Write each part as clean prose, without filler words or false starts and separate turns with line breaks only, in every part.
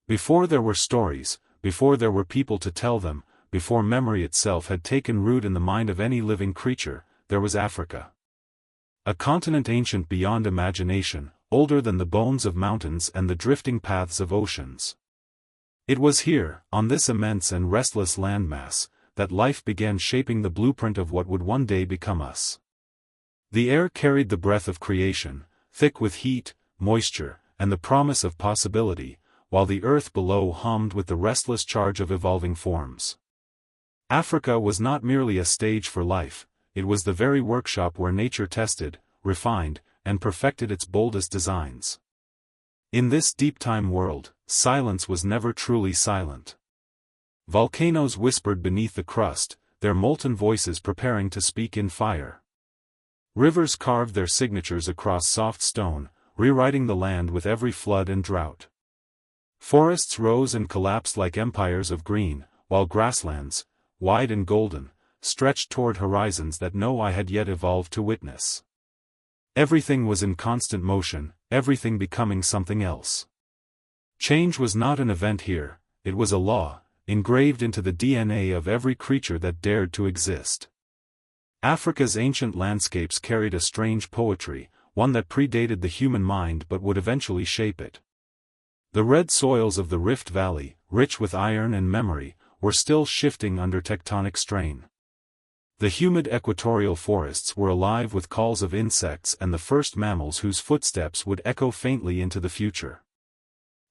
Before there were stories, before there were people to tell them, before memory itself had taken root in the mind of any living creature, there was Africa. A continent ancient beyond imagination, older than the bones of mountains and the drifting paths of oceans. It was here, on this immense and restless landmass, that life began shaping the blueprint of what would one day become us. The air carried the breath of creation, thick with heat, moisture, and the promise of possibility, while the earth below hummed with the restless charge of evolving forms. Africa was not merely a stage for life, it was the very workshop where nature tested, refined, and perfected its boldest designs. In this deep-time world, silence was never truly silent. Volcanoes whispered beneath the crust, their molten voices preparing to speak in fire. Rivers carved their signatures across soft stone, rewriting the land with every flood and drought. Forests rose and collapsed like empires of green, while grasslands, wide and golden, stretched toward horizons that no eye had yet evolved to witness. Everything was in constant motion, everything becoming something else. Change was not an event here, it was a law, engraved into the DNA of every creature that dared to exist. Africa's ancient landscapes carried a strange poetry, one that predated the human mind but would eventually shape it. The red soils of the Rift Valley, rich with iron and memory, were still shifting under tectonic strain. The humid equatorial forests were alive with calls of insects and the first mammals whose footsteps would echo faintly into the future.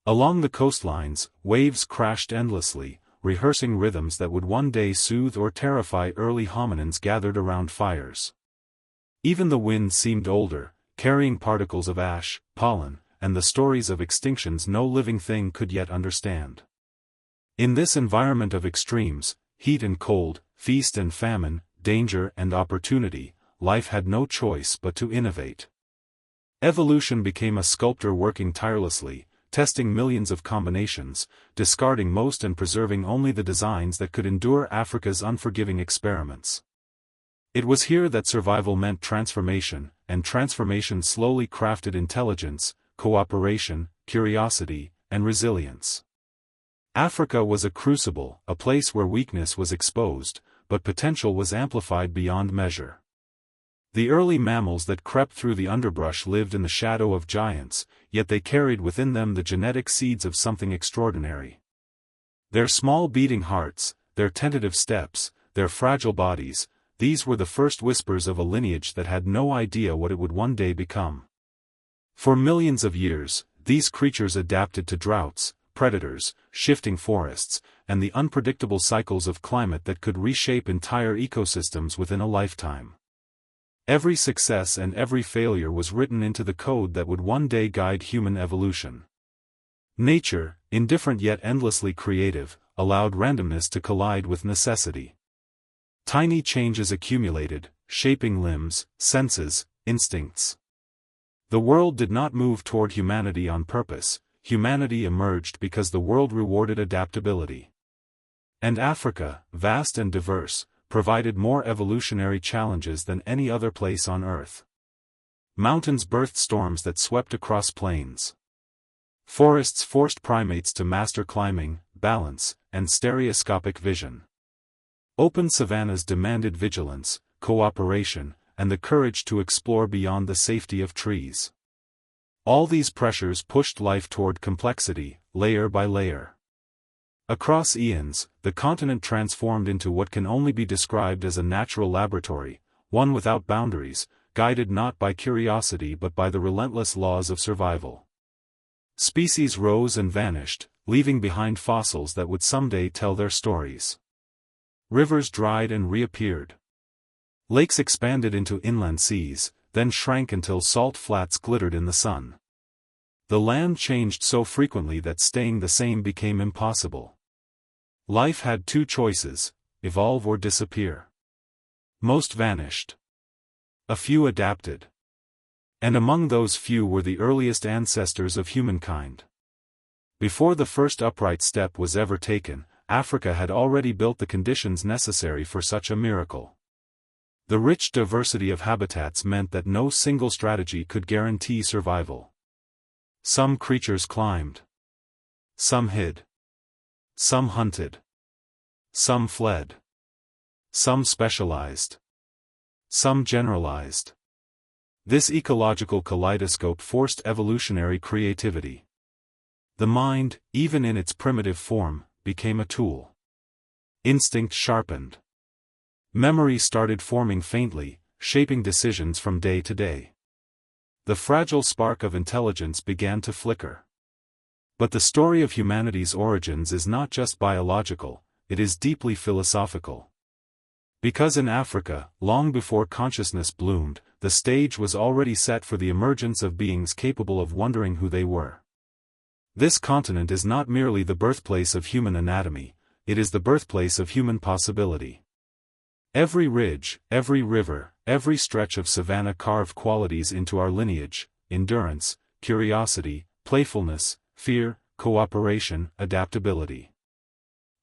Along the coastlines, waves crashed endlessly, rehearsing rhythms that would one day soothe or terrify early hominins gathered around fires. Even the wind seemed older, carrying particles of ash, pollen, and the stories of extinctions no living thing could yet understand. In this environment of extremes, heat and cold, feast and famine, danger and opportunity, life had no choice but to innovate. Evolution became a sculptor working tirelessly, testing millions of combinations, discarding most and preserving only the designs that could endure Africa's unforgiving experiments. It was here that survival meant transformation, and transformation slowly crafted intelligence, cooperation, curiosity, and resilience. Africa was a crucible, a place where weakness was exposed, but potential was amplified beyond measure. The early mammals that crept through the underbrush lived in the shadow of giants, yet they carried within them the genetic seeds of something extraordinary. Their small beating hearts, their tentative steps, their fragile bodies, these were the first whispers of a lineage that had no idea what it would one day become. For millions of years, these creatures adapted to droughts, predators, shifting forests, and the unpredictable cycles of climate that could reshape entire ecosystems within a lifetime. Every success and every failure was written into the code that would one day guide human evolution. Nature, indifferent yet endlessly creative, allowed randomness to collide with necessity. Tiny changes accumulated, shaping limbs, senses, instincts. The world did not move toward humanity on purpose, humanity emerged because the world rewarded adaptability. And Africa, vast and diverse, provided more evolutionary challenges than any other place on Earth. Mountains birthed storms that swept across plains. Forests forced primates to master climbing, balance, and stereoscopic vision. Open savannas demanded vigilance, cooperation, and the courage to explore beyond the safety of trees. All these pressures pushed life toward complexity, layer by layer. Across eons, the continent transformed into what can only be described as a natural laboratory, one without boundaries, guided not by curiosity but by the relentless laws of survival. Species rose and vanished, leaving behind fossils that would someday tell their stories. Rivers dried and reappeared. Lakes expanded into inland seas, then shrank until salt flats glittered in the sun. The land changed so frequently that staying the same became impossible. Life had two choices: evolve or disappear. Most vanished. A few adapted. And among those few were the earliest ancestors of humankind. Before the first upright step was ever taken, Africa had already built the conditions necessary for such a miracle. The rich diversity of habitats meant that no single strategy could guarantee survival. Some creatures climbed. Some hid. Some hunted. Some fled. Some specialized. Some generalized. This ecological kaleidoscope forced evolutionary creativity. The mind, even in its primitive form, became a tool. Instinct sharpened. Memory started forming faintly, shaping decisions from day to day. The fragile spark of intelligence began to flicker. But the story of humanity's origins is not just biological, it is deeply philosophical. Because in Africa, long before consciousness bloomed, the stage was already set for the emergence of beings capable of wondering who they were. This continent is not merely the birthplace of human anatomy, it is the birthplace of human possibility. Every ridge, every river, every stretch of savanna carved qualities into our lineage: endurance, curiosity, playfulness, fear, cooperation, adaptability.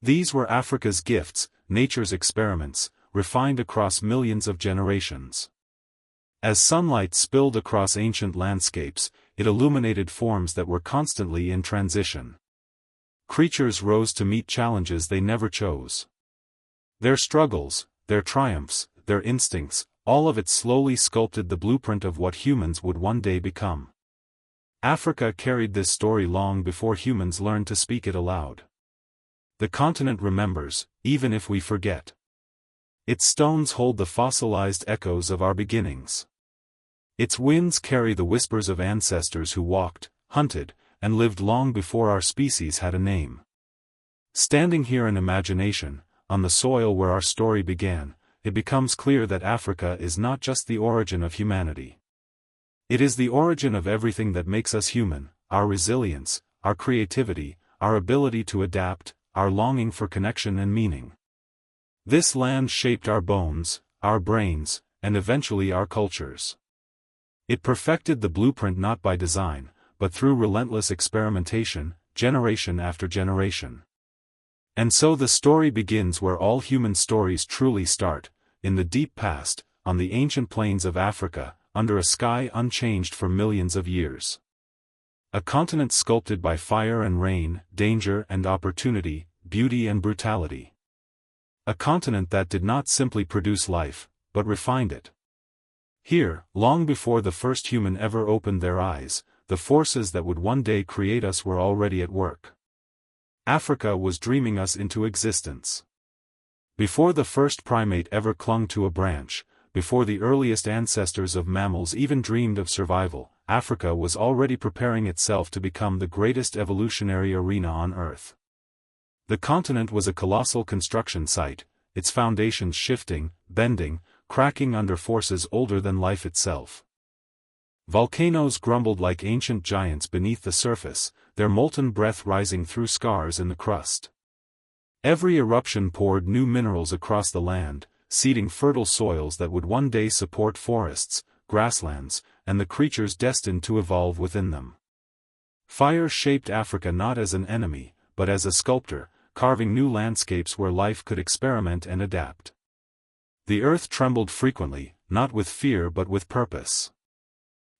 These were Africa's gifts, nature's experiments, refined across millions of generations. As sunlight spilled across ancient landscapes, it illuminated forms that were constantly in transition. Creatures rose to meet challenges they never chose. Their struggles, their triumphs, their instincts, all of it slowly sculpted the blueprint of what humans would one day become. Africa carried this story long before humans learned to speak it aloud. The continent remembers, even if we forget. Its stones hold the fossilized echoes of our beginnings. Its winds carry the whispers of ancestors who walked, hunted, and lived long before our species had a name. Standing here in imagination, on the soil where our story began, it becomes clear that Africa is not just the origin of humanity. It is the origin of everything that makes us human: our resilience, our creativity, our ability to adapt, our longing for connection and meaning. This land shaped our bones, our brains, and eventually our cultures. It perfected the blueprint not by design, but through relentless experimentation, generation after generation. And so the story begins where all human stories truly start, in the deep past, on the ancient plains of Africa, under a sky unchanged for millions of years. A continent sculpted by fire and rain, danger and opportunity, beauty and brutality. A continent that did not simply produce life, but refined it. Here, long before the first human ever opened their eyes, the forces that would one day create us were already at work. Africa was dreaming us into existence. Before the first primate ever clung to a branch, before the earliest ancestors of mammals even dreamed of survival, Africa was already preparing itself to become the greatest evolutionary arena on Earth. The continent was a colossal construction site, its foundations shifting, bending, cracking under forces older than life itself. Volcanoes grumbled like ancient giants beneath the surface, their molten breath rising through scars in the crust. Every eruption poured new minerals across the land, seeding fertile soils that would one day support forests, grasslands, and the creatures destined to evolve within them. Fire shaped Africa not as an enemy, but as a sculptor, carving new landscapes where life could experiment and adapt. The earth trembled frequently, not with fear but with purpose.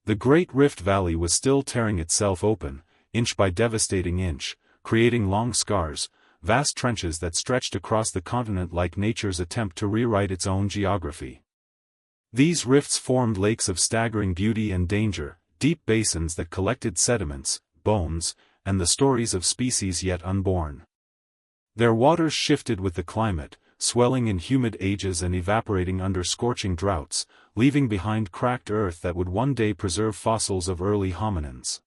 The Great Rift Valley was still tearing itself open, inch by devastating inch, creating long scars, vast trenches that stretched across the continent like nature's attempt to rewrite its own geography. These rifts formed lakes of staggering beauty and danger, deep basins that collected sediments, bones, and the stories of species yet unborn. Their waters shifted with the climate, swelling in humid ages and evaporating under scorching droughts, leaving behind cracked earth that would one day preserve fossils of early hominins.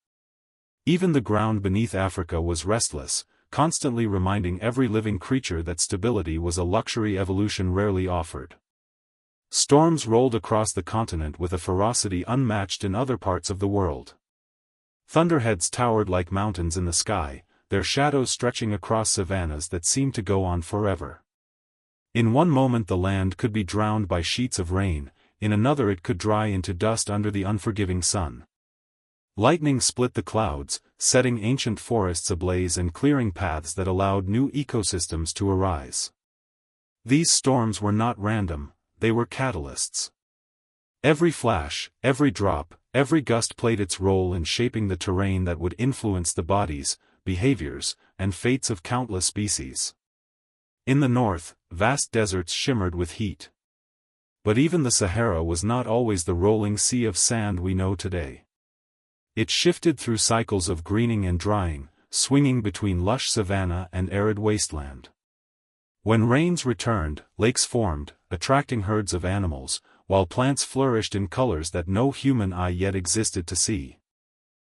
Even the ground beneath Africa was restless, constantly reminding every living creature that stability was a luxury evolution rarely offered. Storms rolled across the continent with a ferocity unmatched in other parts of the world. Thunderheads towered like mountains in the sky, their shadows stretching across savannas that seemed to go on forever. In one moment the land could be drowned by sheets of rain, in another it could dry into dust under the unforgiving sun. Lightning split the clouds, setting ancient forests ablaze and clearing paths that allowed new ecosystems to arise. These storms were not random, they were catalysts. Every flash, every drop, every gust played its role in shaping the terrain that would influence the bodies, behaviors, and fates of countless species. In the north, vast deserts shimmered with heat. But even the Sahara was not always the rolling sea of sand we know today. It shifted through cycles of greening and drying, swinging between lush savanna and arid wasteland. When rains returned, lakes formed, attracting herds of animals, while plants flourished in colors that no human eye yet existed to see.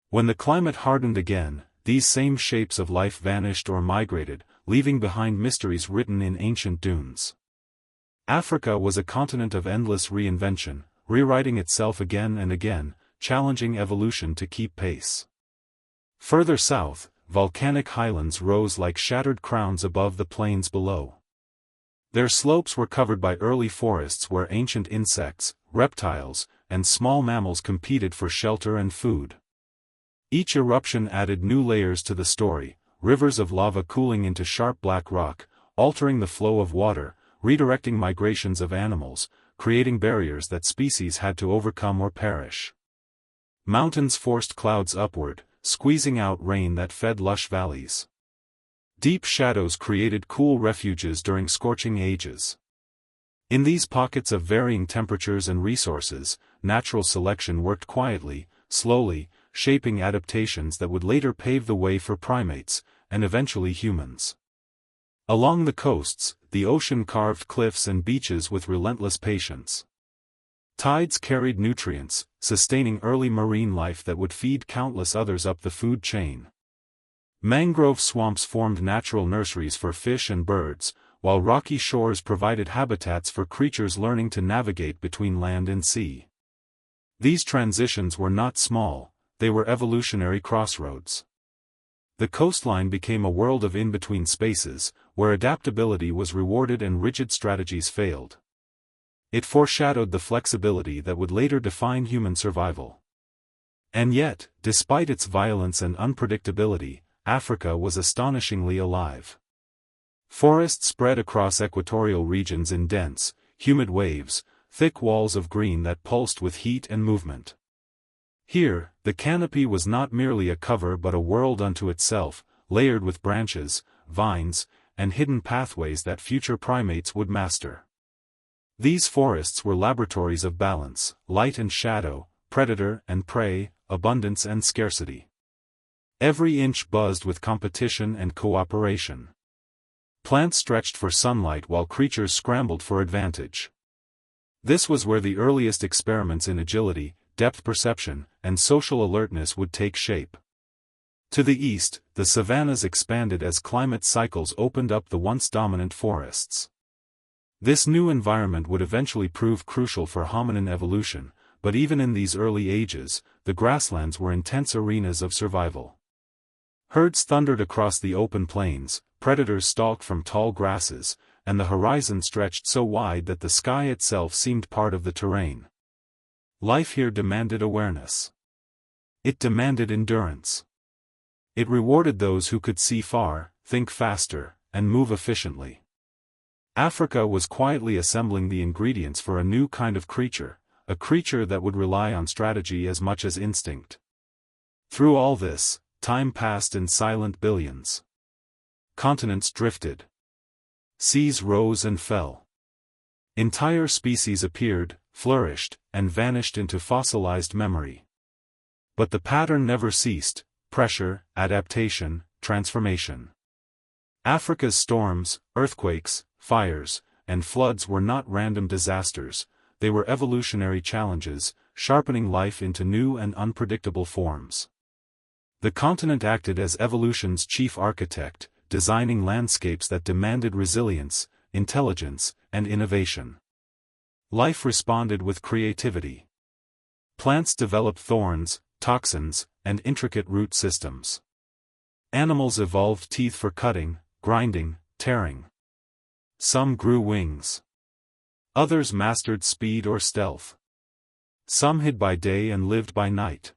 When the climate hardened again, these same shapes of life vanished or migrated, leaving behind mysteries written in ancient dunes. Africa was a continent of endless reinvention, rewriting itself again and again, challenging evolution to keep pace. Further south, volcanic highlands rose like shattered crowns above the plains below. Their slopes were covered by early forests where ancient insects, reptiles, and small mammals competed for shelter and food. Each eruption added new layers to the story, rivers of lava cooling into sharp black rock, altering the flow of water, redirecting migrations of animals, creating barriers that species had to overcome or perish. Mountains forced clouds upward, squeezing out rain that fed lush valleys. Deep shadows created cool refuges during scorching ages. In these pockets of varying temperatures and resources, natural selection worked quietly, slowly, shaping adaptations that would later pave the way for primates, and eventually humans. Along the coasts, the ocean carved cliffs and beaches with relentless patience. Tides carried nutrients, sustaining early marine life that would feed countless others up the food chain. Mangrove swamps formed natural nurseries for fish and birds, while rocky shores provided habitats for creatures learning to navigate between land and sea. These transitions were not small, they were evolutionary crossroads. The coastline became a world of in-between spaces, where adaptability was rewarded and rigid strategies failed. It foreshadowed the flexibility that would later define human survival. And yet, despite its violence and unpredictability, Africa was astonishingly alive. Forests spread across equatorial regions in dense, humid waves, thick walls of green that pulsed with heat and movement. Here, the canopy was not merely a cover but a world unto itself, layered with branches, vines, and hidden pathways that future primates would master. These forests were laboratories of balance, light and shadow, predator and prey, abundance and scarcity. Every inch buzzed with competition and cooperation. Plants stretched for sunlight while creatures scrambled for advantage. This was where the earliest experiments in agility, depth perception, and social alertness would take shape. To the east, the savannas expanded as climate cycles opened up the once dominant forests. This new environment would eventually prove crucial for hominin evolution, but even in these early ages, the grasslands were intense arenas of survival. Herds thundered across the open plains, predators stalked from tall grasses, and the horizon stretched so wide that the sky itself seemed part of the terrain. Life here demanded awareness. It demanded endurance. It rewarded those who could see far, think faster, and move efficiently. Africa was quietly assembling the ingredients for a new kind of creature, a creature that would rely on strategy as much as instinct. Through all this, time passed in silent billions. Continents drifted. Seas rose and fell. Entire species appeared, flourished, and vanished into fossilized memory. But the pattern never ceased: pressure, adaptation, transformation. Africa's storms, earthquakes, fires, and floods were not random disasters, they were evolutionary challenges, sharpening life into new and unpredictable forms. The continent acted as evolution's chief architect, designing landscapes that demanded resilience, intelligence, and innovation. Life responded with creativity. Plants developed thorns, toxins, and intricate root systems. Animals evolved teeth for cutting, grinding, tearing. Some grew wings. Others mastered speed or stealth. Some hid by day and lived by night.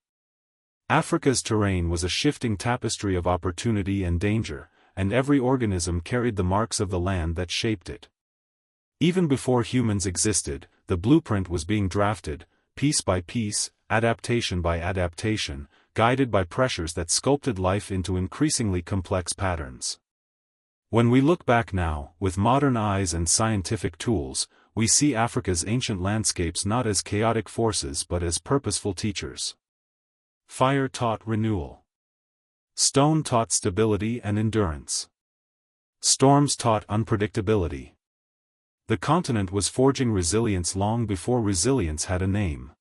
Africa's terrain was a shifting tapestry of opportunity and danger, and every organism carried the marks of the land that shaped it. Even before humans existed, the blueprint was being drafted, piece by piece, adaptation by adaptation, guided by pressures that sculpted life into increasingly complex patterns. When we look back now, with modern eyes and scientific tools, we see Africa's ancient landscapes not as chaotic forces but as purposeful teachers. Fire taught renewal. Stone taught stability and endurance. Storms taught unpredictability. The continent was forging resilience long before resilience had a name.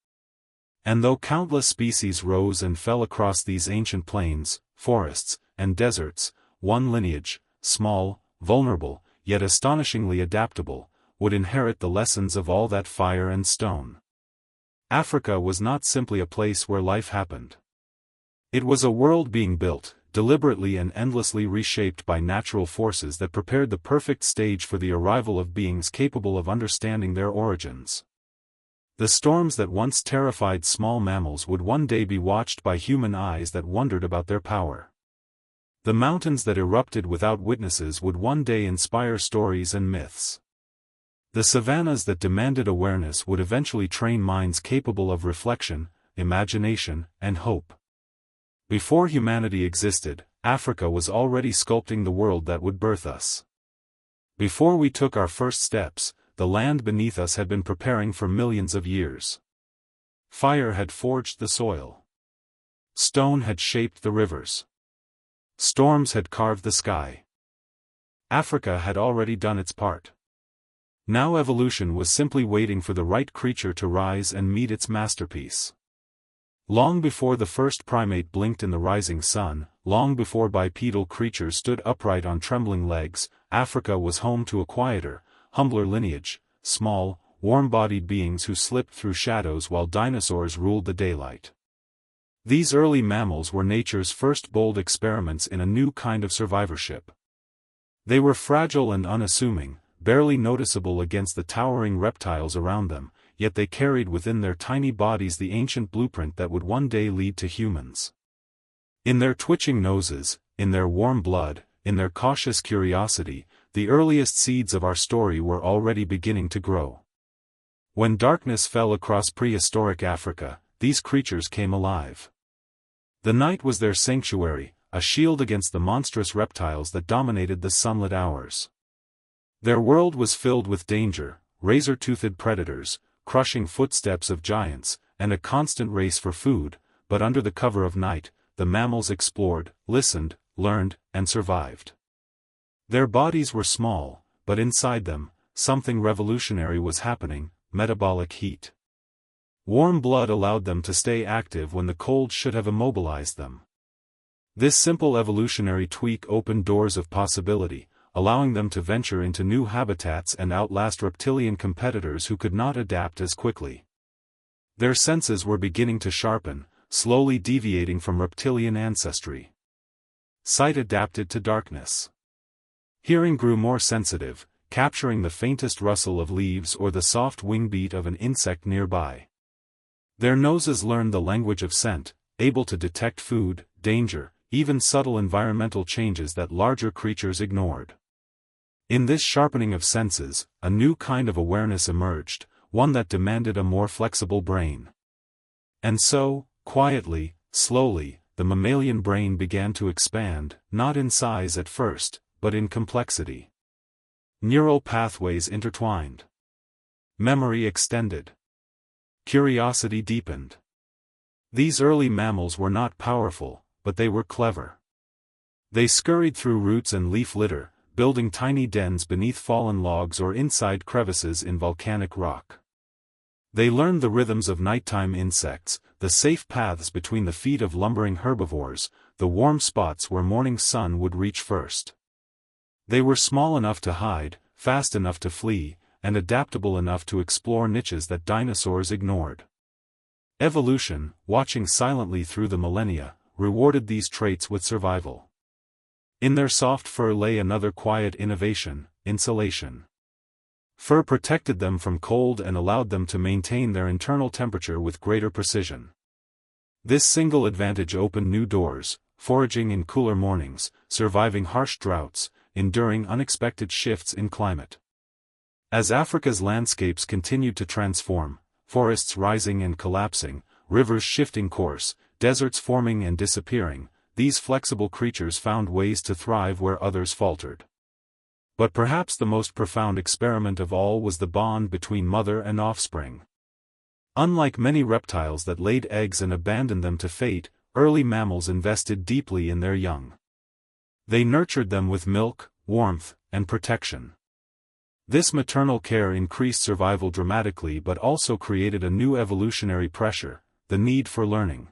And though countless species rose and fell across these ancient plains, forests, and deserts, one lineage, small, vulnerable, yet astonishingly adaptable, would inherit the lessons of all that fire and stone. Africa was not simply a place where life happened. It was a world being built, deliberately and endlessly reshaped by natural forces that prepared the perfect stage for the arrival of beings capable of understanding their origins. The storms that once terrified small mammals would one day be watched by human eyes that wondered about their power. The mountains that erupted without witnesses would one day inspire stories and myths. The savannas that demanded awareness would eventually train minds capable of reflection, imagination, and hope. Before humanity existed, Africa was already sculpting the world that would birth us. Before we took our first steps, the land beneath us had been preparing for millions of years. Fire had forged the soil. Stone had shaped the rivers. Storms had carved the sky. Africa had already done its part. Now evolution was simply waiting for the right creature to rise and meet its masterpiece. Long before the first primate blinked in the rising sun, long before bipedal creatures stood upright on trembling legs, Africa was home to a quieter, humbler lineage, small, warm-bodied beings who slipped through shadows while dinosaurs ruled the daylight. These early mammals were nature's first bold experiments in a new kind of survivorship. They were fragile and unassuming, barely noticeable against the towering reptiles around them, yet they carried within their tiny bodies the ancient blueprint that would one day lead to humans. In their twitching noses, in their warm blood, in their cautious curiosity, the earliest seeds of our story were already beginning to grow. When darkness fell across prehistoric Africa, these creatures came alive. The night was their sanctuary, a shield against the monstrous reptiles that dominated the sunlit hours. Their world was filled with danger, razor-toothed predators, crushing footsteps of giants, and a constant race for food, but under the cover of night, the mammals explored, listened, learned, and survived. Their bodies were small, but inside them, something revolutionary was happening: metabolic heat. Warm blood allowed them to stay active when the cold should have immobilized them. This simple evolutionary tweak opened doors of possibility, allowing them to venture into new habitats and outlast reptilian competitors who could not adapt as quickly. Their senses were beginning to sharpen, slowly deviating from reptilian ancestry. Sight adapted to darkness. Hearing grew more sensitive, capturing the faintest rustle of leaves or the soft wing beat of an insect nearby. Their noses learned the language of scent, able to detect food, danger, even subtle environmental changes that larger creatures ignored. In this sharpening of senses, a new kind of awareness emerged, one that demanded a more flexible brain. And so, quietly, slowly, the mammalian brain began to expand, not in size at first, but in complexity. Neural pathways intertwined. Memory extended. Curiosity deepened. These early mammals were not powerful, but they were clever. They scurried through roots and leaf litter, building tiny dens beneath fallen logs or inside crevices in volcanic rock. They learned the rhythms of nighttime insects, the safe paths between the feet of lumbering herbivores, the warm spots where morning sun would reach first. They were small enough to hide, fast enough to flee, and adaptable enough to explore niches that dinosaurs ignored. Evolution, watching silently through the millennia, rewarded these traits with survival. In their soft fur lay another quiet innovation: insulation. Fur protected them from cold and allowed them to maintain their internal temperature with greater precision. This single advantage opened new doors: foraging in cooler mornings, surviving harsh droughts, enduring unexpected shifts in climate. As Africa's landscapes continued to transform, forests rising and collapsing, rivers shifting course, deserts forming and disappearing, these flexible creatures found ways to thrive where others faltered. But perhaps the most profound experiment of all was the bond between mother and offspring. Unlike many reptiles that laid eggs and abandoned them to fate, early mammals invested deeply in their young. They nurtured them with milk, warmth, and protection. This maternal care increased survival dramatically but also created a new evolutionary pressure, the need for learning.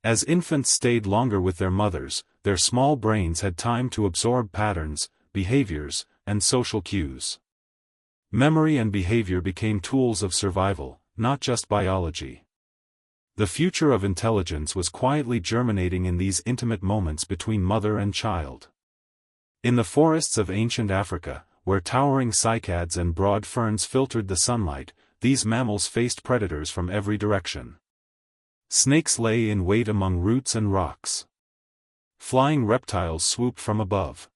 As infants stayed longer with their mothers, their small brains had time to absorb patterns, behaviors, and social cues. Memory and behavior became tools of survival, not just biology. The future of intelligence was quietly germinating in these intimate moments between mother and child. In the forests of ancient Africa, where towering cycads and broad ferns filtered the sunlight, these mammals faced predators from every direction. Snakes lay in wait among roots and rocks. Flying reptiles swooped from above.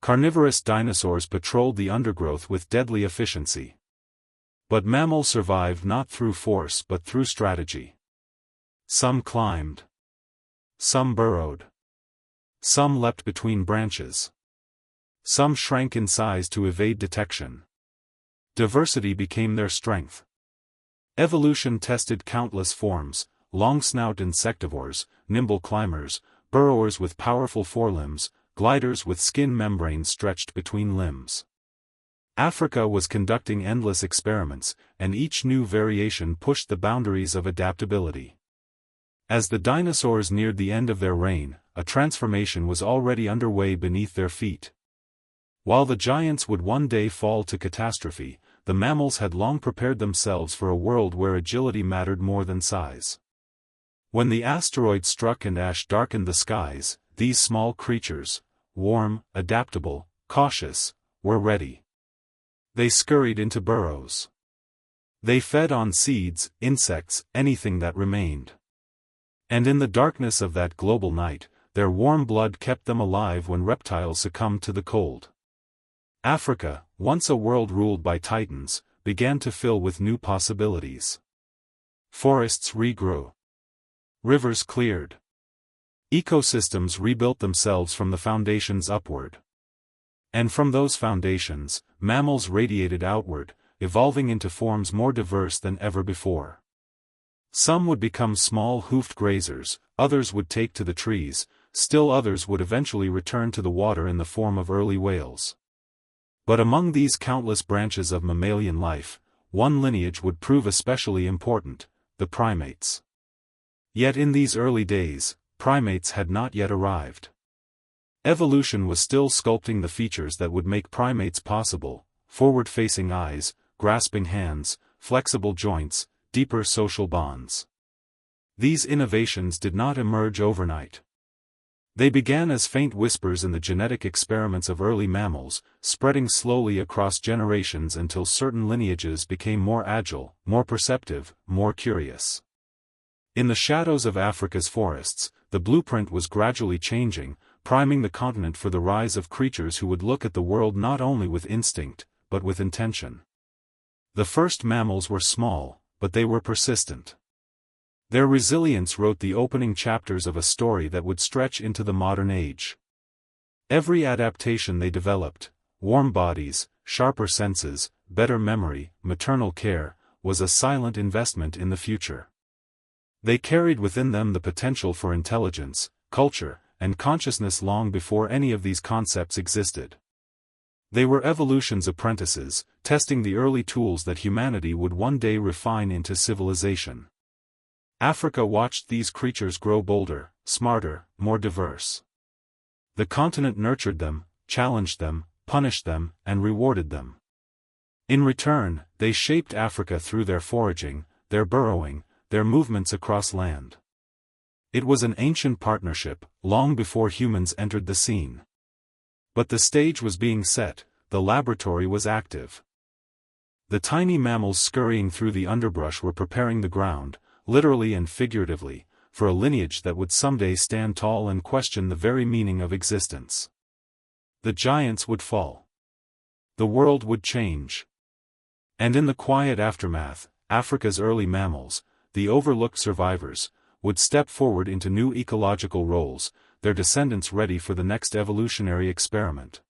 Carnivorous dinosaurs patrolled the undergrowth with deadly efficiency. But mammals survived not through force but through strategy. Some climbed. Some burrowed. Some leapt between branches. Some shrank in size to evade detection. Diversity became their strength. Evolution tested countless forms: long-snout insectivores, nimble climbers, burrowers with powerful forelimbs, gliders with skin membranes stretched between limbs. Africa was conducting endless experiments, and each new variation pushed the boundaries of adaptability. As the dinosaurs neared the end of their reign, a transformation was already underway beneath their feet. While the giants would one day fall to catastrophe, the mammals had long prepared themselves for a world where agility mattered more than size. When the asteroid struck and ash darkened the skies, these small creatures, warm, adaptable, cautious, were ready. They scurried into burrows. They fed on seeds, insects, anything that remained. And in the darkness of that global night, their warm blood kept them alive when reptiles succumbed to the cold. Africa, once a world ruled by titans, began to fill with new possibilities. Forests regrew. Rivers cleared. Ecosystems rebuilt themselves from the foundations upward. And from those foundations, mammals radiated outward, evolving into forms more diverse than ever before. Some would become small hoofed grazers, others would take to the trees, still others would eventually return to the water in the form of early whales. But among these countless branches of mammalian life, one lineage would prove especially important: the primates. Yet in these early days, primates had not yet arrived. Evolution was still sculpting the features that would make primates possible: forward-facing eyes, grasping hands, flexible joints, deeper social bonds. These innovations did not emerge overnight. They began as faint whispers in the genetic experiments of early mammals, spreading slowly across generations until certain lineages became more agile, more perceptive, more curious. In the shadows of Africa's forests, the blueprint was gradually changing, priming the continent for the rise of creatures who would look at the world not only with instinct, but with intention. The first mammals were small, but they were persistent. Their resilience wrote the opening chapters of a story that would stretch into the modern age. Every adaptation they developed, warm bodies, sharper senses, better memory, maternal care, was a silent investment in the future. They carried within them the potential for intelligence, culture, and consciousness long before any of these concepts existed. They were evolution's apprentices, testing the early tools that humanity would one day refine into civilization. Africa watched these creatures grow bolder, smarter, more diverse. The continent nurtured them, challenged them, punished them, and rewarded them. In return, they shaped Africa through their foraging, their burrowing, their movements across land. It was an ancient partnership, long before humans entered the scene. But the stage was being set, the laboratory was active. The tiny mammals scurrying through the underbrush were preparing the ground, literally and figuratively, for a lineage that would someday stand tall and question the very meaning of existence. The giants would fall. The world would change. And in the quiet aftermath, Africa's early mammals, the overlooked survivors, would step forward into new ecological roles, their descendants ready for the next evolutionary experiment.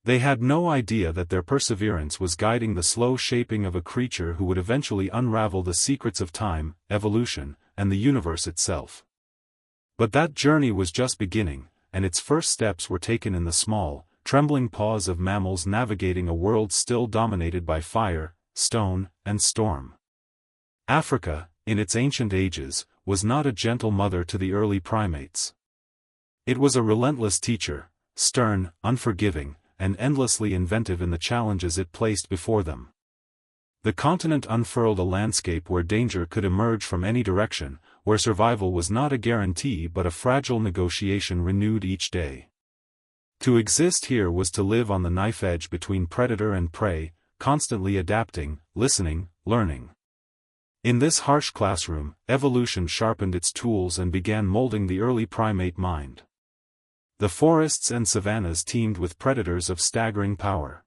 They had no idea that their perseverance was guiding the slow shaping of a creature who would eventually unravel the secrets of time, evolution, and the universe itself. But that journey was just beginning, and its first steps were taken in the small, trembling paws of mammals navigating a world still dominated by fire, stone, and storm. Africa, in its ancient ages, was not a gentle mother to the early primates. It was a relentless teacher, stern, unforgiving, and endlessly inventive in the challenges it placed before them. The continent unfurled a landscape where danger could emerge from any direction, where survival was not a guarantee but a fragile negotiation renewed each day. To exist here was to live on the knife edge between predator and prey, constantly adapting, listening, learning. In this harsh classroom, evolution sharpened its tools and began molding the early primate mind. The forests and savannas teemed with predators of staggering power.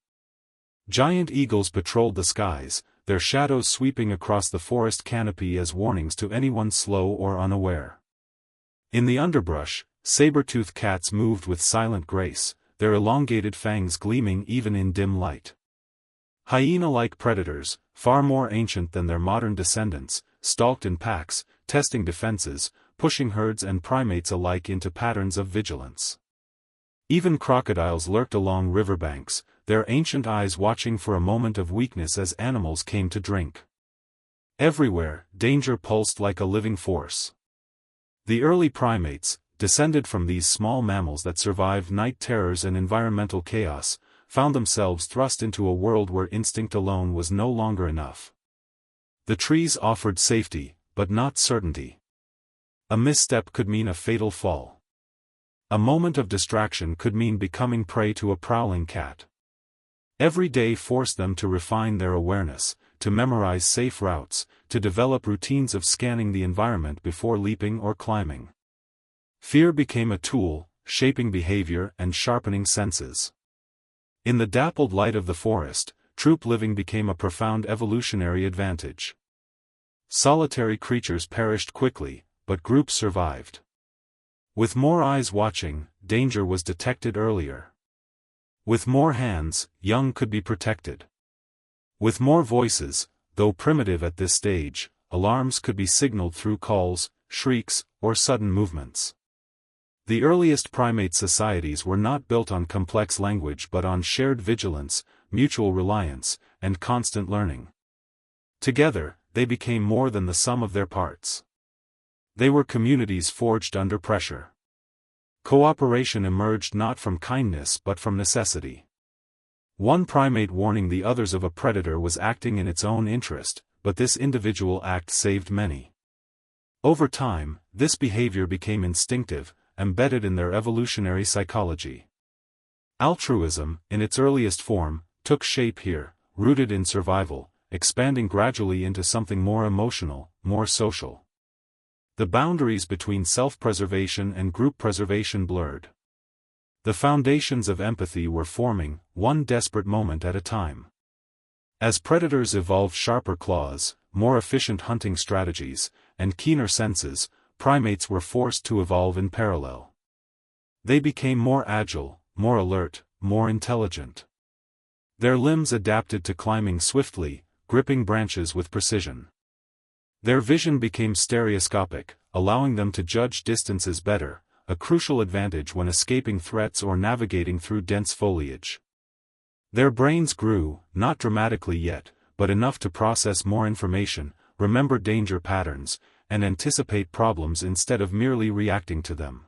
Giant eagles patrolled the skies, their shadows sweeping across the forest canopy as warnings to anyone slow or unaware. In the underbrush, saber-toothed cats moved with silent grace, their elongated fangs gleaming even in dim light. Hyena-like predators, far more ancient than their modern descendants, stalked in packs, testing defenses, pushing herds and primates alike into patterns of vigilance. Even crocodiles lurked along riverbanks, their ancient eyes watching for a moment of weakness as animals came to drink. Everywhere, danger pulsed like a living force. The early primates, descended from these small mammals that survived night terrors and environmental chaos, found themselves thrust into a world where instinct alone was no longer enough. The trees offered safety, but not certainty. A misstep could mean a fatal fall. A moment of distraction could mean becoming prey to a prowling cat. Every day forced them to refine their awareness, to memorize safe routes, to develop routines of scanning the environment before leaping or climbing. Fear became a tool, shaping behavior and sharpening senses. In the dappled light of the forest, troop living became a profound evolutionary advantage. Solitary creatures perished quickly, but groups survived. With more eyes watching, danger was detected earlier. With more hands, young could be protected. With more voices, though primitive at this stage, alarms could be signaled through calls, shrieks, or sudden movements. The earliest primate societies were not built on complex language but on shared vigilance, mutual reliance, and constant learning. Together, they became more than the sum of their parts. They were communities forged under pressure. Cooperation emerged not from kindness but from necessity. One primate warning the others of a predator was acting in its own interest, but this individual act saved many. Over time, this behavior became instinctive, embedded in their evolutionary psychology. Altruism, in its earliest form, took shape here, rooted in survival, expanding gradually into something more emotional, more social. The boundaries between self-preservation and group preservation blurred. The foundations of empathy were forming, one desperate moment at a time. As predators evolved sharper claws, more efficient hunting strategies, and keener senses, primates were forced to evolve in parallel. They became more agile, more alert, more intelligent. Their limbs adapted to climbing swiftly, gripping branches with precision. Their vision became stereoscopic, allowing them to judge distances better, a crucial advantage when escaping threats or navigating through dense foliage. Their brains grew, not dramatically yet, but enough to process more information, remember danger patterns, and anticipate problems instead of merely reacting to them.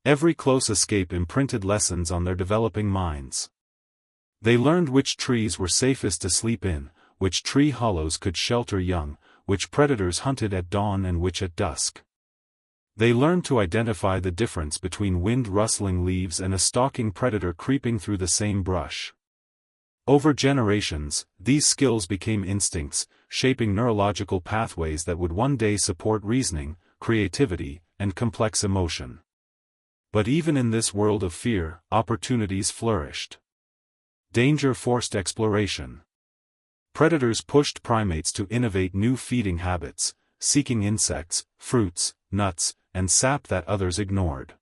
Every close escape imprinted lessons on their developing minds. They learned which trees were safest to sleep in, which tree hollows could shelter young, which predators hunted at dawn and which at dusk. They learned to identify the difference between wind-rustling leaves and a stalking predator creeping through the same brush. Over generations, these skills became instincts, shaping neurological pathways that would one day support reasoning, creativity, and complex emotion. But even in this world of fear, opportunities flourished. Danger forced exploration. Predators pushed primates to innovate new feeding habits, seeking insects, fruits, nuts, and sap that others ignored.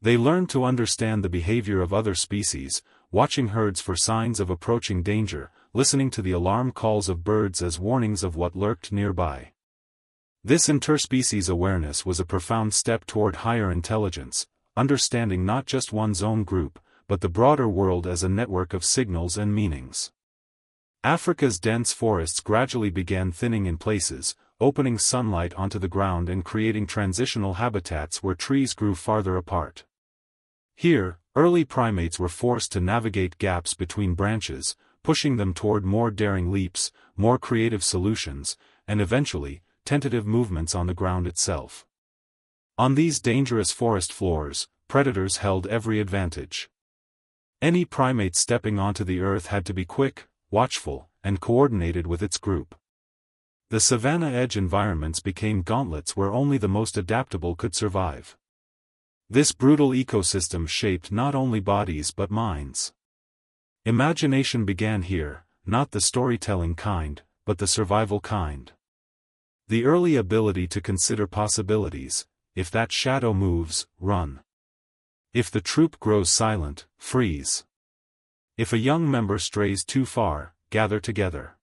They learned to understand the behavior of other species, watching herds for signs of approaching danger, listening to the alarm calls of birds as warnings of what lurked nearby. This interspecies awareness was a profound step toward higher intelligence, understanding not just one's own group, but the broader world as a network of signals and meanings. Africa's dense forests gradually began thinning in places, opening sunlight onto the ground and creating transitional habitats where trees grew farther apart. Here, early primates were forced to navigate gaps between branches, pushing them toward more daring leaps, more creative solutions, and eventually, tentative movements on the ground itself. On these dangerous forest floors, predators held every advantage. Any primate stepping onto the earth had to be quick, watchful, and coordinated with its group. The savanna edge environments became gauntlets where only the most adaptable could survive. This brutal ecosystem shaped not only bodies but minds. Imagination began here, not the storytelling kind, but the survival kind. The early ability to consider possibilities: if that shadow moves, run. If the troop grows silent, freeze. If a young member strays too far, gather together.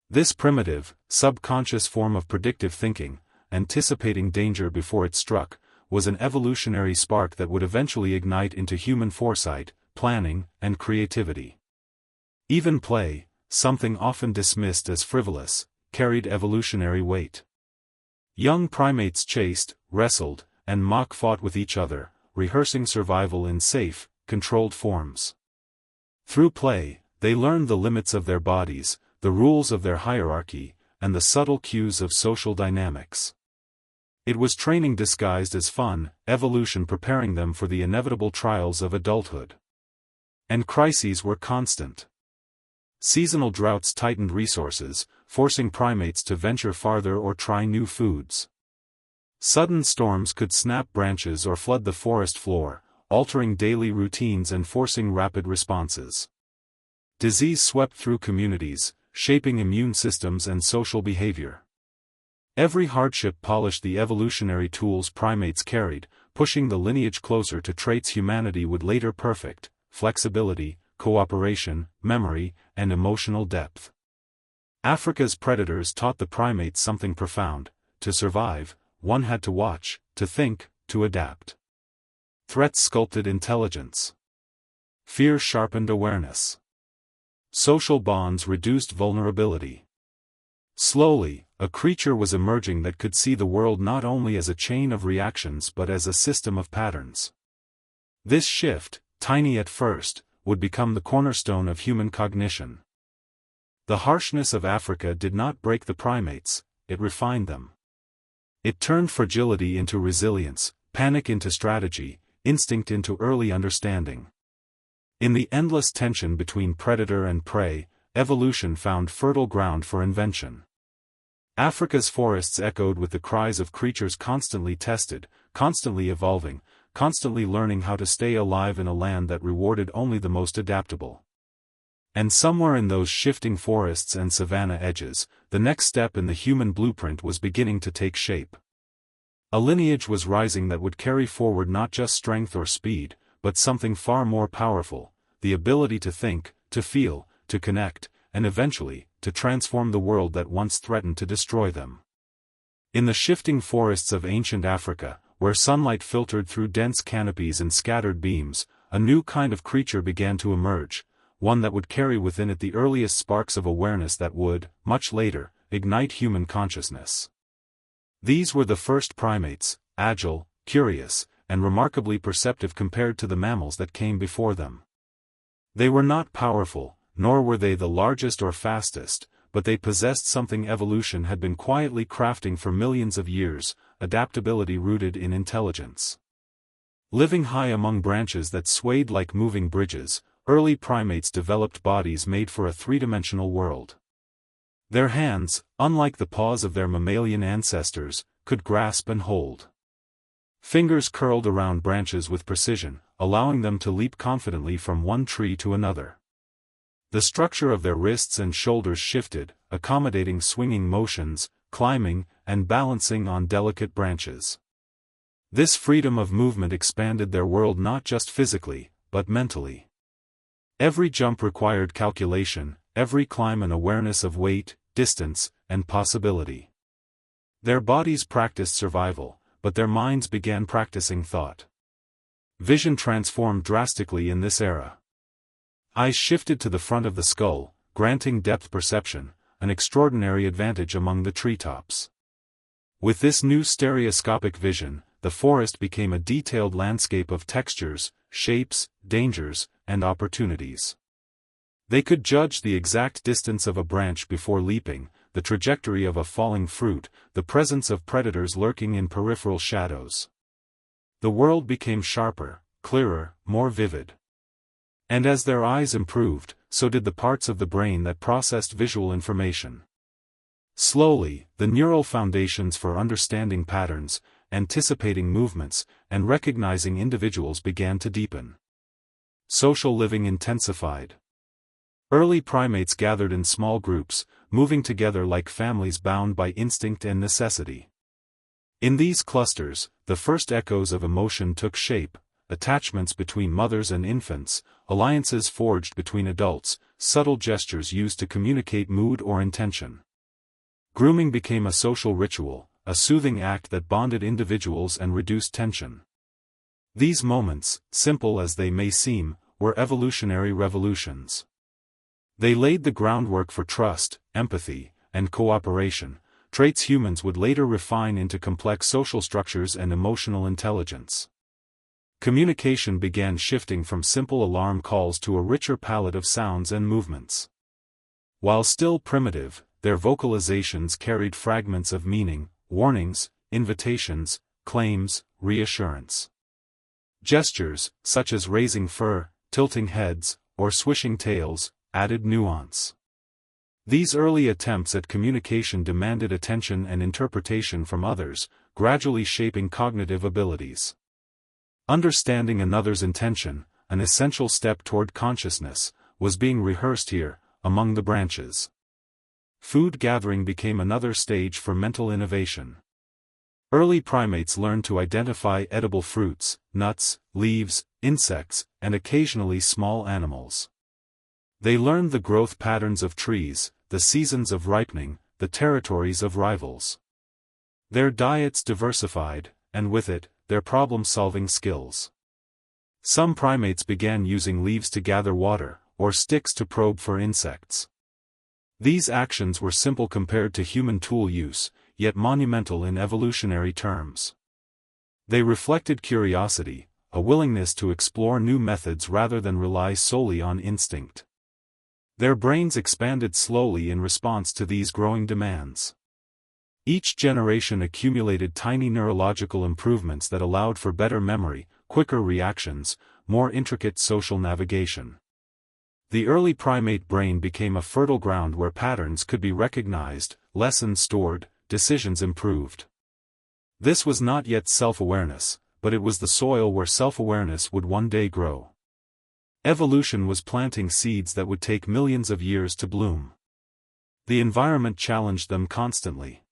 This primitive, subconscious form of predictive thinking, anticipating danger before it struck, was an evolutionary spark that would eventually ignite into human foresight, planning, and creativity. Even play, something often dismissed as frivolous, carried evolutionary weight. Young primates chased, wrestled, and mock-fought with each other, rehearsing survival in safe, controlled forms. Through play, they learned the limits of their bodies, the rules of their hierarchy, and the subtle cues of social dynamics. It was training disguised as fun, evolution preparing them for the inevitable trials of adulthood. And crises were constant. Seasonal droughts tightened resources, forcing primates to venture farther or try new foods. Sudden storms could snap branches or flood the forest floor, altering daily routines and forcing rapid responses. Disease swept through communities, shaping immune systems and social behavior. Every hardship polished the evolutionary tools primates carried, pushing the lineage closer to traits humanity would later perfect: flexibility, cooperation, memory, and emotional depth. Africa's predators taught the primates something profound: to survive, one had to watch, to think, to adapt. Threats sculpted intelligence. Fear sharpened awareness. Social bonds reduced vulnerability. Slowly, a creature was emerging that could see the world not only as a chain of reactions but as a system of patterns. This shift, tiny at first, would become the cornerstone of human cognition. The harshness of Africa did not break the primates, it refined them. It turned fragility into resilience, panic into strategy, instinct into early understanding. In the endless tension between predator and prey, evolution found fertile ground for invention. Africa's forests echoed with the cries of creatures constantly tested, constantly evolving, constantly learning how to stay alive in a land that rewarded only the most adaptable. And somewhere in those shifting forests and savanna edges, the next step in the human blueprint was beginning to take shape. A lineage was rising that would carry forward not just strength or speed, but something far more powerful: the ability to think, to feel, to connect, and eventually, to transform the world that once threatened to destroy them. In the shifting forests of ancient Africa, where sunlight filtered through dense canopies and scattered beams, a new kind of creature began to emerge, one that would carry within it the earliest sparks of awareness that would, much later, ignite human consciousness. These were the first primates, agile, curious, and remarkably perceptive compared to the mammals that came before them. They were not powerful, nor were they the largest or fastest, but they possessed something evolution had been quietly crafting for millions of years: adaptability rooted in intelligence. Living high among branches that swayed like moving bridges, early primates developed bodies made for a three-dimensional world. Their hands, unlike the paws of their mammalian ancestors, could grasp and hold. Fingers curled around branches with precision, allowing them to leap confidently from one tree to another. The structure of their wrists and shoulders shifted, accommodating swinging motions, climbing, and balancing on delicate branches. This freedom of movement expanded their world not just physically, but mentally. Every jump required calculation, every climb an awareness of weight, distance, and possibility. Their bodies practiced survival, but their minds began practicing thought. Vision transformed drastically in this era. Eyes shifted to the front of the skull, granting depth perception, an extraordinary advantage among the treetops. With this new stereoscopic vision, the forest became a detailed landscape of textures, shapes, dangers, and opportunities. They could judge the exact distance of a branch before leaping, the trajectory of a falling fruit, the presence of predators lurking in peripheral shadows. The world became sharper, clearer, more vivid. And as their eyes improved, so did the parts of the brain that processed visual information. Slowly, the neural foundations for understanding patterns, anticipating movements, and recognizing individuals began to deepen. Social living intensified. Early primates gathered in small groups, moving together like families bound by instinct and necessity. In these clusters, the first echoes of emotion took shape: attachments between mothers and infants, alliances forged between adults, subtle gestures used to communicate mood or intention. Grooming became a social ritual, a soothing act that bonded individuals and reduced tension. These moments, simple as they may seem, were evolutionary revolutions. They laid the groundwork for trust, empathy, and cooperation, traits humans would later refine into complex social structures and emotional intelligence. Communication began shifting from simple alarm calls to a richer palette of sounds and movements. While still primitive, their vocalizations carried fragments of meaning, warnings, invitations, claims, reassurance. Gestures, such as raising fur, tilting heads, or swishing tails, added nuance. These early attempts at communication demanded attention and interpretation from others, gradually shaping cognitive abilities. Understanding another's intention, an essential step toward consciousness, was being rehearsed here, among the branches. Food gathering became another stage for mental innovation. Early primates learned to identify edible fruits, nuts, leaves, insects, and occasionally small animals. They learned the growth patterns of trees, the seasons of ripening, the territories of rivals. Their diets diversified, and with it, their problem-solving skills. Some primates began using leaves to gather water, or sticks to probe for insects. These actions were simple compared to human tool use, yet monumental in evolutionary terms. They reflected curiosity, a willingness to explore new methods rather than rely solely on instinct. Their brains expanded slowly in response to these growing demands. Each generation accumulated tiny neurological improvements that allowed for better memory, quicker reactions, more intricate social navigation. The early primate brain became a fertile ground where patterns could be recognized, lessons stored, decisions improved. This was not yet self-awareness, but it was the soil where self-awareness would one day grow. Evolution was planting seeds that would take millions of years to bloom. The environment challenged them constantly.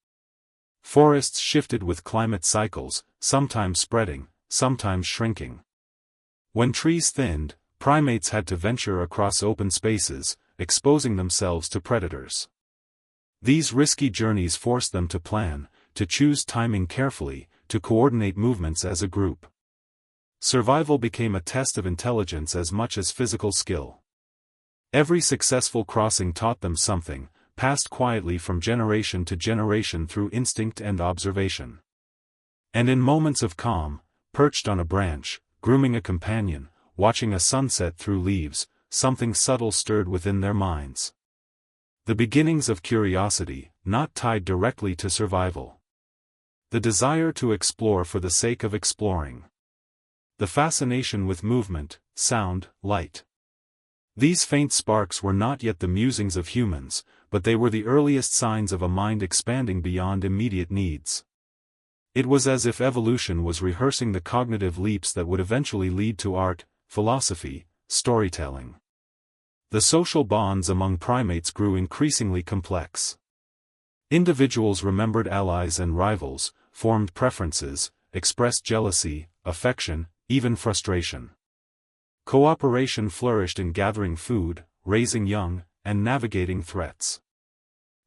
Forests shifted with climate cycles, sometimes spreading, sometimes shrinking. When trees thinned, primates had to venture across open spaces, exposing themselves to predators. These risky journeys forced them to plan, to choose timing carefully, to coordinate movements as a group. Survival became a test of intelligence as much as physical skill. Every successful crossing taught them something, passed quietly from generation to generation through instinct and observation. And in moments of calm, perched on a branch, grooming a companion, watching a sunset through leaves, something subtle stirred within their minds. The beginnings of curiosity, not tied directly to survival. The desire to explore for the sake of exploring. The fascination with movement, sound, light. These faint sparks were not yet the musings of humans, but they were the earliest signs of a mind expanding beyond immediate needs. It was as if evolution was rehearsing the cognitive leaps that would eventually lead to art, philosophy, storytelling. The social bonds among primates grew increasingly complex. Individuals remembered allies and rivals, formed preferences, expressed jealousy, affection, even frustration. Cooperation flourished in gathering food, raising young, and navigating threats.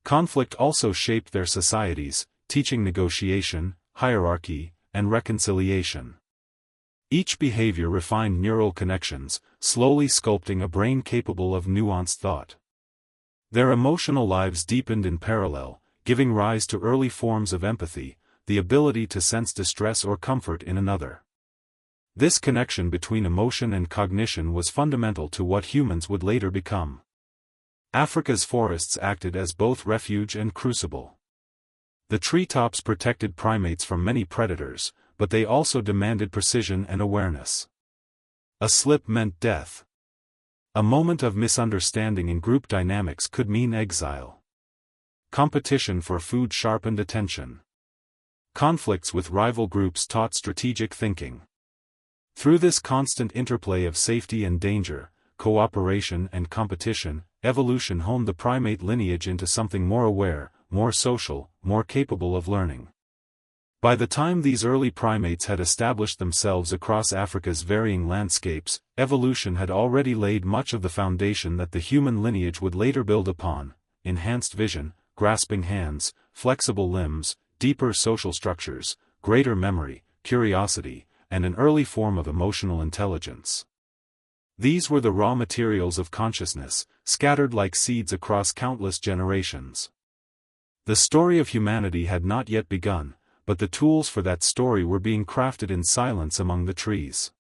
Conflict also shaped their societies, teaching negotiation, hierarchy, and reconciliation. Each behavior refined neural connections, slowly sculpting a brain capable of nuanced thought. Their emotional lives deepened in parallel, giving rise to early forms of empathy, the ability to sense distress or comfort in another. This connection between emotion and cognition was fundamental to what humans would later become. Africa's forests acted as both refuge and crucible. The treetops protected primates from many predators, but they also demanded precision and awareness. A slip meant death. A moment of misunderstanding in group dynamics could mean exile. Competition for food sharpened attention. Conflicts with rival groups taught strategic thinking. Through this constant interplay of safety and danger, cooperation and competition, evolution honed the primate lineage into something more aware, more social, more capable of learning. By the time these early primates had established themselves across Africa's varying landscapes, evolution had already laid much of the foundation that the human lineage would later build upon: enhanced vision, grasping hands, flexible limbs, deeper social structures, greater memory, curiosity, and an early form of emotional intelligence. These were the raw materials of consciousness, scattered like seeds across countless generations. The story of humanity had not yet begun, but the tools for that story were being crafted in silence among the trees.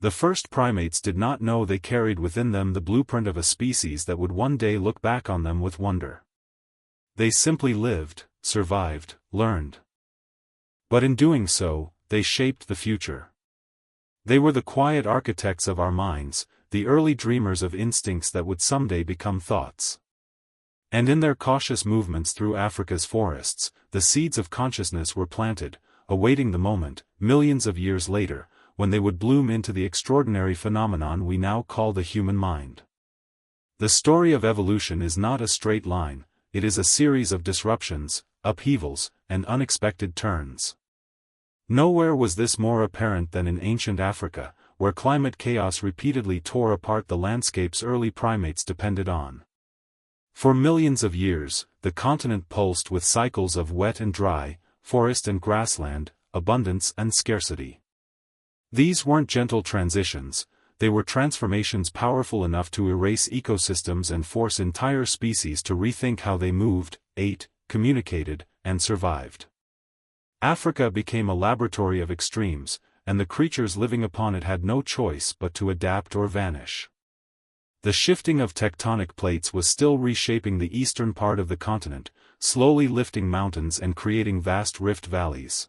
The first primates did not know they carried within them the blueprint of a species that would one day look back on them with wonder. They simply lived, survived, learned. But in doing so, they shaped the future. They were the quiet architects of our minds, the early dreamers of instincts that would someday become thoughts. And in their cautious movements through Africa's forests, the seeds of consciousness were planted, awaiting the moment, millions of years later, when they would bloom into the extraordinary phenomenon we now call the human mind. The story of evolution is not a straight line, it is a series of disruptions, upheavals, and unexpected turns. Nowhere was this more apparent than in ancient Africa, where climate chaos repeatedly tore apart the landscapes early primates depended on. For millions of years, the continent pulsed with cycles of wet and dry, forest and grassland, abundance and scarcity. These weren't gentle transitions, they were transformations powerful enough to erase ecosystems and force entire species to rethink how they moved, ate, communicated, and survived. Africa became a laboratory of extremes, and the creatures living upon it had no choice but to adapt or vanish. The shifting of tectonic plates was still reshaping the eastern part of the continent, slowly lifting mountains and creating vast rift valleys.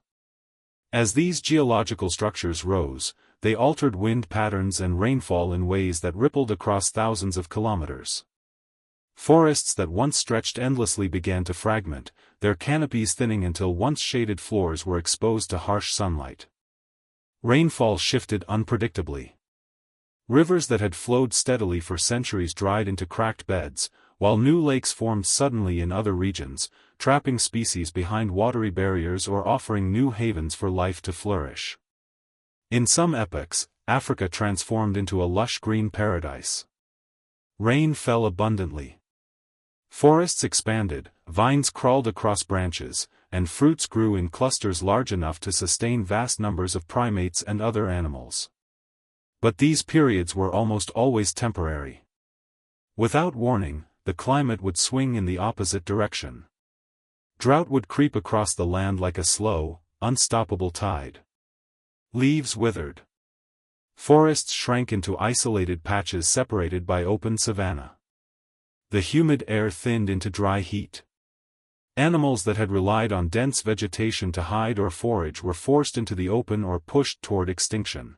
As these geological structures rose, they altered wind patterns and rainfall in ways that rippled across thousands of kilometers. Forests that once stretched endlessly began to fragment, their canopies thinning until once shaded floors were exposed to harsh sunlight. Rainfall shifted unpredictably. Rivers that had flowed steadily for centuries dried into cracked beds, while new lakes formed suddenly in other regions, trapping species behind watery barriers or offering new havens for life to flourish. In some epochs, Africa transformed into a lush green paradise. Rain fell abundantly. Forests expanded, vines crawled across branches, and fruits grew in clusters large enough to sustain vast numbers of primates and other animals. But these periods were almost always temporary. Without warning, the climate would swing in the opposite direction. Drought would creep across the land like a slow, unstoppable tide. Leaves withered. Forests shrank into isolated patches separated by open savanna. The humid air thinned into dry heat. Animals that had relied on dense vegetation to hide or forage were forced into the open or pushed toward extinction.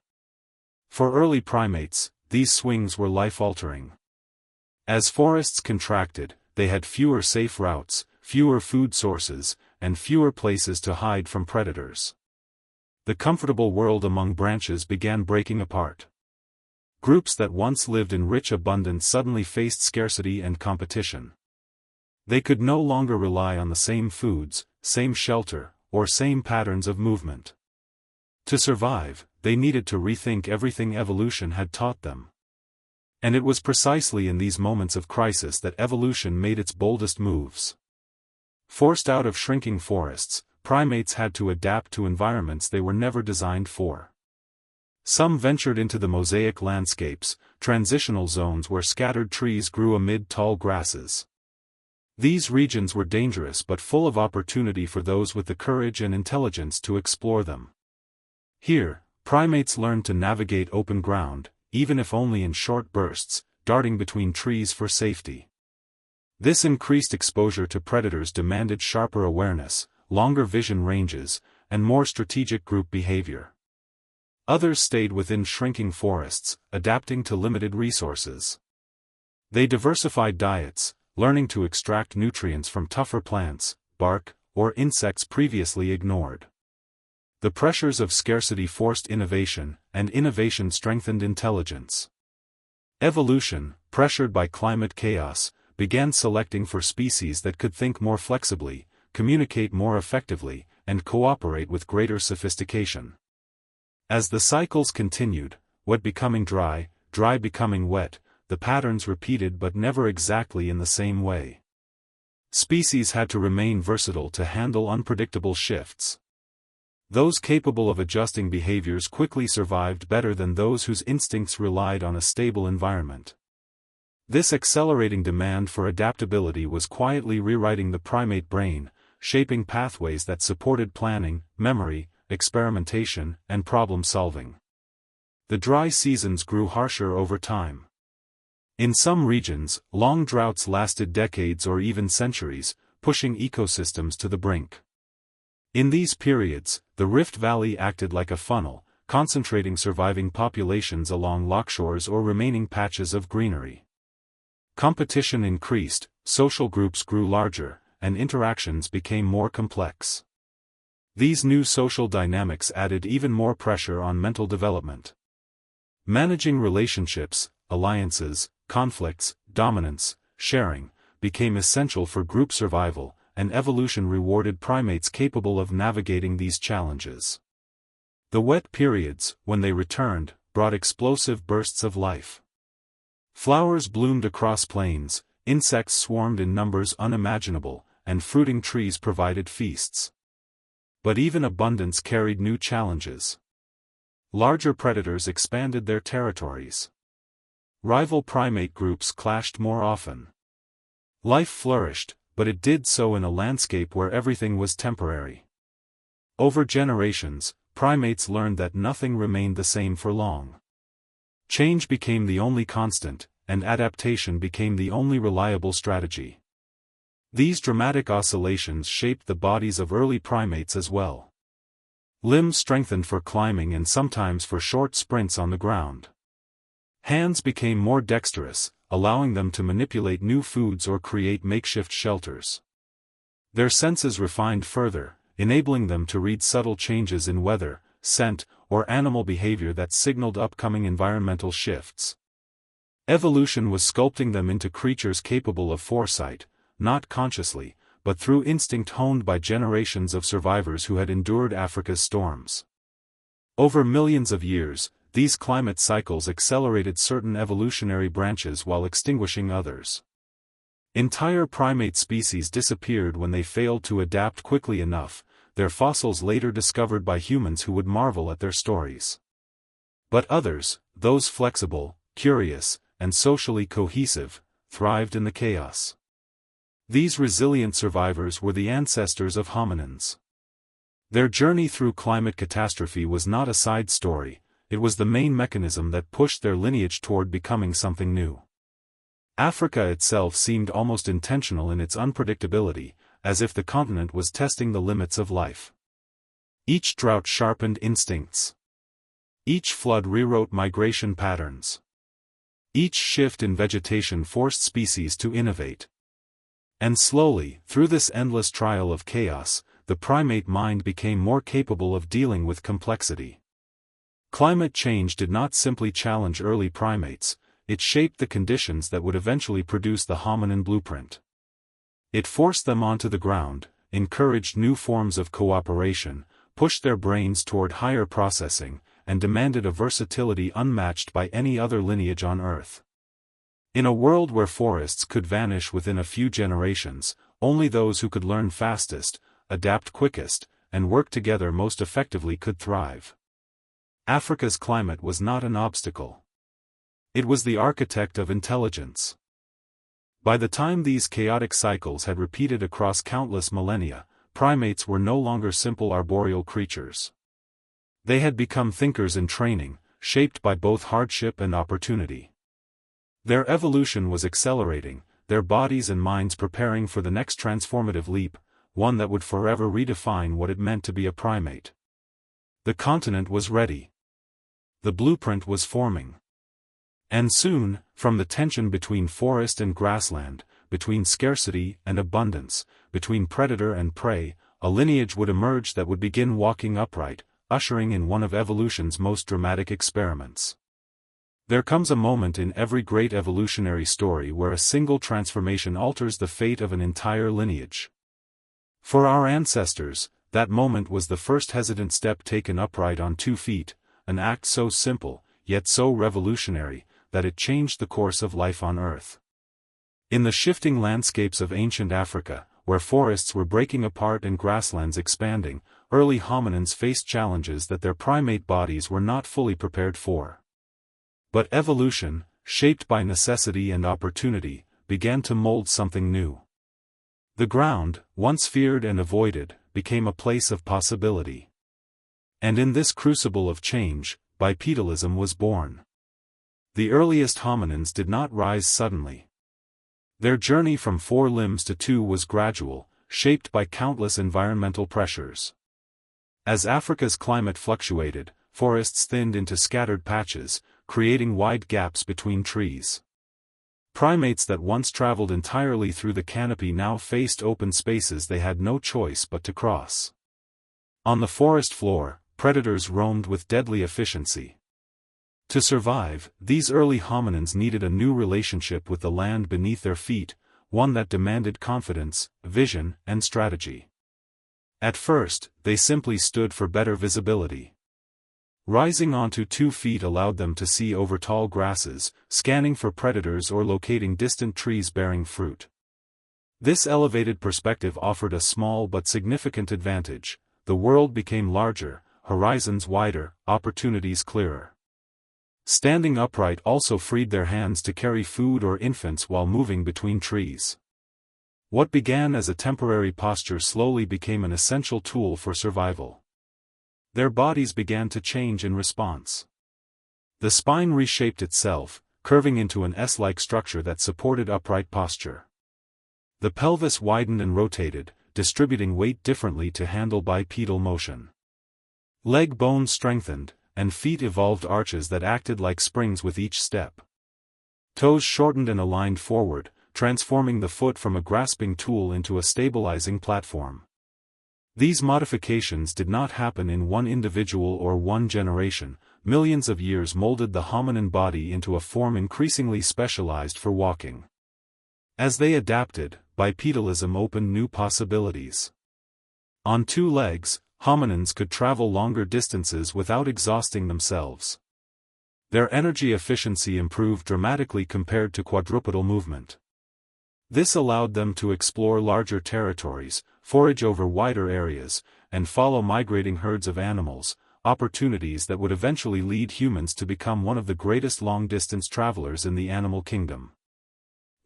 For early primates, these swings were life-altering. As forests contracted, they had fewer safe routes, fewer food sources, and fewer places to hide from predators. The comfortable world among branches began breaking apart. Groups that once lived in rich abundance suddenly faced scarcity and competition. They could no longer rely on the same foods, same shelter, or same patterns of movement. To survive, they needed to rethink everything evolution had taught them. And it was precisely in these moments of crisis that evolution made its boldest moves. Forced out of shrinking forests, primates had to adapt to environments they were never designed for. Some ventured into the mosaic landscapes, transitional zones where scattered trees grew amid tall grasses. These regions were dangerous but full of opportunity for those with the courage and intelligence to explore them. Here, primates learned to navigate open ground, even if only in short bursts, darting between trees for safety. This increased exposure to predators demanded sharper awareness, longer vision ranges, and more strategic group behavior. Others stayed within shrinking forests, adapting to limited resources. They diversified diets, learning to extract nutrients from tougher plants, bark, or insects previously ignored. The pressures of scarcity forced innovation, and innovation strengthened intelligence. Evolution, pressured by climate chaos, began selecting for species that could think more flexibly, communicate more effectively, and cooperate with greater sophistication. As the cycles continued, wet becoming dry, dry becoming wet, the patterns repeated but never exactly in the same way. Species had to remain versatile to handle unpredictable shifts. Those capable of adjusting behaviors quickly survived better than those whose instincts relied on a stable environment. This accelerating demand for adaptability was quietly rewriting the primate brain, shaping pathways that supported planning, memory, experimentation, and problem-solving. The dry seasons grew harsher over time. In some regions, long droughts lasted decades or even centuries, pushing ecosystems to the brink. In these periods, the Rift Valley acted like a funnel, concentrating surviving populations along lockshores or remaining patches of greenery. Competition increased, social groups grew larger, and interactions became more complex. These new social dynamics added even more pressure on mental development. Managing relationships, alliances, conflicts, dominance, sharing, became essential for group survival, and evolution rewarded primates capable of navigating these challenges. The wet periods, when they returned, brought explosive bursts of life. Flowers bloomed across plains, insects swarmed in numbers unimaginable, and fruiting trees provided feasts. But even abundance carried new challenges. Larger predators expanded their territories. Rival primate groups clashed more often. Life flourished, but it did so in a landscape where everything was temporary. Over generations, primates learned that nothing remained the same for long. Change became the only constant, and adaptation became the only reliable strategy. These dramatic oscillations shaped the bodies of early primates as well. Limbs strengthened for climbing and sometimes for short sprints on the ground. Hands became more dexterous, allowing them to manipulate new foods or create makeshift shelters. Their senses refined further, enabling them to read subtle changes in weather, scent, or animal behavior that signaled upcoming environmental shifts. Evolution was sculpting them into creatures capable of foresight, not consciously, but through instinct honed by generations of survivors who had endured Africa's storms. Over millions of years, these climate cycles accelerated certain evolutionary branches while extinguishing others. Entire primate species disappeared when they failed to adapt quickly enough, their fossils later discovered by humans who would marvel at their stories. But others, those flexible, curious, and socially cohesive, thrived in the chaos. These resilient survivors were the ancestors of hominins. Their journey through climate catastrophe was not a side story, it was the main mechanism that pushed their lineage toward becoming something new. Africa itself seemed almost intentional in its unpredictability, as if the continent was testing the limits of life. Each drought sharpened instincts. Each flood rewrote migration patterns. Each shift in vegetation forced species to innovate. And slowly, through this endless trial of chaos, the primate mind became more capable of dealing with complexity. Climate change did not simply challenge early primates, it shaped the conditions that would eventually produce the hominin blueprint. It forced them onto the ground, encouraged new forms of cooperation, pushed their brains toward higher processing, and demanded a versatility unmatched by any other lineage on Earth. In a world where forests could vanish within a few generations, only those who could learn fastest, adapt quickest, and work together most effectively could thrive. Africa's climate was not an obstacle. It was the architect of intelligence. By the time these chaotic cycles had repeated across countless millennia, primates were no longer simple arboreal creatures. They had become thinkers in training, shaped by both hardship and opportunity. Their evolution was accelerating, their bodies and minds preparing for the next transformative leap, one that would forever redefine what it meant to be a primate. The continent was ready. The blueprint was forming. And soon, from the tension between forest and grassland, between scarcity and abundance, between predator and prey, a lineage would emerge that would begin walking upright, ushering in one of evolution's most dramatic experiments. There comes a moment in every great evolutionary story where a single transformation alters the fate of an entire lineage. For our ancestors, that moment was the first hesitant step taken upright on 2 feet, an act so simple, yet so revolutionary, that it changed the course of life on Earth. In the shifting landscapes of ancient Africa, where forests were breaking apart and grasslands expanding, early hominins faced challenges that their primate bodies were not fully prepared for. But evolution, shaped by necessity and opportunity, began to mold something new. The ground, once feared and avoided, became a place of possibility. And in this crucible of change, bipedalism was born. The earliest hominins did not rise suddenly. Their journey from 4 limbs to 2 was gradual, shaped by countless environmental pressures. As Africa's climate fluctuated, forests thinned into scattered patches, creating wide gaps between trees. Primates that once traveled entirely through the canopy now faced open spaces they had no choice but to cross. On the forest floor, predators roamed with deadly efficiency. To survive, these early hominins needed a new relationship with the land beneath their feet, one that demanded confidence, vision, and strategy. At first, they simply stood for better visibility. Rising onto 2 feet allowed them to see over tall grasses, scanning for predators or locating distant trees bearing fruit. This elevated perspective offered a small but significant advantage: the world became larger, horizons wider, opportunities clearer. Standing upright also freed their hands to carry food or infants while moving between trees. What began as a temporary posture slowly became an essential tool for survival. Their bodies began to change in response. The spine reshaped itself, curving into an S-like structure that supported upright posture. The pelvis widened and rotated, distributing weight differently to handle bipedal motion. Leg bones strengthened, and feet evolved arches that acted like springs with each step. Toes shortened and aligned forward, transforming the foot from a grasping tool into a stabilizing platform. These modifications did not happen in one individual or one generation. Millions of years molded the hominin body into a form increasingly specialized for walking. As they adapted, bipedalism opened new possibilities. On 2 legs, hominins could travel longer distances without exhausting themselves. Their energy efficiency improved dramatically compared to quadrupedal movement. This allowed them to explore larger territories, forage over wider areas, and follow migrating herds of animals, opportunities that would eventually lead humans to become one of the greatest long-distance travelers in the animal kingdom.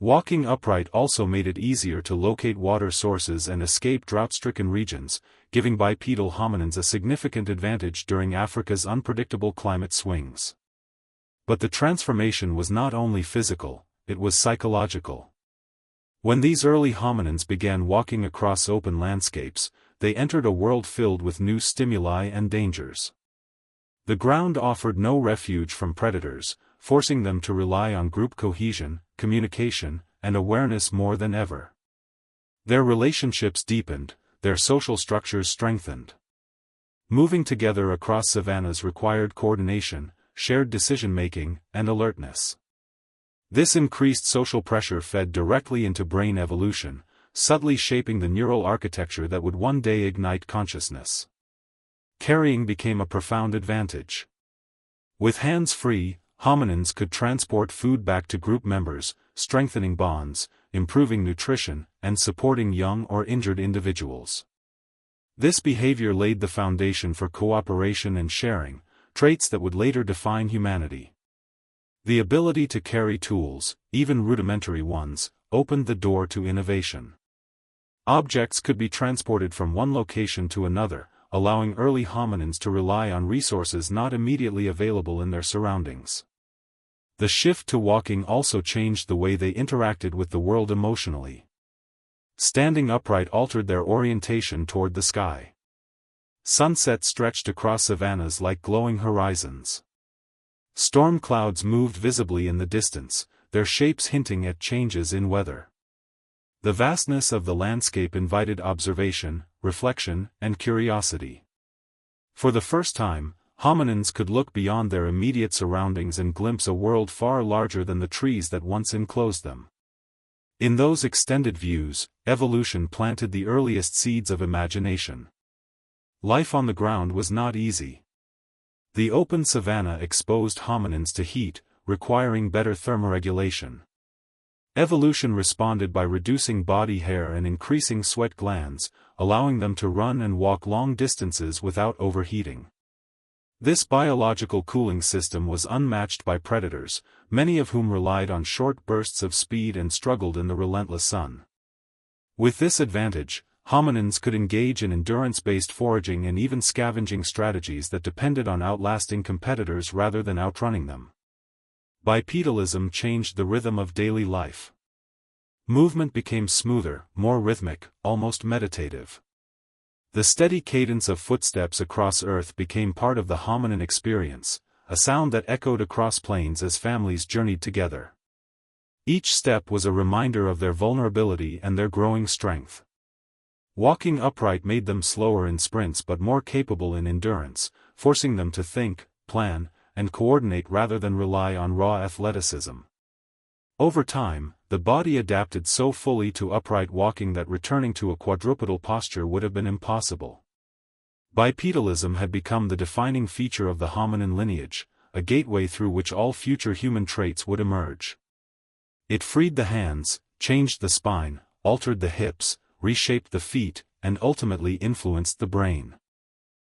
Walking upright also made it easier to locate water sources and escape drought-stricken regions, giving bipedal hominins a significant advantage during Africa's unpredictable climate swings. But the transformation was not only physical, it was psychological. When these early hominins began walking across open landscapes, they entered a world filled with new stimuli and dangers. The ground offered no refuge from predators, forcing them to rely on group cohesion, communication, and awareness more than ever. Their relationships deepened, their social structures strengthened. Moving together across savannas required coordination, shared decision-making, and alertness. This increased social pressure fed directly into brain evolution, subtly shaping the neural architecture that would one day ignite consciousness. Carrying became a profound advantage. With hands free, hominins could transport food back to group members, strengthening bonds, improving nutrition, and supporting young or injured individuals. This behavior laid the foundation for cooperation and sharing, traits that would later define humanity. The ability to carry tools, even rudimentary ones, opened the door to innovation. Objects could be transported from one location to another, allowing early hominins to rely on resources not immediately available in their surroundings. The shift to walking also changed the way they interacted with the world emotionally. Standing upright altered their orientation toward the sky. Sunsets stretched across savannas like glowing horizons. Storm clouds moved visibly in the distance, their shapes hinting at changes in weather. The vastness of the landscape invited observation, reflection, and curiosity. For the first time, hominins could look beyond their immediate surroundings and glimpse a world far larger than the trees that once enclosed them. In those extended views, evolution planted the earliest seeds of imagination. Life on the ground was not easy. The open savanna exposed hominins to heat, requiring better thermoregulation. Evolution responded by reducing body hair and increasing sweat glands, allowing them to run and walk long distances without overheating. This biological cooling system was unmatched by predators, many of whom relied on short bursts of speed and struggled in the relentless sun. With this advantage, hominins could engage in endurance-based foraging and even scavenging strategies that depended on outlasting competitors rather than outrunning them. Bipedalism changed the rhythm of daily life. Movement became smoother, more rhythmic, almost meditative. The steady cadence of footsteps across Earth became part of the hominin experience, a sound that echoed across plains as families journeyed together. Each step was a reminder of their vulnerability and their growing strength. Walking upright made them slower in sprints but more capable in endurance, forcing them to think, plan, and coordinate rather than rely on raw athleticism. Over time, the body adapted so fully to upright walking that returning to a quadrupedal posture would have been impossible. Bipedalism had become the defining feature of the hominin lineage, a gateway through which all future human traits would emerge. It freed the hands, changed the spine, altered the hips, reshaped the feet, and ultimately influenced the brain.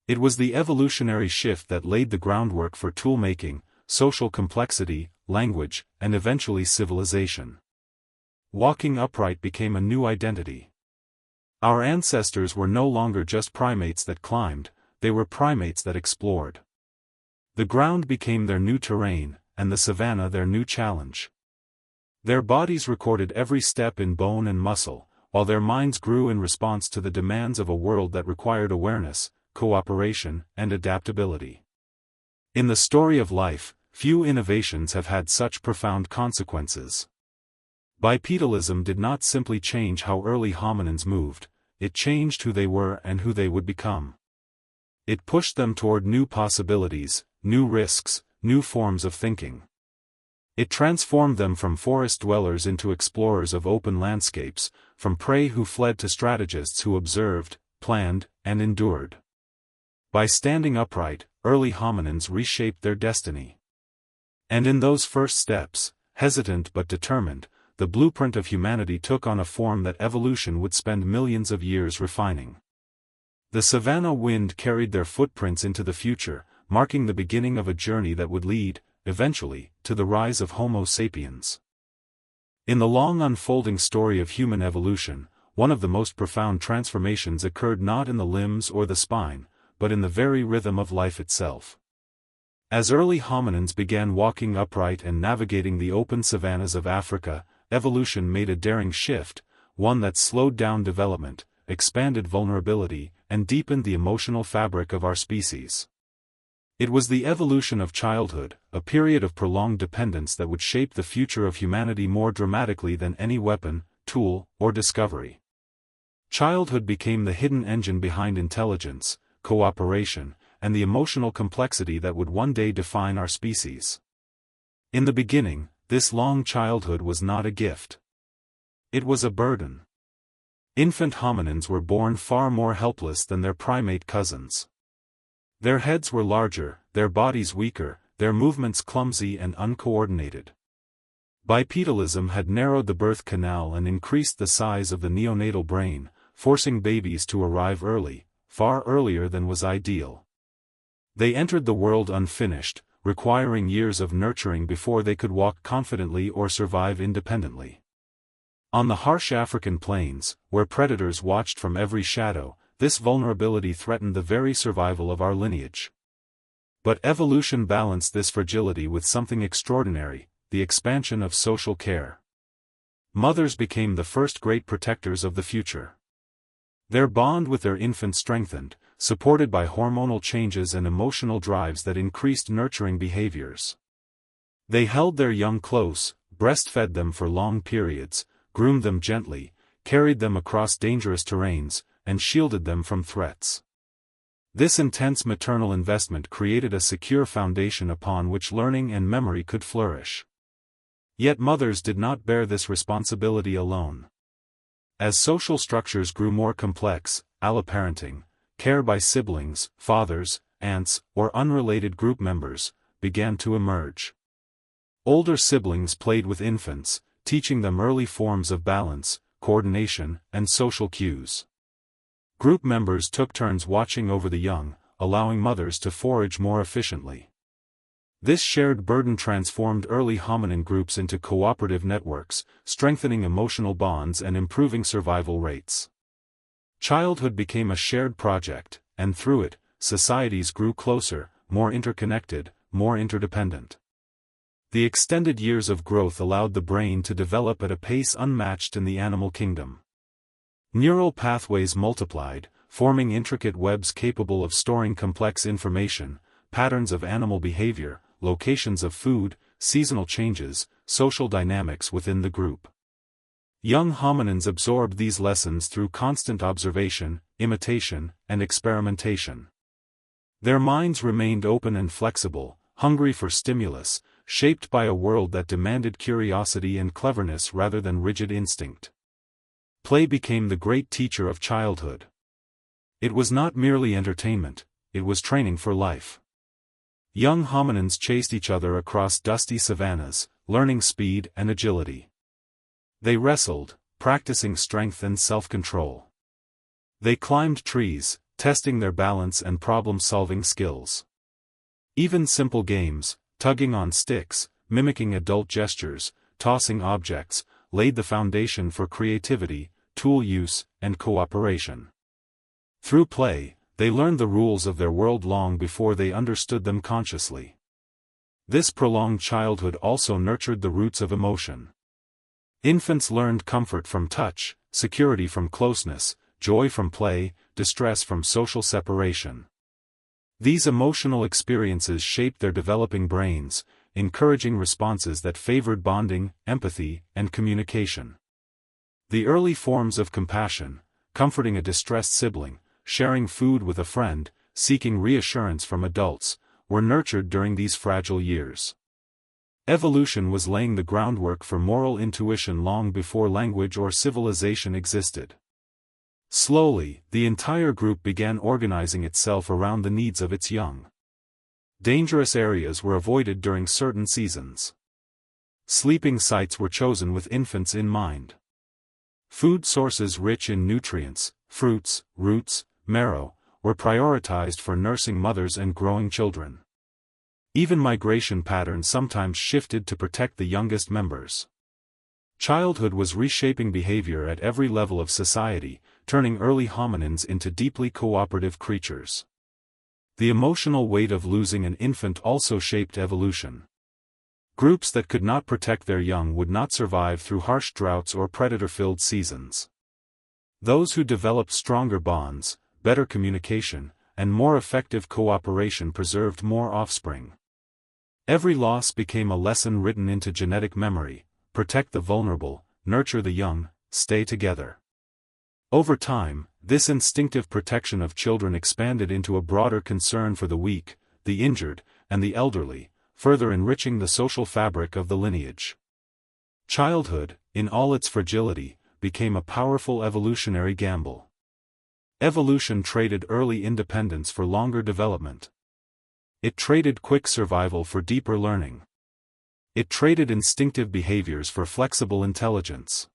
It was the evolutionary shift that laid the groundwork for tool-making, social complexity, language, and eventually civilization. Walking upright became a new identity. Our ancestors were no longer just primates that climbed, they were primates that explored. The ground became their new terrain, and the savanna their new challenge. Their bodies recorded every step in bone and muscle, while their minds grew in response to the demands of a world that required awareness, cooperation, and adaptability. In the story of life, few innovations have had such profound consequences. Bipedalism did not simply change how early hominins moved, it changed who they were and who they would become. It pushed them toward new possibilities, new risks, new forms of thinking. It transformed them from forest dwellers into explorers of open landscapes, from prey who fled to strategists who observed, planned, and endured. By standing upright, early hominins reshaped their destiny. And in those first steps, hesitant but determined, the blueprint of humanity took on a form that evolution would spend millions of years refining. The savanna wind carried their footprints into the future, marking the beginning of a journey that would lead, eventually, to the rise of Homo sapiens. In the long unfolding story of human evolution, one of the most profound transformations occurred not in the limbs or the spine, but in the very rhythm of life itself. As early hominins began walking upright and navigating the open savannas of Africa, evolution made a daring shift, one that slowed down development, expanded vulnerability, and deepened the emotional fabric of our species. It was the evolution of childhood, a period of prolonged dependence that would shape the future of humanity more dramatically than any weapon, tool, or discovery. Childhood became the hidden engine behind intelligence, cooperation, and the emotional complexity that would one day define our species. In the beginning, this long childhood was not a gift. It was a burden. Infant hominins were born far more helpless than their primate cousins. Their heads were larger, their bodies weaker, their movements clumsy and uncoordinated. Bipedalism had narrowed the birth canal and increased the size of the neonatal brain, forcing babies to arrive early, far earlier than was ideal. They entered the world unfinished, requiring years of nurturing before they could walk confidently or survive independently. On the harsh African plains, where predators watched from every shadow, this vulnerability threatened the very survival of our lineage. But evolution balanced this fragility with something extraordinary: the expansion of social care. Mothers became the first great protectors of the future. Their bond with their infant strengthened, supported by hormonal changes and emotional drives that increased nurturing behaviors. They held their young close, breastfed them for long periods, groomed them gently, carried them across dangerous terrains, and shielded them from threats. This intense maternal investment created a secure foundation upon which learning and memory could flourish. Yet mothers did not bear this responsibility alone. As social structures grew more complex, alloparenting, care by siblings, fathers, aunts, or unrelated group members, began to emerge. Older siblings played with infants, teaching them early forms of balance, coordination, and social cues. Group members took turns watching over the young, allowing mothers to forage more efficiently. This shared burden transformed early hominin groups into cooperative networks, strengthening emotional bonds and improving survival rates. Childhood became a shared project, and through it, societies grew closer, more interconnected, more interdependent. The extended years of growth allowed the brain to develop at a pace unmatched in the animal kingdom. Neural pathways multiplied, forming intricate webs capable of storing complex information, patterns of animal behavior, locations of food, seasonal changes, social dynamics within the group. Young hominins absorbed these lessons through constant observation, imitation, and experimentation. Their minds remained open and flexible, hungry for stimulus, shaped by a world that demanded curiosity and cleverness rather than rigid instinct. Play became the great teacher of childhood. It was not merely entertainment, it was training for life. Young hominins chased each other across dusty savannas, learning speed and agility. They wrestled, practicing strength and self-control. They climbed trees, testing their balance and problem-solving skills. Even simple games, tugging on sticks, mimicking adult gestures, tossing objects, laid the foundation for creativity, tool use, and cooperation. Through play, they learned the rules of their world long before they understood them consciously. This prolonged childhood also nurtured the roots of emotion. Infants learned comfort from touch, security from closeness, joy from play, distress from social separation. These emotional experiences shaped their developing brains, encouraging responses that favored bonding, empathy, and communication. The early forms of compassion, comforting a distressed sibling, sharing food with a friend, seeking reassurance from adults, were nurtured during these fragile years. Evolution was laying the groundwork for moral intuition long before language or civilization existed. Slowly, the entire group began organizing itself around the needs of its young. Dangerous areas were avoided during certain seasons. Sleeping sites were chosen with infants in mind. Food sources rich in nutrients, fruits, roots, marrow, were prioritized for nursing mothers and growing children. Even migration patterns sometimes shifted to protect the youngest members. Childhood was reshaping behavior at every level of society, turning early hominins into deeply cooperative creatures. The emotional weight of losing an infant also shaped evolution. Groups that could not protect their young would not survive through harsh droughts or predator-filled seasons. Those who developed stronger bonds, better communication, and more effective cooperation preserved more offspring. Every loss became a lesson written into genetic memory: protect the vulnerable, nurture the young, stay together. Over time, this instinctive protection of children expanded into a broader concern for the weak, the injured, and the elderly, further enriching the social fabric of the lineage. Childhood, in all its fragility, became a powerful evolutionary gamble. Evolution traded early independence for longer development. It traded quick survival for deeper learning. It traded instinctive behaviors for flexible intelligence.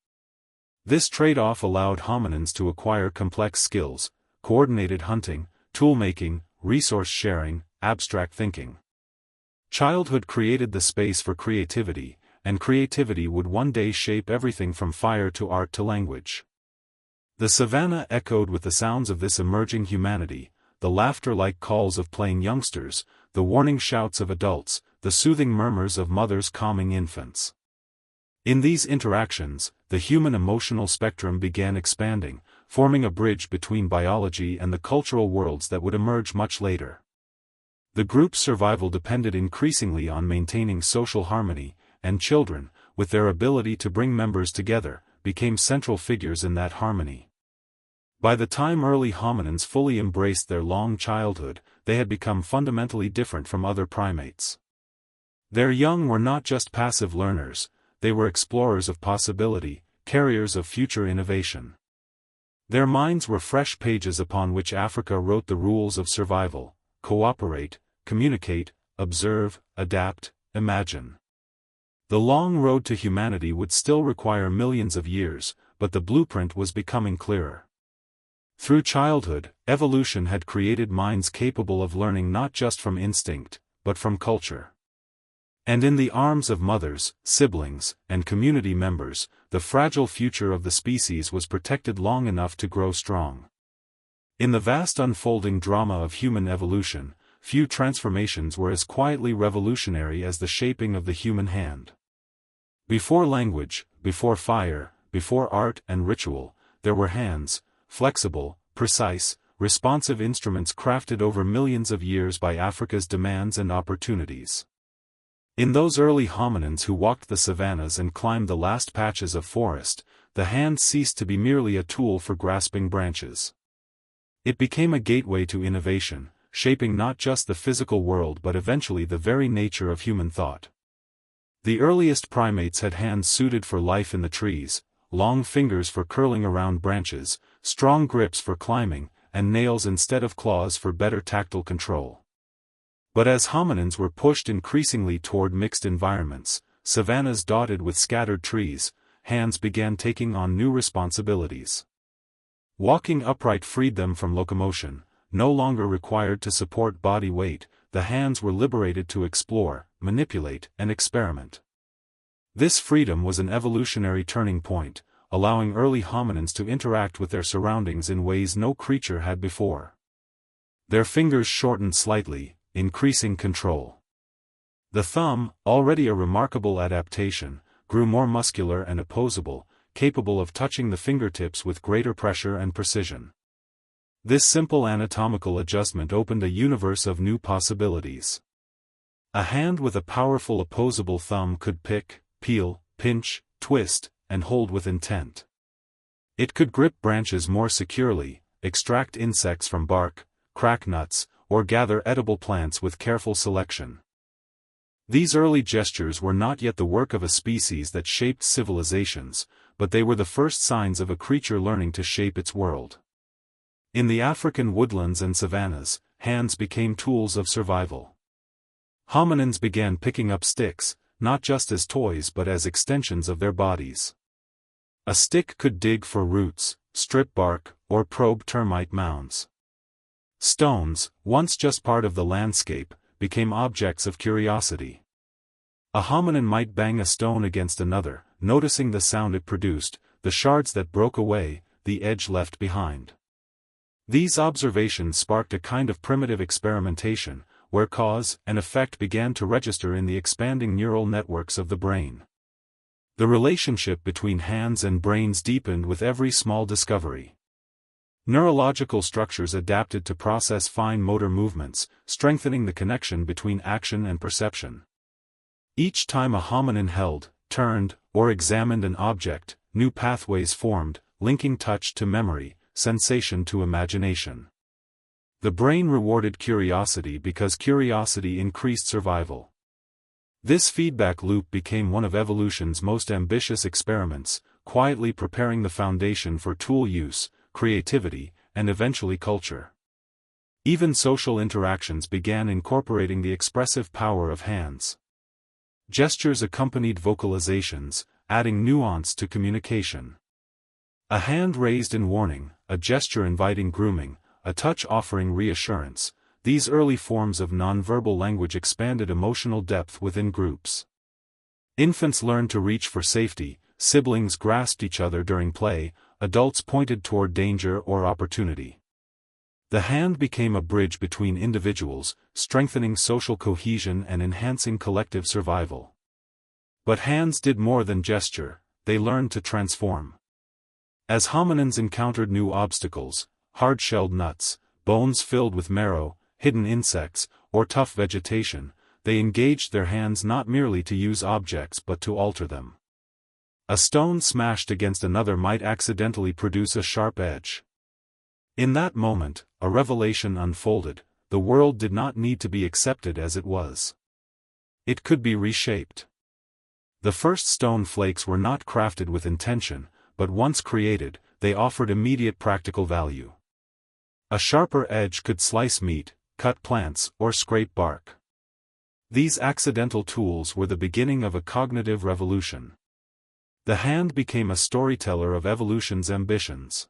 This trade-off allowed hominins to acquire complex skills, coordinated hunting, tool-making, resource sharing, abstract thinking. Childhood created the space for creativity, and creativity would one day shape everything from fire to art to language. The savanna echoed with the sounds of this emerging humanity, the laughter-like calls of playing youngsters, the warning shouts of adults, the soothing murmurs of mothers calming infants. In these interactions, the human emotional spectrum began expanding, forming a bridge between biology and the cultural worlds that would emerge much later. The group's survival depended increasingly on maintaining social harmony, and children, with their ability to bring members together, became central figures in that harmony. By the time early hominins fully embraced their long childhood, they had become fundamentally different from other primates. Their young were not just passive learners, they were explorers of possibility, carriers of future innovation. Their minds were fresh pages upon which Africa wrote the rules of survival: cooperate, communicate, observe, adapt, imagine. The long road to humanity would still require millions of years, but the blueprint was becoming clearer. Through childhood, evolution had created minds capable of learning not just from instinct, but from culture. And in the arms of mothers, siblings, and community members, the fragile future of the species was protected long enough to grow strong. In the vast unfolding drama of human evolution, few transformations were as quietly revolutionary as the shaping of the human hand. Before language, before fire, before art and ritual, there were hands, flexible, precise, responsive instruments crafted over millions of years by Africa's demands and opportunities. In those early hominins who walked the savannas and climbed the last patches of forest, the hand ceased to be merely a tool for grasping branches. It became a gateway to innovation, shaping not just the physical world but eventually the very nature of human thought. The earliest primates had hands suited for life in the trees, long fingers for curling around branches, strong grips for climbing, and nails instead of claws for better tactile control. But as hominins were pushed increasingly toward mixed environments, savannas dotted with scattered trees, hands began taking on new responsibilities. Walking upright freed them from locomotion, no longer required to support body weight. The hands were liberated to explore, manipulate, and experiment. This freedom was an evolutionary turning point, allowing early hominins to interact with their surroundings in ways no creature had before. Their fingers shortened slightly, increasing control. The thumb, already a remarkable adaptation, grew more muscular and opposable, capable of touching the fingertips with greater pressure and precision. This simple anatomical adjustment opened a universe of new possibilities. A hand with a powerful opposable thumb could pick, peel, pinch, twist, and hold with intent. It could grip branches more securely, extract insects from bark, crack nuts, or gather edible plants with careful selection. These early gestures were not yet the work of a species that shaped civilizations, but they were the first signs of a creature learning to shape its world. In the African woodlands and savannas, hands became tools of survival. Hominins began picking up sticks, not just as toys but as extensions of their bodies. A stick could dig for roots, strip bark, or probe termite mounds. Stones, once just part of the landscape, became objects of curiosity. A hominin might bang a stone against another, noticing the sound it produced, the shards that broke away, the edge left behind. These observations sparked a kind of primitive experimentation, where cause and effect began to register in the expanding neural networks of the brain. The relationship between hands and brains deepened with every small discovery. Neurological structures adapted to process fine motor movements, strengthening the connection between action and perception. Each time a hominin held, turned, or examined an object, new pathways formed, linking touch to memory, sensation to imagination. The brain rewarded curiosity because curiosity increased survival. This feedback loop became one of evolution's most ambitious experiments, quietly preparing the foundation for tool use, creativity, and eventually culture. Even social interactions began incorporating the expressive power of hands. Gestures accompanied vocalizations, adding nuance to communication. A hand raised in warning, a gesture inviting grooming, a touch offering reassurance, these early forms of nonverbal language expanded emotional depth within groups. Infants learned to reach for safety, siblings grasped each other during play, adults pointed toward danger or opportunity. The hand became a bridge between individuals, strengthening social cohesion and enhancing collective survival. But hands did more than gesture, they learned to transform. As hominins encountered new obstacles, hard-shelled nuts, bones filled with marrow, hidden insects, or tough vegetation, they engaged their hands not merely to use objects but to alter them. A stone smashed against another might accidentally produce a sharp edge. In that moment, a revelation unfolded: the world did not need to be accepted as it was. It could be reshaped. The first stone flakes were not crafted with intention, but once created, they offered immediate practical value. A sharper edge could slice meat, cut plants, or scrape bark. These accidental tools were the beginning of a cognitive revolution. The hand became a storyteller of evolution's ambitions.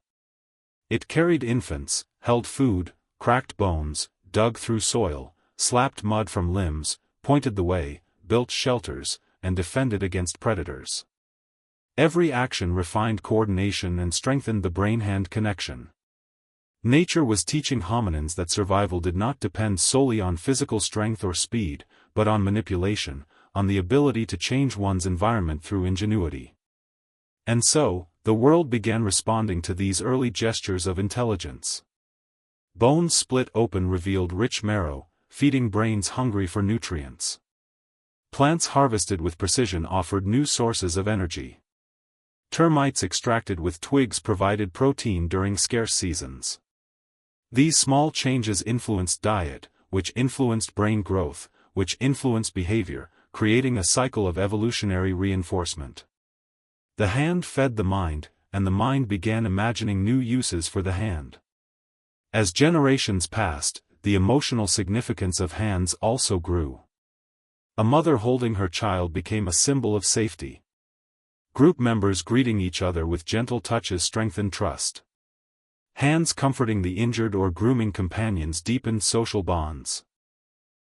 It carried infants, held food, cracked bones, dug through soil, slapped mud from limbs, pointed the way, built shelters, and defended against predators. Every action refined coordination and strengthened the brain-hand connection. Nature was teaching hominins that survival did not depend solely on physical strength or speed, but on manipulation, on the ability to change one's environment through ingenuity. And so, the world began responding to these early gestures of intelligence. Bones split open revealed rich marrow, feeding brains hungry for nutrients. Plants harvested with precision offered new sources of energy. Termites extracted with twigs provided protein during scarce seasons. These small changes influenced diet, which influenced brain growth, which influenced behavior, creating a cycle of evolutionary reinforcement. The hand fed the mind, and the mind began imagining new uses for the hand. As generations passed, the emotional significance of hands also grew. A mother holding her child became a symbol of safety. Group members greeting each other with gentle touches strengthened trust. Hands comforting the injured or grooming companions deepened social bonds.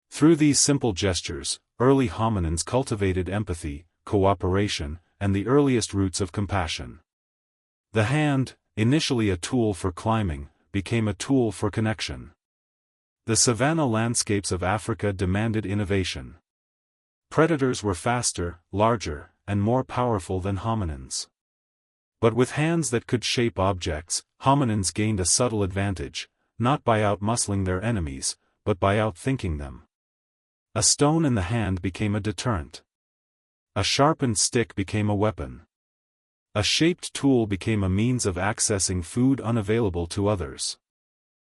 Through these simple gestures, early hominins cultivated empathy, cooperation, and the earliest roots of compassion. The hand, initially a tool for climbing, became a tool for connection. The savanna landscapes of Africa demanded innovation. Predators were faster, larger, and more powerful than hominins. But with hands that could shape objects, hominins gained a subtle advantage, not by outmuscling their enemies, but by outthinking them. A stone in the hand became a deterrent. A sharpened stick became a weapon. A shaped tool became a means of accessing food unavailable to others.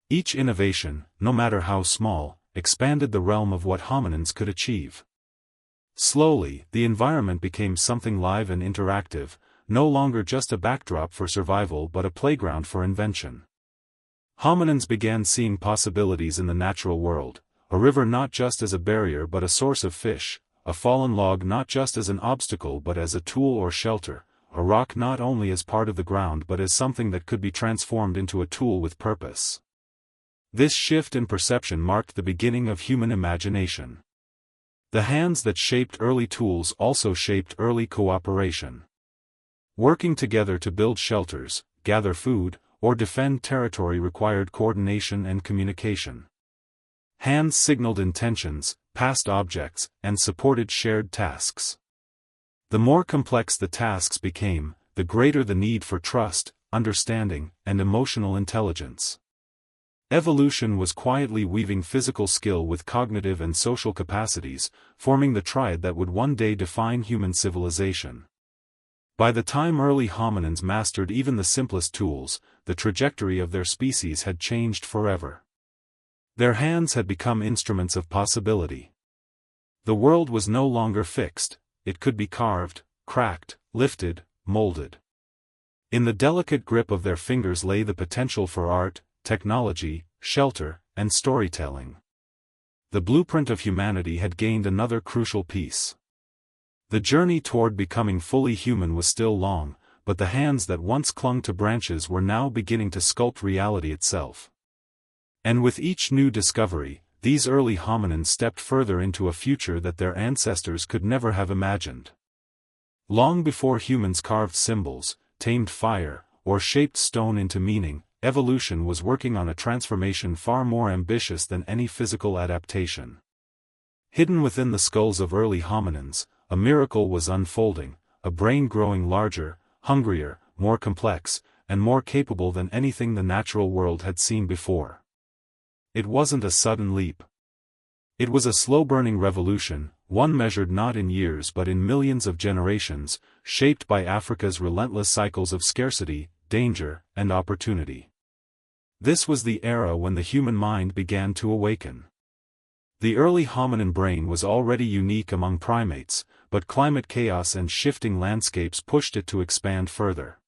Each innovation, no matter how small, expanded the realm of what hominins could achieve. Slowly, the environment became something live and interactive, no longer just a backdrop for survival but a playground for invention. Hominins began seeing possibilities in the natural world, a river not just as a barrier but a source of fish, a fallen log not just as an obstacle but as a tool or shelter, a rock not only as part of the ground but as something that could be transformed into a tool with purpose. This shift in perception marked the beginning of human imagination. The hands that shaped early tools also shaped early cooperation. Working together to build shelters, gather food, or defend territory required coordination and communication. Hands signaled intentions, passed objects, and supported shared tasks. The more complex the tasks became, the greater the need for trust, understanding, and emotional intelligence. Evolution was quietly weaving physical skill with cognitive and social capacities, forming the triad that would one day define human civilization. By the time early hominins mastered even the simplest tools, the trajectory of their species had changed forever. Their hands had become instruments of possibility. The world was no longer fixed, it could be carved, cracked, lifted, molded. In the delicate grip of their fingers lay the potential for art, technology, shelter, and storytelling. The blueprint of humanity had gained another crucial piece. The journey toward becoming fully human was still long, but the hands that once clung to branches were now beginning to sculpt reality itself. And with each new discovery, these early hominins stepped further into a future that their ancestors could never have imagined. Long before humans carved symbols, tamed fire, or shaped stone into meaning, evolution was working on a transformation far more ambitious than any physical adaptation. Hidden within the skulls of early hominins, a miracle was unfolding, a brain growing larger, hungrier, more complex, and more capable than anything the natural world had seen before. It wasn't a sudden leap. It was a slow-burning revolution, one measured not in years but in millions of generations, shaped by Africa's relentless cycles of scarcity, danger, and opportunity. This was the era when the human mind began to awaken. The early hominin brain was already unique among primates, but climate chaos and shifting landscapes pushed it to expand further.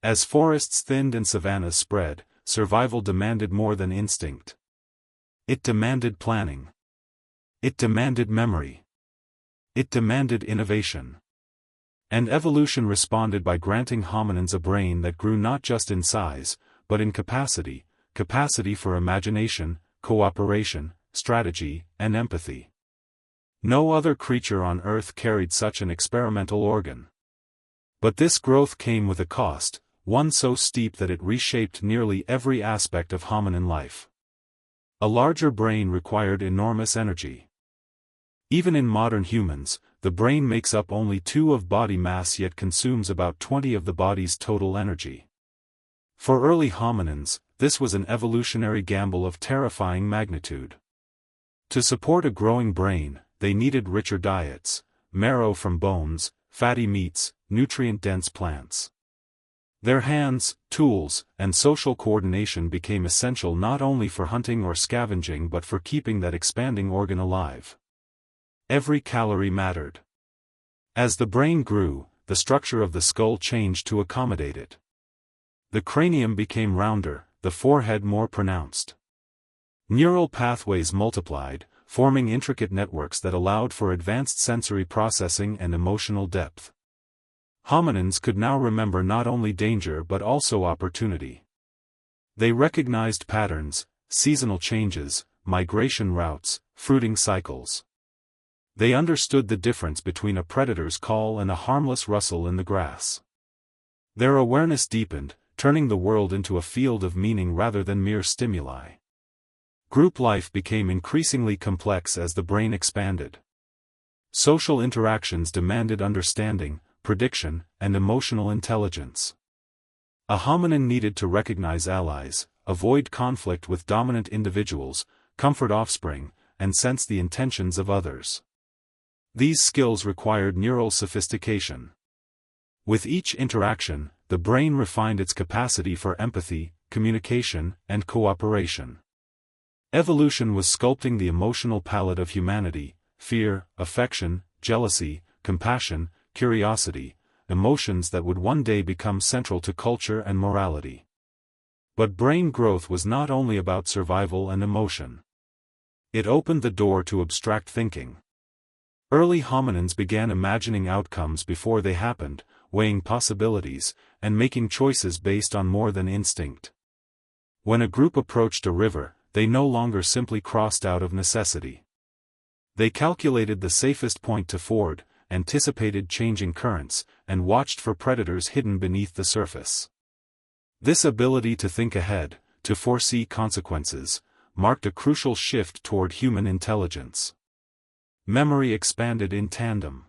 As forests thinned and savannas spread, survival demanded more than instinct. It demanded planning. It demanded memory. It demanded innovation. And evolution responded by granting hominins a brain that grew not just in size, but in capacity for imagination, cooperation, strategy, and empathy. No other creature on Earth carried such an experimental organ. But this growth came with a cost, one so steep that it reshaped nearly every aspect of hominin life. A larger brain required enormous energy. Even in modern humans, the brain makes up only 2% of body mass yet consumes about 20% of the body's total energy. For early hominins, this was an evolutionary gamble of terrifying magnitude. To support a growing brain, they needed richer diets, marrow from bones, fatty meats, nutrient-dense plants. Their hands, tools, and social coordination became essential not only for hunting or scavenging but for keeping that expanding organ alive. Every calorie mattered. As the brain grew, the structure of the skull changed to accommodate it. The cranium became rounder, the forehead more pronounced. Neural pathways multiplied, forming intricate networks that allowed for advanced sensory processing and emotional depth. Hominins could now remember not only danger but also opportunity. They recognized patterns, seasonal changes, migration routes, fruiting cycles. They understood the difference between a predator's call and a harmless rustle in the grass. Their awareness deepened, turning the world into a field of meaning rather than mere stimuli. Group life became increasingly complex as the brain expanded. Social interactions demanded understanding, prediction, and emotional intelligence. A hominin needed to recognize allies, avoid conflict with dominant individuals, comfort offspring, and sense the intentions of others. These skills required neural sophistication. With each interaction, the brain refined its capacity for empathy, communication, and cooperation. Evolution was sculpting the emotional palette of humanity: fear, affection, jealousy, compassion, curiosity, emotions that would one day become central to culture and morality. But brain growth was not only about survival and emotion. It opened the door to abstract thinking. Early hominins began imagining outcomes before they happened, weighing possibilities, and making choices based on more than instinct. When a group approached a river, they no longer simply crossed out of necessity. They calculated the safest point to ford, anticipated changing currents, and watched for predators hidden beneath the surface. This ability to think ahead, to foresee consequences, marked a crucial shift toward human intelligence. Memory expanded in tandem.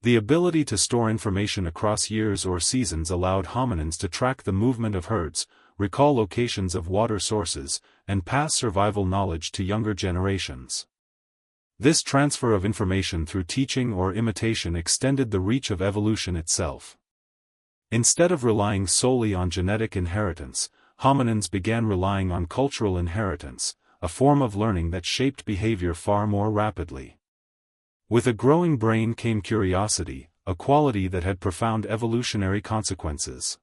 The ability to store information across years or seasons allowed hominins to track the movement of herds, recall locations of water sources, and pass survival knowledge to younger generations. This transfer of information through teaching or imitation extended the reach of evolution itself. Instead of relying solely on genetic inheritance, hominins began relying on cultural inheritance, a form of learning that shaped behavior far more rapidly. With a growing brain came curiosity, a quality that had profound evolutionary consequences.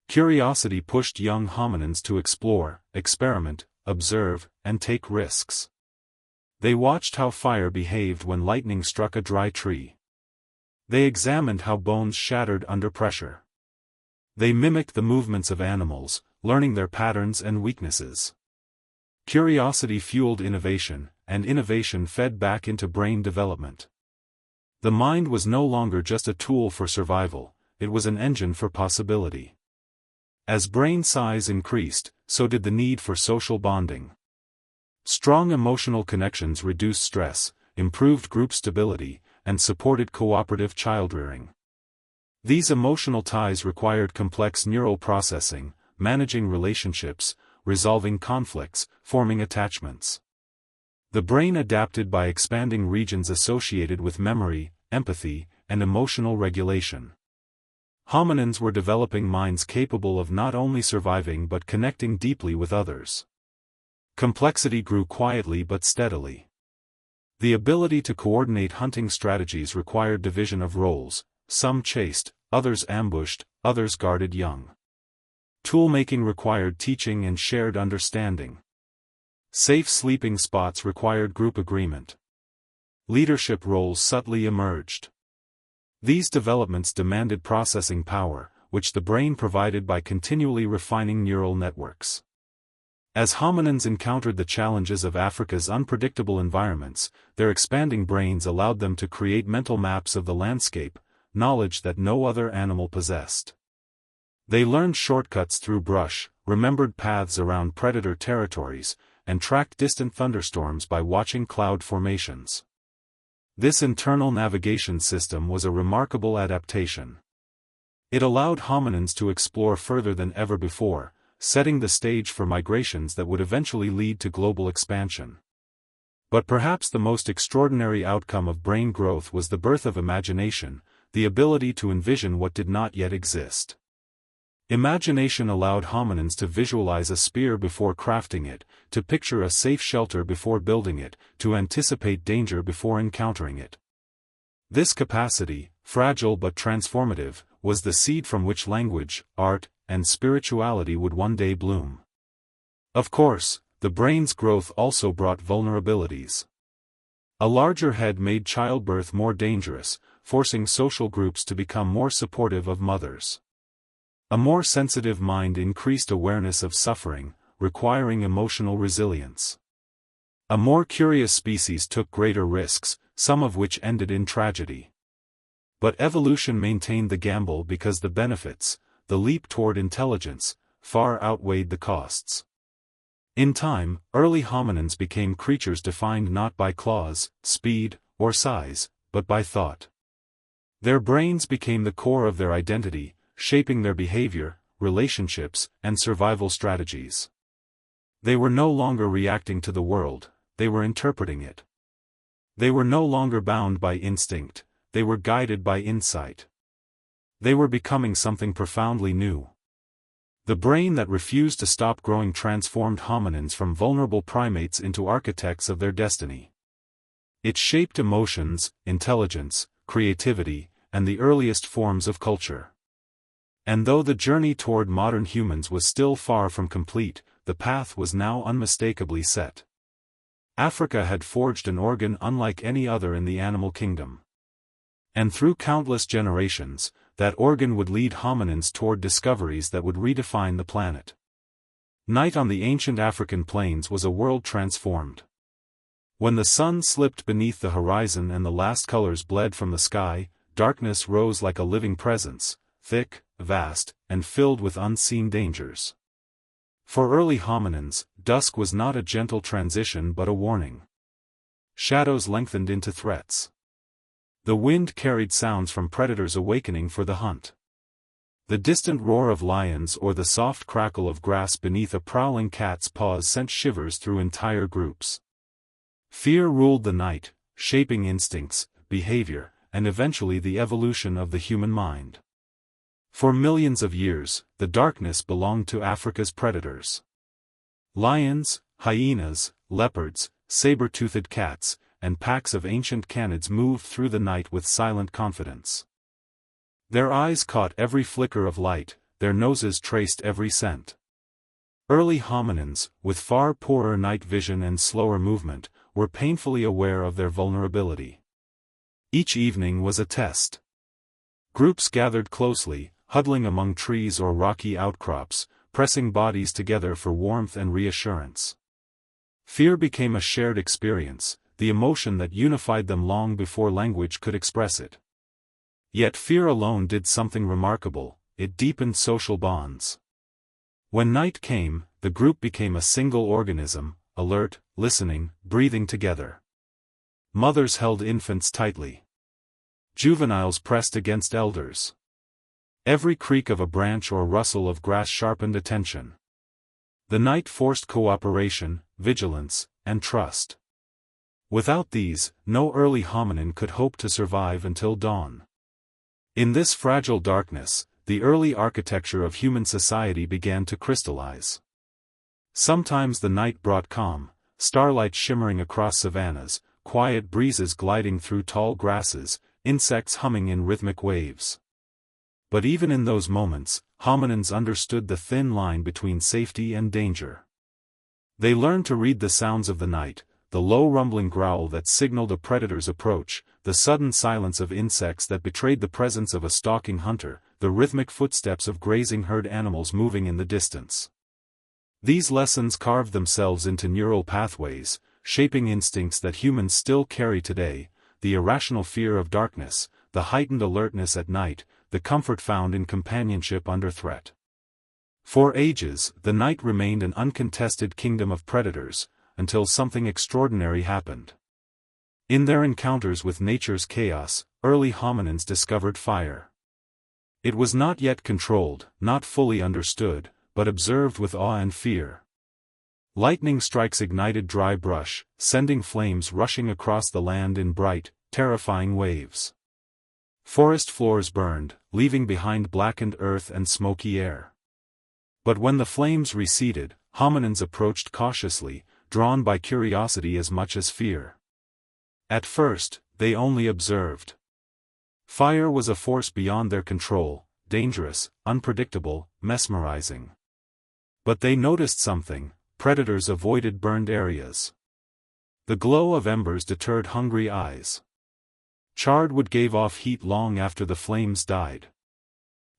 Curiosity pushed young hominins to explore, experiment, observe, and take risks. They watched how fire behaved when lightning struck a dry tree. They examined how bones shattered under pressure. They mimicked the movements of animals, learning their patterns and weaknesses. Curiosity fueled innovation, and innovation fed back into brain development. The mind was no longer just a tool for survival, it was an engine for possibility. As brain size increased, so did the need for social bonding. Strong emotional connections reduced stress, improved group stability, and supported cooperative childrearing. These emotional ties required complex neural processing, managing relationships, resolving conflicts, forming attachments. The brain adapted by expanding regions associated with memory, empathy, and emotional regulation. Hominins were developing minds capable of not only surviving but connecting deeply with others. Complexity grew quietly but steadily. The ability to coordinate hunting strategies required division of roles, some chased, others ambushed, others guarded young. Tool-making required teaching and shared understanding. Safe sleeping spots required group agreement. Leadership roles subtly emerged. These developments demanded processing power, which the brain provided by continually refining neural networks. As hominins encountered the challenges of Africa's unpredictable environments, their expanding brains allowed them to create mental maps of the landscape, knowledge that no other animal possessed. They learned shortcuts through brush, remembered paths around predator territories, and tracked distant thunderstorms by watching cloud formations. This internal navigation system was a remarkable adaptation. It allowed hominins to explore further than ever before, setting the stage for migrations that would eventually lead to global expansion. But perhaps the most extraordinary outcome of brain growth was the birth of imagination, the ability to envision what did not yet exist. Imagination allowed hominins to visualize a spear before crafting it, to picture a safe shelter before building it, to anticipate danger before encountering it. This capacity, fragile but transformative, was the seed from which language, art, and spirituality would one day bloom. Of course, the brain's growth also brought vulnerabilities. A larger head made childbirth more dangerous, forcing social groups to become more supportive of mothers. A more sensitive mind increased awareness of suffering, requiring emotional resilience. A more curious species took greater risks, some of which ended in tragedy. But evolution maintained the gamble because the benefits, the leap toward intelligence, far outweighed the costs. In time, early hominins became creatures defined not by claws, speed, or size, but by thought. Their brains became the core of their identity, shaping their behavior, relationships, and survival strategies. They were no longer reacting to the world, they were interpreting it. They were no longer bound by instinct, they were guided by insight. They were becoming something profoundly new. The brain that refused to stop growing transformed hominins from vulnerable primates into architects of their destiny. It shaped emotions, intelligence, creativity, and the earliest forms of culture. And though the journey toward modern humans was still far from complete, the path was now unmistakably set. Africa had forged an organ unlike any other in the animal kingdom. And through countless generations, that organ would lead hominins toward discoveries that would redefine the planet. Night on the ancient African plains was a world transformed. When the sun slipped beneath the horizon and the last colors bled from the sky, darkness rose like a living presence, thick, vast, and filled with unseen dangers. For early hominins, dusk was not a gentle transition but a warning. Shadows lengthened into threats. The wind carried sounds from predators awakening for the hunt. The distant roar of lions or the soft crackle of grass beneath a prowling cat's paws sent shivers through entire groups. Fear ruled the night, shaping instincts, behavior, and eventually the evolution of the human mind. For millions of years, the darkness belonged to Africa's predators. Lions, hyenas, leopards, saber-toothed cats, and packs of ancient canids moved through the night with silent confidence. Their eyes caught every flicker of light, their noses traced every scent. Early hominins, with far poorer night vision and slower movement, were painfully aware of their vulnerability. Each evening was a test. Groups gathered closely, huddling among trees or rocky outcrops, pressing bodies together for warmth and reassurance. Fear became a shared experience, the emotion that unified them long before language could express it. Yet fear alone did something remarkable, it deepened social bonds. When night came, the group became a single organism, alert, listening, breathing together. Mothers held infants tightly. Juveniles pressed against elders. Every creak of a branch or rustle of grass sharpened attention. The night forced cooperation, vigilance, and trust. Without these, no early hominin could hope to survive until dawn. In this fragile darkness, the early architecture of human society began to crystallize. Sometimes the night brought calm, starlight shimmering across savannas, quiet breezes gliding through tall grasses, insects humming in rhythmic waves. But even in those moments, hominins understood the thin line between safety and danger. They learned to read the sounds of the night, the low rumbling growl that signaled a predator's approach, the sudden silence of insects that betrayed the presence of a stalking hunter, the rhythmic footsteps of grazing herd animals moving in the distance. These lessons carved themselves into neural pathways, shaping instincts that humans still carry today, the irrational fear of darkness, the heightened alertness at night, the comfort found in companionship under threat. For ages, the night remained an uncontested kingdom of predators, until something extraordinary happened. In their encounters with nature's chaos, early hominins discovered fire. It was not yet controlled, not fully understood, but observed with awe and fear. Lightning strikes ignited dry brush, sending flames rushing across the land in bright, terrifying waves. Forest floors burned, leaving behind blackened earth and smoky air. But when the flames receded, hominins approached cautiously, drawn by curiosity as much as fear. At first, they only observed. Fire was a force beyond their control, dangerous, unpredictable, mesmerizing. But they noticed something: predators avoided burned areas. The glow of embers deterred hungry eyes. Charred wood gave off heat long after the flames died.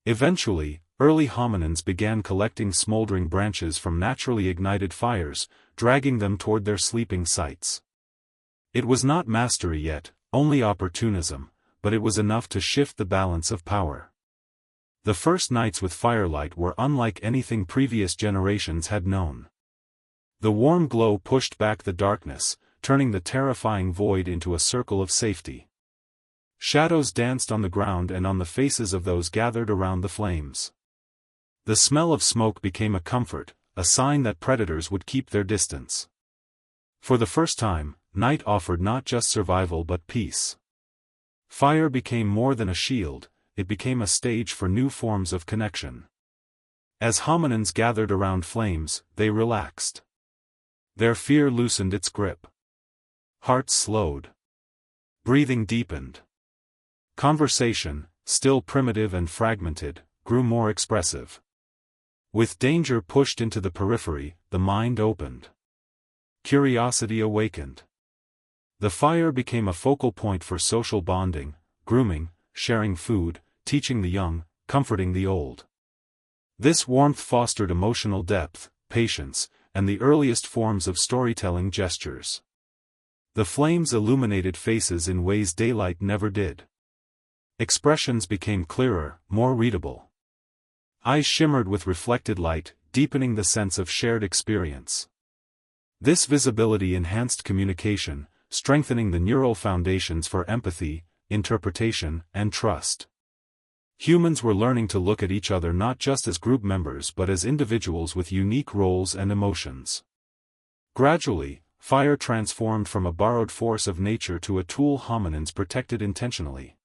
Eventually, early hominins began collecting smoldering branches from naturally ignited fires, dragging them toward their sleeping sites. It was not mastery yet, only opportunism, but it was enough to shift the balance of power. The first nights with firelight were unlike anything previous generations had known. The warm glow pushed back the darkness, turning the terrifying void into a circle of safety. Shadows danced on the ground and on the faces of those gathered around the flames. The smell of smoke became a comfort, a sign that predators would keep their distance. For the first time, night offered not just survival but peace. Fire became more than a shield, it became a stage for new forms of connection. As hominins gathered around flames, they relaxed. Their fear loosened its grip. Hearts slowed. Breathing deepened. Conversation, still primitive and fragmented, grew more expressive. With danger pushed into the periphery, the mind opened. Curiosity awakened. The fire became a focal point for social bonding, grooming, sharing food, teaching the young, comforting the old. This warmth fostered emotional depth, patience, and the earliest forms of storytelling gestures. The flames illuminated faces in ways daylight never did. Expressions became clearer, more readable. Eyes shimmered with reflected light, deepening the sense of shared experience. This visibility enhanced communication, strengthening the neural foundations for empathy, interpretation, and trust. Humans were learning to look at each other not just as group members but as individuals with unique roles and emotions. Gradually, fire transformed from a borrowed force of nature to a tool hominins protected intentionally.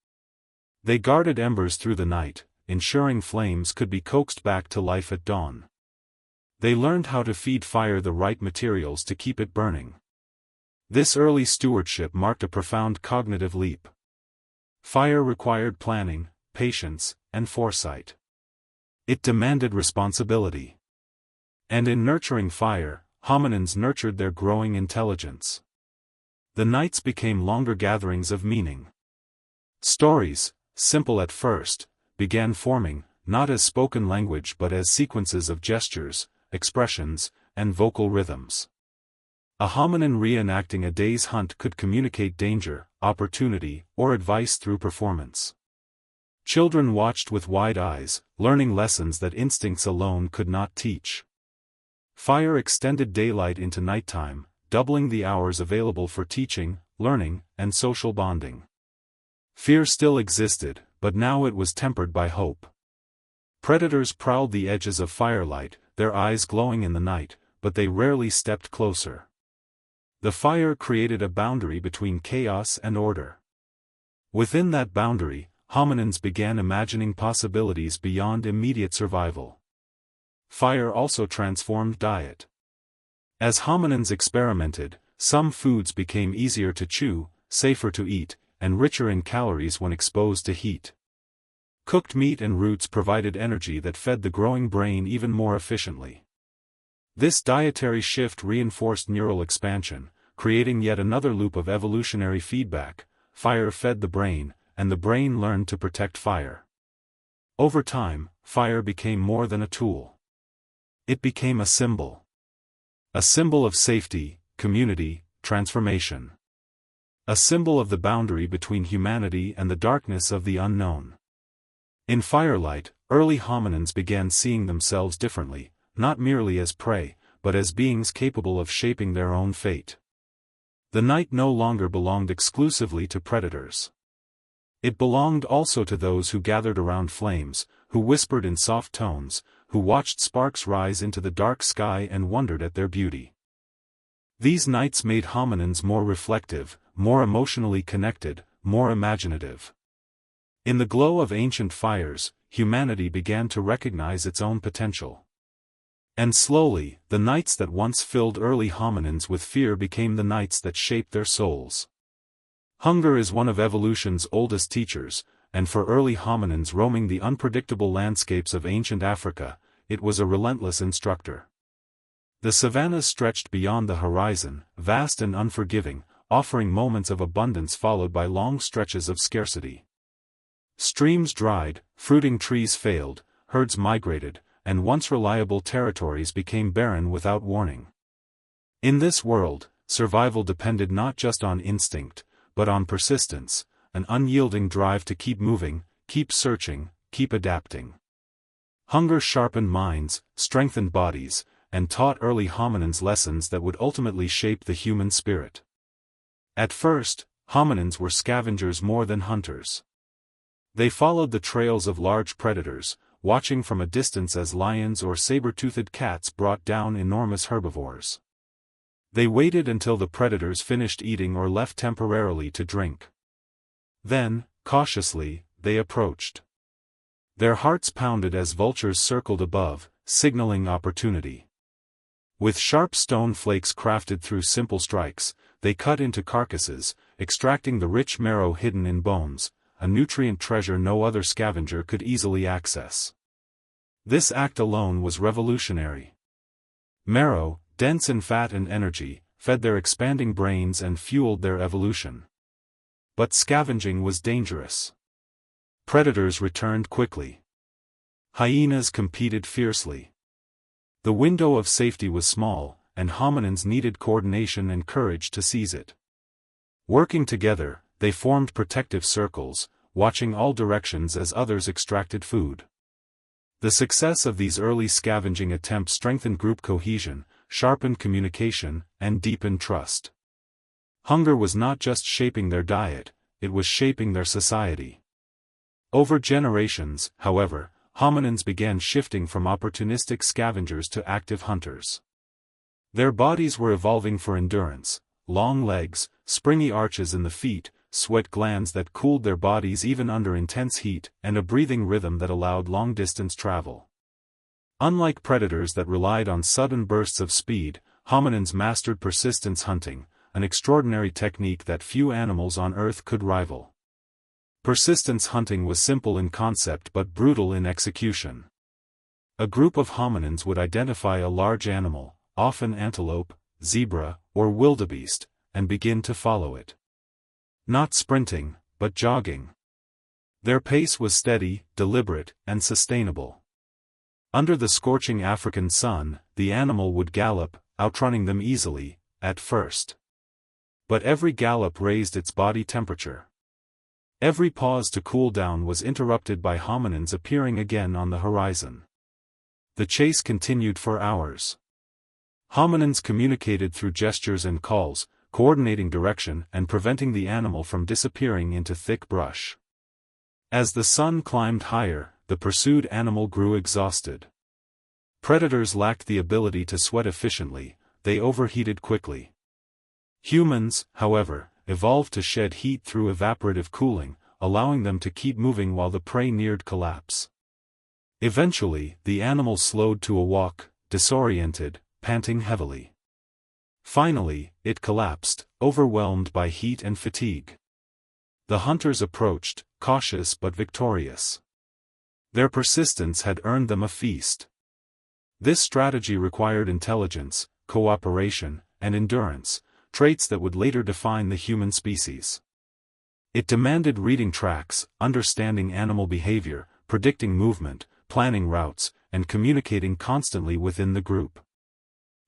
They guarded embers through the night, ensuring flames could be coaxed back to life at dawn. They learned how to feed fire the right materials to keep it burning. This early stewardship marked a profound cognitive leap. Fire required planning, patience, and foresight. It demanded responsibility. And in nurturing fire, hominins nurtured their growing intelligence. The nights became longer gatherings of meaning. Stories, simple at first, began forming, not as spoken language but as sequences of gestures, expressions, and vocal rhythms. A hominin reenacting a day's hunt could communicate danger, opportunity, or advice through performance. Children watched with wide eyes, learning lessons that instincts alone could not teach. Fire extended daylight into nighttime, doubling the hours available for teaching, learning, and social bonding. Fear still existed, but now it was tempered by hope. Predators prowled the edges of firelight, their eyes glowing in the night, but they rarely stepped closer. The fire created a boundary between chaos and order. Within that boundary, hominins began imagining possibilities beyond immediate survival. Fire also transformed diet. As hominins experimented, some foods became easier to chew, safer to eat, and richer in calories when exposed to heat. Cooked meat and roots provided energy that fed the growing brain even more efficiently. This dietary shift reinforced neural expansion, creating yet another loop of evolutionary feedback. Fire fed the brain, and the brain learned to protect fire. Over time, fire became more than a tool. It became a symbol. A symbol of safety, community, transformation. A symbol of the boundary between humanity and the darkness of the unknown. In firelight, early hominins began seeing themselves differently, not merely as prey, but as beings capable of shaping their own fate. The night no longer belonged exclusively to predators. It belonged also to those who gathered around flames, who whispered in soft tones, who watched sparks rise into the dark sky and wondered at their beauty. These nights made hominins more reflective, more emotionally connected, more imaginative. In the glow of ancient fires, humanity began to recognize its own potential. And slowly, the nights that once filled early hominins with fear became the nights that shaped their souls. Hunger is one of evolution's oldest teachers, and for early hominins roaming the unpredictable landscapes of ancient Africa, it was a relentless instructor. The savannas stretched beyond the horizon, vast and unforgiving, offering moments of abundance followed by long stretches of scarcity. Streams dried, fruiting trees failed, herds migrated, and once reliable territories became barren without warning. In this world, survival depended not just on instinct, but on persistence, an unyielding drive to keep moving, keep searching, keep adapting. Hunger sharpened minds, strengthened bodies, and taught early hominins lessons that would ultimately shape the human spirit. At first, hominins were scavengers more than hunters. They followed the trails of large predators, watching from a distance as lions or saber-toothed cats brought down enormous herbivores. They waited until the predators finished eating or left temporarily to drink. Then, cautiously, they approached. Their hearts pounded as vultures circled above, signaling opportunity. With sharp stone flakes crafted through simple strikes, they cut into carcasses, extracting the rich marrow hidden in bones, a nutrient treasure no other scavenger could easily access. This act alone was revolutionary. Marrow, dense in fat and energy, fed their expanding brains and fueled their evolution. But scavenging was dangerous. Predators returned quickly. Hyenas competed fiercely. The window of safety was small, and hominins needed coordination and courage to seize it. Working together, they formed protective circles, watching all directions as others extracted food. The success of these early scavenging attempts strengthened group cohesion, sharpened communication, and deepened trust. Hunger was not just shaping their diet, it was shaping their society. Over generations, however, hominins began shifting from opportunistic scavengers to active hunters. Their bodies were evolving for endurance, long legs, springy arches in the feet, sweat glands that cooled their bodies even under intense heat, and a breathing rhythm that allowed long-distance travel. Unlike predators that relied on sudden bursts of speed, hominins mastered persistence hunting, an extraordinary technique that few animals on Earth could rival. Persistence hunting was simple in concept but brutal in execution. A group of hominins would identify a large animal, often antelope, zebra, or wildebeest, and begin to follow it. Not sprinting, but jogging. Their pace was steady, deliberate, and sustainable. Under the scorching African sun, the animal would gallop, outrunning them easily, at first. But every gallop raised its body temperature. Every pause to cool down was interrupted by hominins appearing again on the horizon. The chase continued for hours. Hominins communicated through gestures and calls, coordinating direction and preventing the animal from disappearing into thick brush. As the sun climbed higher, the pursued animal grew exhausted. Predators lacked the ability to sweat efficiently, they overheated quickly. Humans, however, evolved to shed heat through evaporative cooling, allowing them to keep moving while the prey neared collapse. Eventually, the animal slowed to a walk, disoriented, panting heavily. Finally, it collapsed, overwhelmed by heat and fatigue. The hunters approached, cautious but victorious. Their persistence had earned them a feast. This strategy required intelligence, cooperation, and endurance, traits that would later define the human species. It demanded reading tracks, understanding animal behavior, predicting movement, planning routes, and communicating constantly within the group.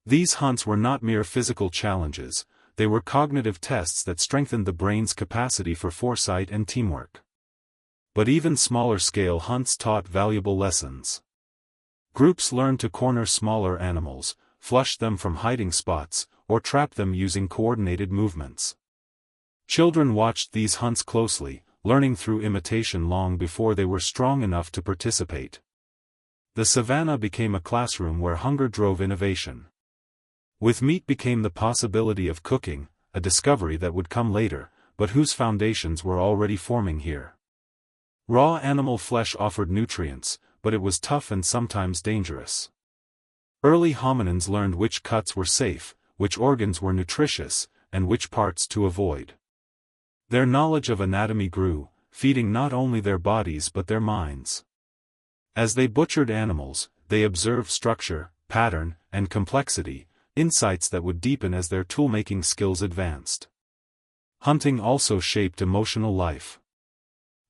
These hunts were not mere physical challenges, they were cognitive tests that strengthened the brain's capacity for foresight and teamwork. But even smaller-scale hunts taught valuable lessons. Groups learned to corner smaller animals, flush them from hiding spots, or trap them using coordinated movements. Children watched these hunts closely, learning through imitation long before they were strong enough to participate. The savanna became a classroom where hunger drove innovation. With meat became the possibility of cooking, a discovery that would come later, but whose foundations were already forming here. Raw animal flesh offered nutrients, but it was tough and sometimes dangerous. Early hominins learned which cuts were safe, which organs were nutritious, and which parts to avoid. Their knowledge of anatomy grew, feeding not only their bodies but their minds. As they butchered animals, they observed structure, pattern, and complexity, insights that would deepen as their tool-making skills advanced. Hunting also shaped emotional life.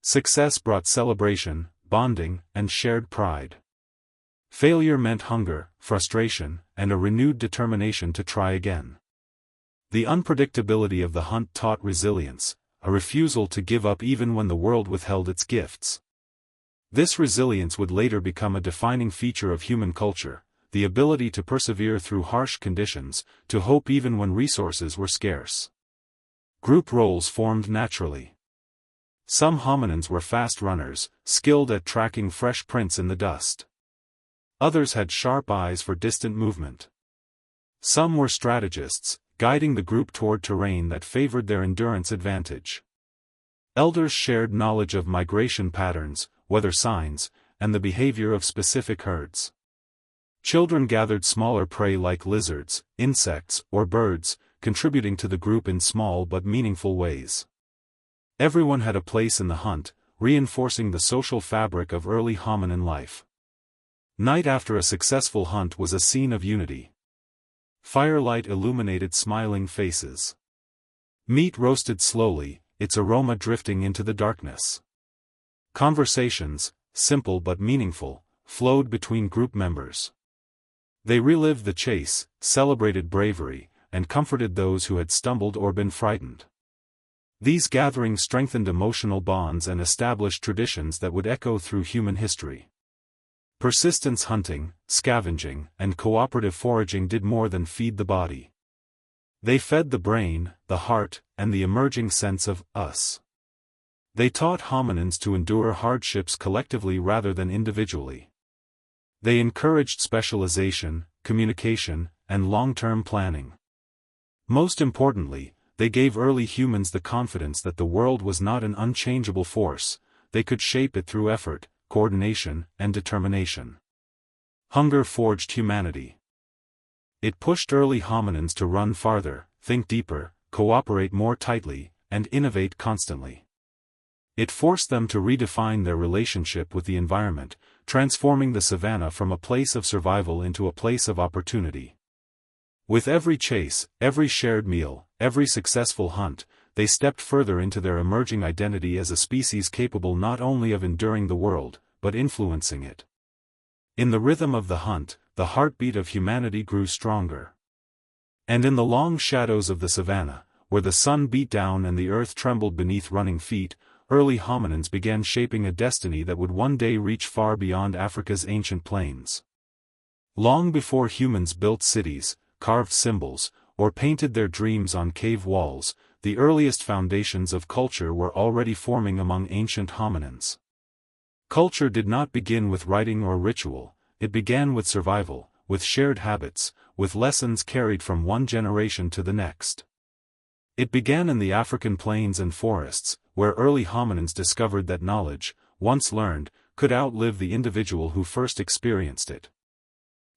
Success brought celebration, bonding, and shared pride. Failure meant hunger, frustration, and a renewed determination to try again. The unpredictability of the hunt taught resilience, a refusal to give up even when the world withheld its gifts. This resilience would later become a defining feature of human culture, the ability to persevere through harsh conditions, to hope even when resources were scarce. Group roles formed naturally. Some hominins were fast runners, skilled at tracking fresh prints in the dust. Others had sharp eyes for distant movement. Some were strategists, guiding the group toward terrain that favored their endurance advantage. Elders shared knowledge of migration patterns, weather signs, and the behavior of specific herds. Children gathered smaller prey like lizards, insects, or birds, contributing to the group in small but meaningful ways. Everyone had a place in the hunt, reinforcing the social fabric of early hominin life. Night after a successful hunt was a scene of unity. Firelight illuminated smiling faces. Meat roasted slowly, its aroma drifting into the darkness. Conversations, simple but meaningful, flowed between group members. They relived the chase, celebrated bravery, and comforted those who had stumbled or been frightened. These gatherings strengthened emotional bonds and established traditions that would echo through human history. Persistence hunting, scavenging, and cooperative foraging did more than feed the body. They fed the brain, the heart, and the emerging sense of us. They taught hominins to endure hardships collectively rather than individually. They encouraged specialization, communication, and long-term planning. Most importantly, they gave early humans the confidence that the world was not an unchangeable force, they could shape it through effort, coordination, and determination. Hunger forged humanity. It pushed early hominins to run farther, think deeper, cooperate more tightly, and innovate constantly. It forced them to redefine their relationship with the environment, transforming the savanna from a place of survival into a place of opportunity. With every chase, every shared meal, every successful hunt, they stepped further into their emerging identity as a species capable not only of enduring the world, but influencing it. In the rhythm of the hunt, the heartbeat of humanity grew stronger. And in the long shadows of the savanna, where the sun beat down and the earth trembled beneath running feet, early hominins began shaping a destiny that would one day reach far beyond Africa's ancient plains. Long before humans built cities, carved symbols, or painted their dreams on cave walls, the earliest foundations of culture were already forming among ancient hominins. Culture did not begin with writing or ritual, it began with survival, with shared habits, with lessons carried from one generation to the next. It began in the African plains and forests, where early hominins discovered that knowledge, once learned, could outlive the individual who first experienced it.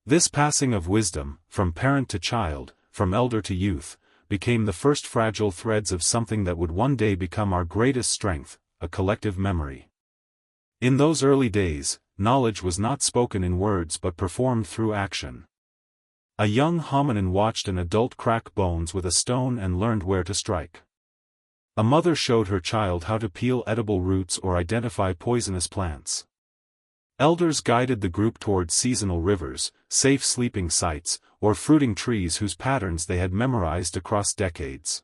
This passing of wisdom, from parent to child, from elder to youth, became the first fragile threads of something that would one day become our greatest strength, a collective memory. In those early days, knowledge was not spoken in words but performed through action. A young hominin watched an adult crack bones with a stone and learned where to strike. A mother showed her child how to peel edible roots or identify poisonous plants. Elders guided the group towards seasonal rivers, safe sleeping sites, or fruiting trees whose patterns they had memorized across decades.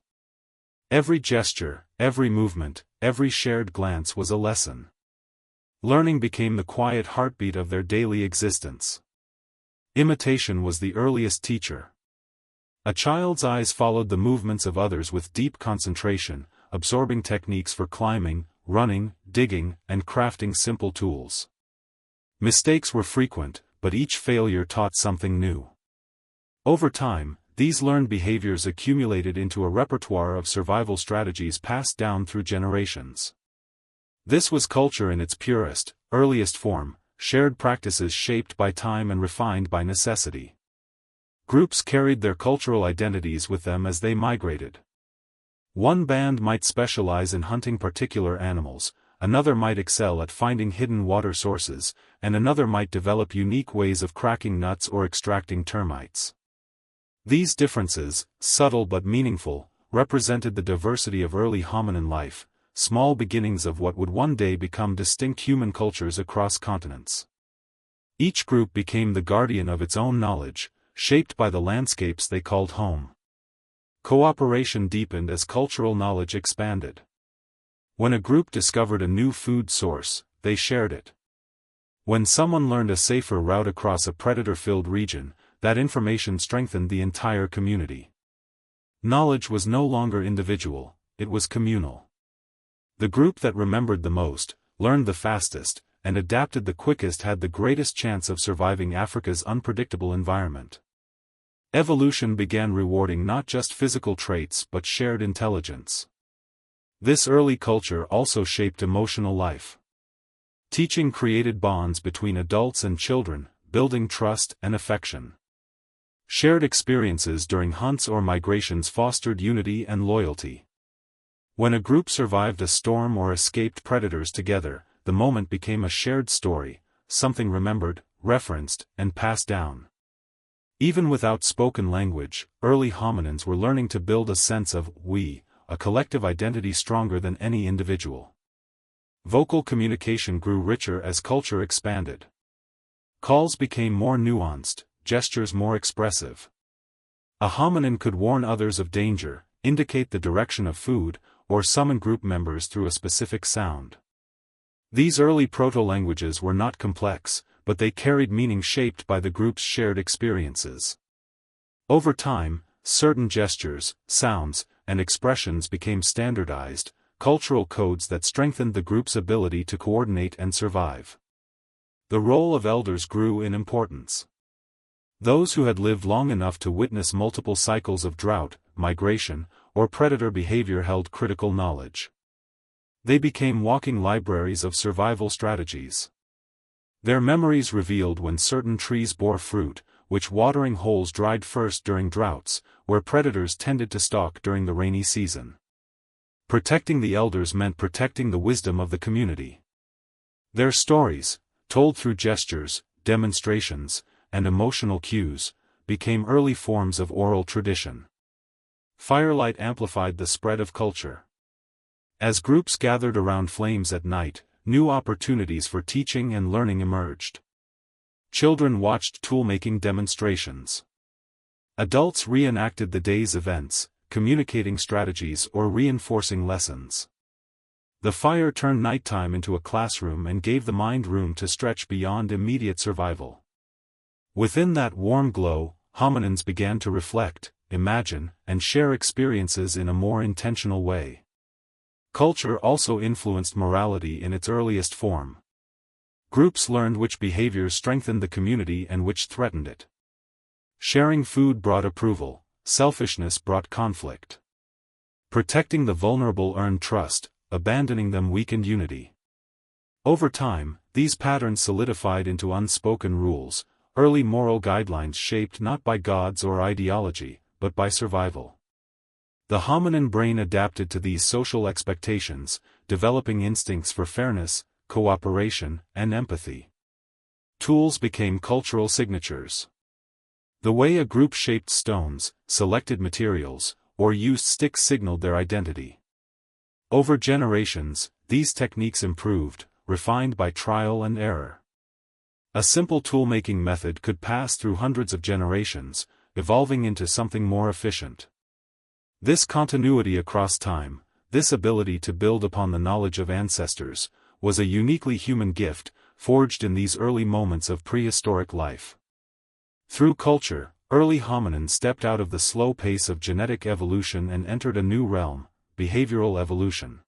Every gesture, every movement, every shared glance was a lesson. Learning became the quiet heartbeat of their daily existence. Imitation was the earliest teacher. A child's eyes followed the movements of others with deep concentration, absorbing techniques for climbing, running, digging, and crafting simple tools. Mistakes were frequent, but each failure taught something new. Over time, these learned behaviors accumulated into a repertoire of survival strategies passed down through generations. This was culture in its purest, earliest form, shared practices shaped by time and refined by necessity. Groups carried their cultural identities with them as they migrated. One band might specialize in hunting particular animals, another might excel at finding hidden water sources, and another might develop unique ways of cracking nuts or extracting termites. These differences, subtle but meaningful, represented the diversity of early hominin life, small beginnings of what would one day become distinct human cultures across continents. Each group became the guardian of its own knowledge, shaped by the landscapes they called home. Cooperation deepened as cultural knowledge expanded. When a group discovered a new food source, they shared it. When someone learned a safer route across a predator-filled region, that information strengthened the entire community. Knowledge was no longer individual, it was communal. The group that remembered the most, learned the fastest, and adapted the quickest had the greatest chance of surviving Africa's unpredictable environment. Evolution began rewarding not just physical traits but shared intelligence. This early culture also shaped emotional life. Teaching created bonds between adults and children, building trust and affection. Shared experiences during hunts or migrations fostered unity and loyalty. When a group survived a storm or escaped predators together, the moment became a shared story, something remembered, referenced, and passed down. Even without spoken language, early hominins were learning to build a sense of we, a collective identity stronger than any individual. Vocal communication grew richer as culture expanded. Calls became more nuanced, gestures more expressive. A hominin could warn others of danger, indicate the direction of food, or summon group members through a specific sound. These early proto-languages were not complex, but they carried meaning shaped by the group's shared experiences. Over time, certain gestures, sounds, and expressions became standardized, cultural codes that strengthened the group's ability to coordinate and survive. The role of elders grew in importance. Those who had lived long enough to witness multiple cycles of drought, migration, or predator behavior held critical knowledge. They became walking libraries of survival strategies. Their memories revealed when certain trees bore fruit, which watering holes dried first during droughts, where predators tended to stalk during the rainy season. Protecting the elders meant protecting the wisdom of the community. Their stories, told through gestures, demonstrations, and emotional cues, became early forms of oral tradition. Firelight amplified the spread of culture. As groups gathered around flames at night, new opportunities for teaching and learning emerged. Children watched tool-making demonstrations. Adults reenacted the day's events, communicating strategies or reinforcing lessons. The fire turned nighttime into a classroom and gave the mind room to stretch beyond immediate survival. Within that warm glow, hominins began to reflect, imagine, and share experiences in a more intentional way. Culture also influenced morality in its earliest form. Groups learned which behaviors strengthened the community and which threatened it. Sharing food brought approval, selfishness brought conflict. Protecting the vulnerable earned trust, abandoning them weakened unity. Over time, these patterns solidified into unspoken rules, early moral guidelines shaped not by gods or ideology, but by survival. The hominin brain adapted to these social expectations, developing instincts for fairness, cooperation, and empathy. Tools became cultural signatures. The way a group shaped stones, selected materials, or used sticks signaled their identity. Over generations, these techniques improved, refined by trial and error. A simple tool-making method could pass through hundreds of generations, evolving into something more efficient. This continuity across time, this ability to build upon the knowledge of ancestors, was a uniquely human gift, forged in these early moments of prehistoric life. Through culture, early hominins stepped out of the slow pace of genetic evolution and entered a new realm, behavioral evolution.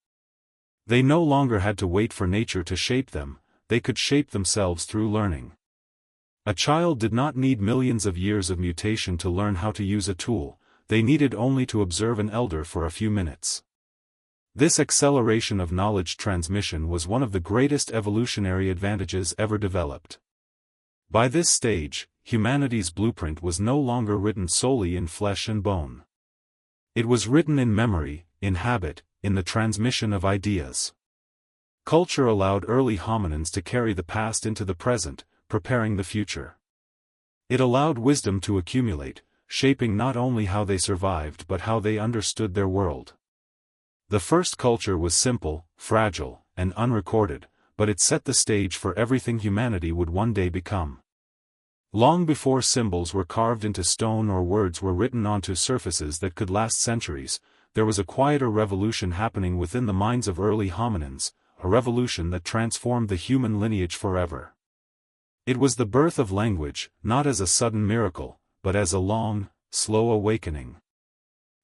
They no longer had to wait for nature to shape them, they could shape themselves through learning. A child did not need millions of years of mutation to learn how to use a tool, they needed only to observe an elder for a few minutes. This acceleration of knowledge transmission was one of the greatest evolutionary advantages ever developed. By this stage, humanity's blueprint was no longer written solely in flesh and bone. It was written in memory, in habit, in the transmission of ideas. Culture allowed early hominins to carry the past into the present, preparing the future. It allowed wisdom to accumulate, shaping not only how they survived but how they understood their world. The first culture was simple, fragile, and unrecorded, but it set the stage for everything humanity would one day become. Long before symbols were carved into stone or words were written onto surfaces that could last centuries, there was a quieter revolution happening within the minds of early hominins, a revolution that transformed the human lineage forever. It was the birth of language, not as a sudden miracle, but as a long, slow awakening.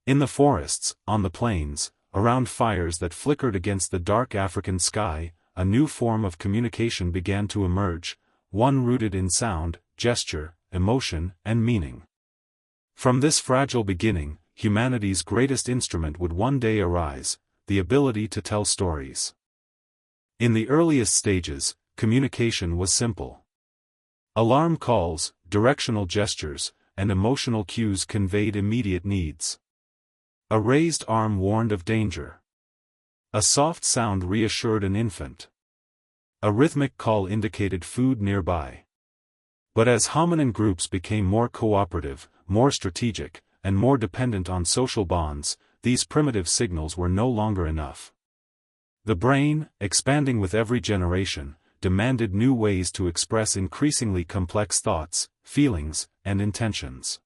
In the forests, on the plains, around fires that flickered against the dark African sky, a new form of communication began to emerge, one rooted in sound, gesture, emotion, and meaning. From this fragile beginning, humanity's greatest instrument would one day arise, the ability to tell stories. In the earliest stages, communication was simple. Alarm calls, directional gestures, and emotional cues conveyed immediate needs. A raised arm warned of danger. A soft sound reassured an infant. A rhythmic call indicated food nearby. But as hominin groups became more cooperative, more strategic, and more dependent on social bonds, these primitive signals were no longer enough. The brain, expanding with every generation, demanded new ways to express increasingly complex thoughts, feelings, and intentions.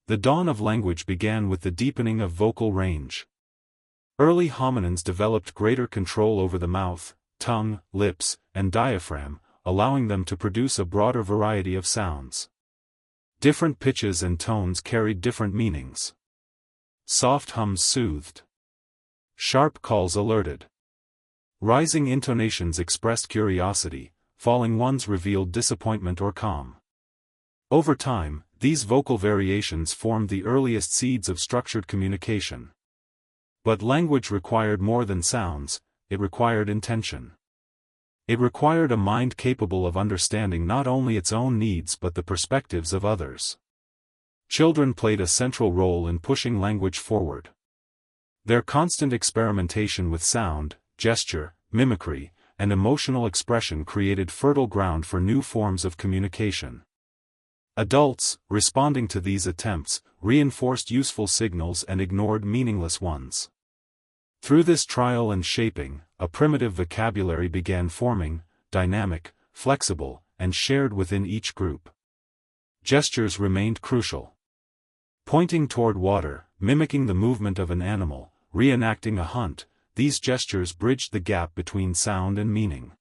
The dawn of language began with the deepening of vocal range. Early hominins developed greater control over the mouth, tongue, lips, and diaphragm, allowing them to produce a broader variety of sounds. Different pitches and tones carried different meanings. Soft hums soothed. Sharp calls alerted. Rising intonations expressed curiosity, falling ones revealed disappointment or calm. Over time, these vocal variations formed the earliest seeds of structured communication. But language required more than sounds, it required intention. It required a mind capable of understanding not only its own needs but the perspectives of others. Children played a central role in pushing language forward. Their constant experimentation with sound, gesture, mimicry, and emotional expression created fertile ground for new forms of communication. Adults, responding to these attempts, reinforced useful signals and ignored meaningless ones. Through this trial and shaping, a primitive vocabulary began forming, dynamic, flexible, and shared within each group. Gestures remained crucial. Pointing toward water, mimicking the movement of an animal, reenacting a hunt, these gestures bridged the gap between sound and meaning.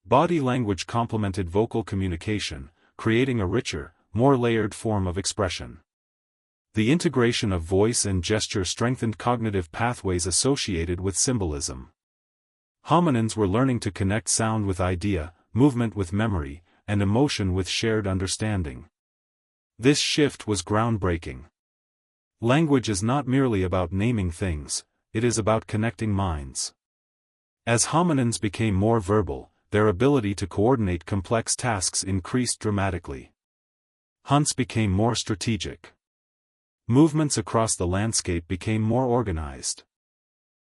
Body language complemented vocal communication, creating a richer, more layered form of expression. The integration of voice and gesture strengthened cognitive pathways associated with symbolism. Hominins were learning to connect sound with idea, movement with memory, and emotion with shared understanding. This shift was groundbreaking. Language is not merely about naming things, it is about connecting minds. As hominins became more verbal, their ability to coordinate complex tasks increased dramatically. Hunts became more strategic. Movements across the landscape became more organized.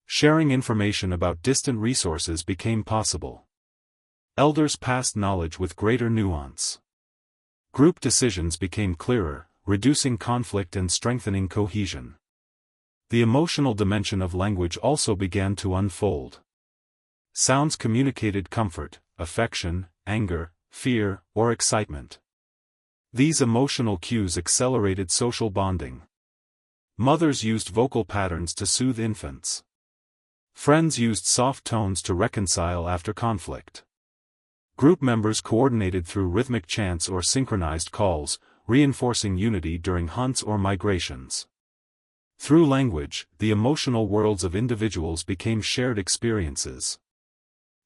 Sharing information about distant resources became possible. Elders passed knowledge with greater nuance. Group decisions became clearer, reducing conflict and strengthening cohesion. The emotional dimension of language also began to unfold. Sounds communicated comfort, affection, anger, fear, or excitement. These emotional cues accelerated social bonding. Mothers used vocal patterns to soothe infants. Friends used soft tones to reconcile after conflict. Group members coordinated through rhythmic chants or synchronized calls, reinforcing unity during hunts or migrations. Through language, the emotional worlds of individuals became shared experiences.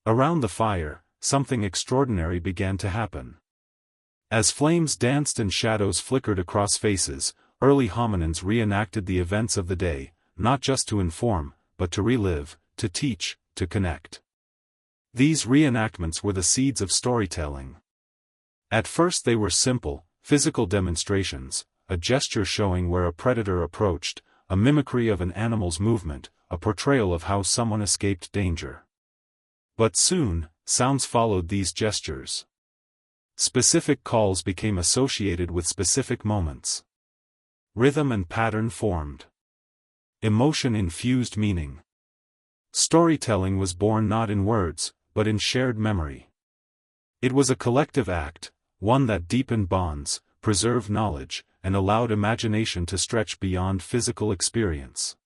Around the fire, something extraordinary began to happen. As flames danced and shadows flickered across faces, early hominins reenacted the events of the day, not just to inform, but to relive, to teach, to connect. These reenactments were the seeds of storytelling. At first they were simple, physical demonstrations, a gesture showing where a predator approached, a mimicry of an animal's movement, a portrayal of how someone escaped danger. But soon, sounds followed these gestures. Specific calls became associated with specific moments. Rhythm and pattern formed. Emotion infused meaning. Storytelling was born not in words, but in shared memory. It was a collective act, one that deepened bonds, preserved knowledge, and allowed imagination to stretch beyond physical experience.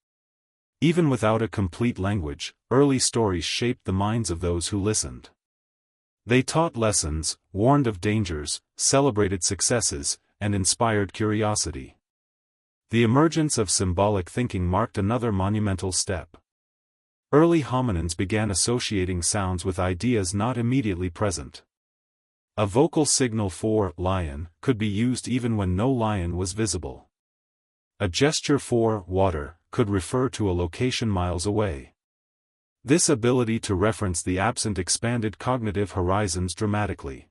Even without a complete language, early stories shaped the minds of those who listened. They taught lessons, warned of dangers, celebrated successes, and inspired curiosity. The emergence of symbolic thinking marked another monumental step. Early hominins began associating sounds with ideas not immediately present. A vocal signal for lion could be used even when no lion was visible. A gesture for water could refer to a location miles away. This ability to reference the absent expanded cognitive horizons dramatically.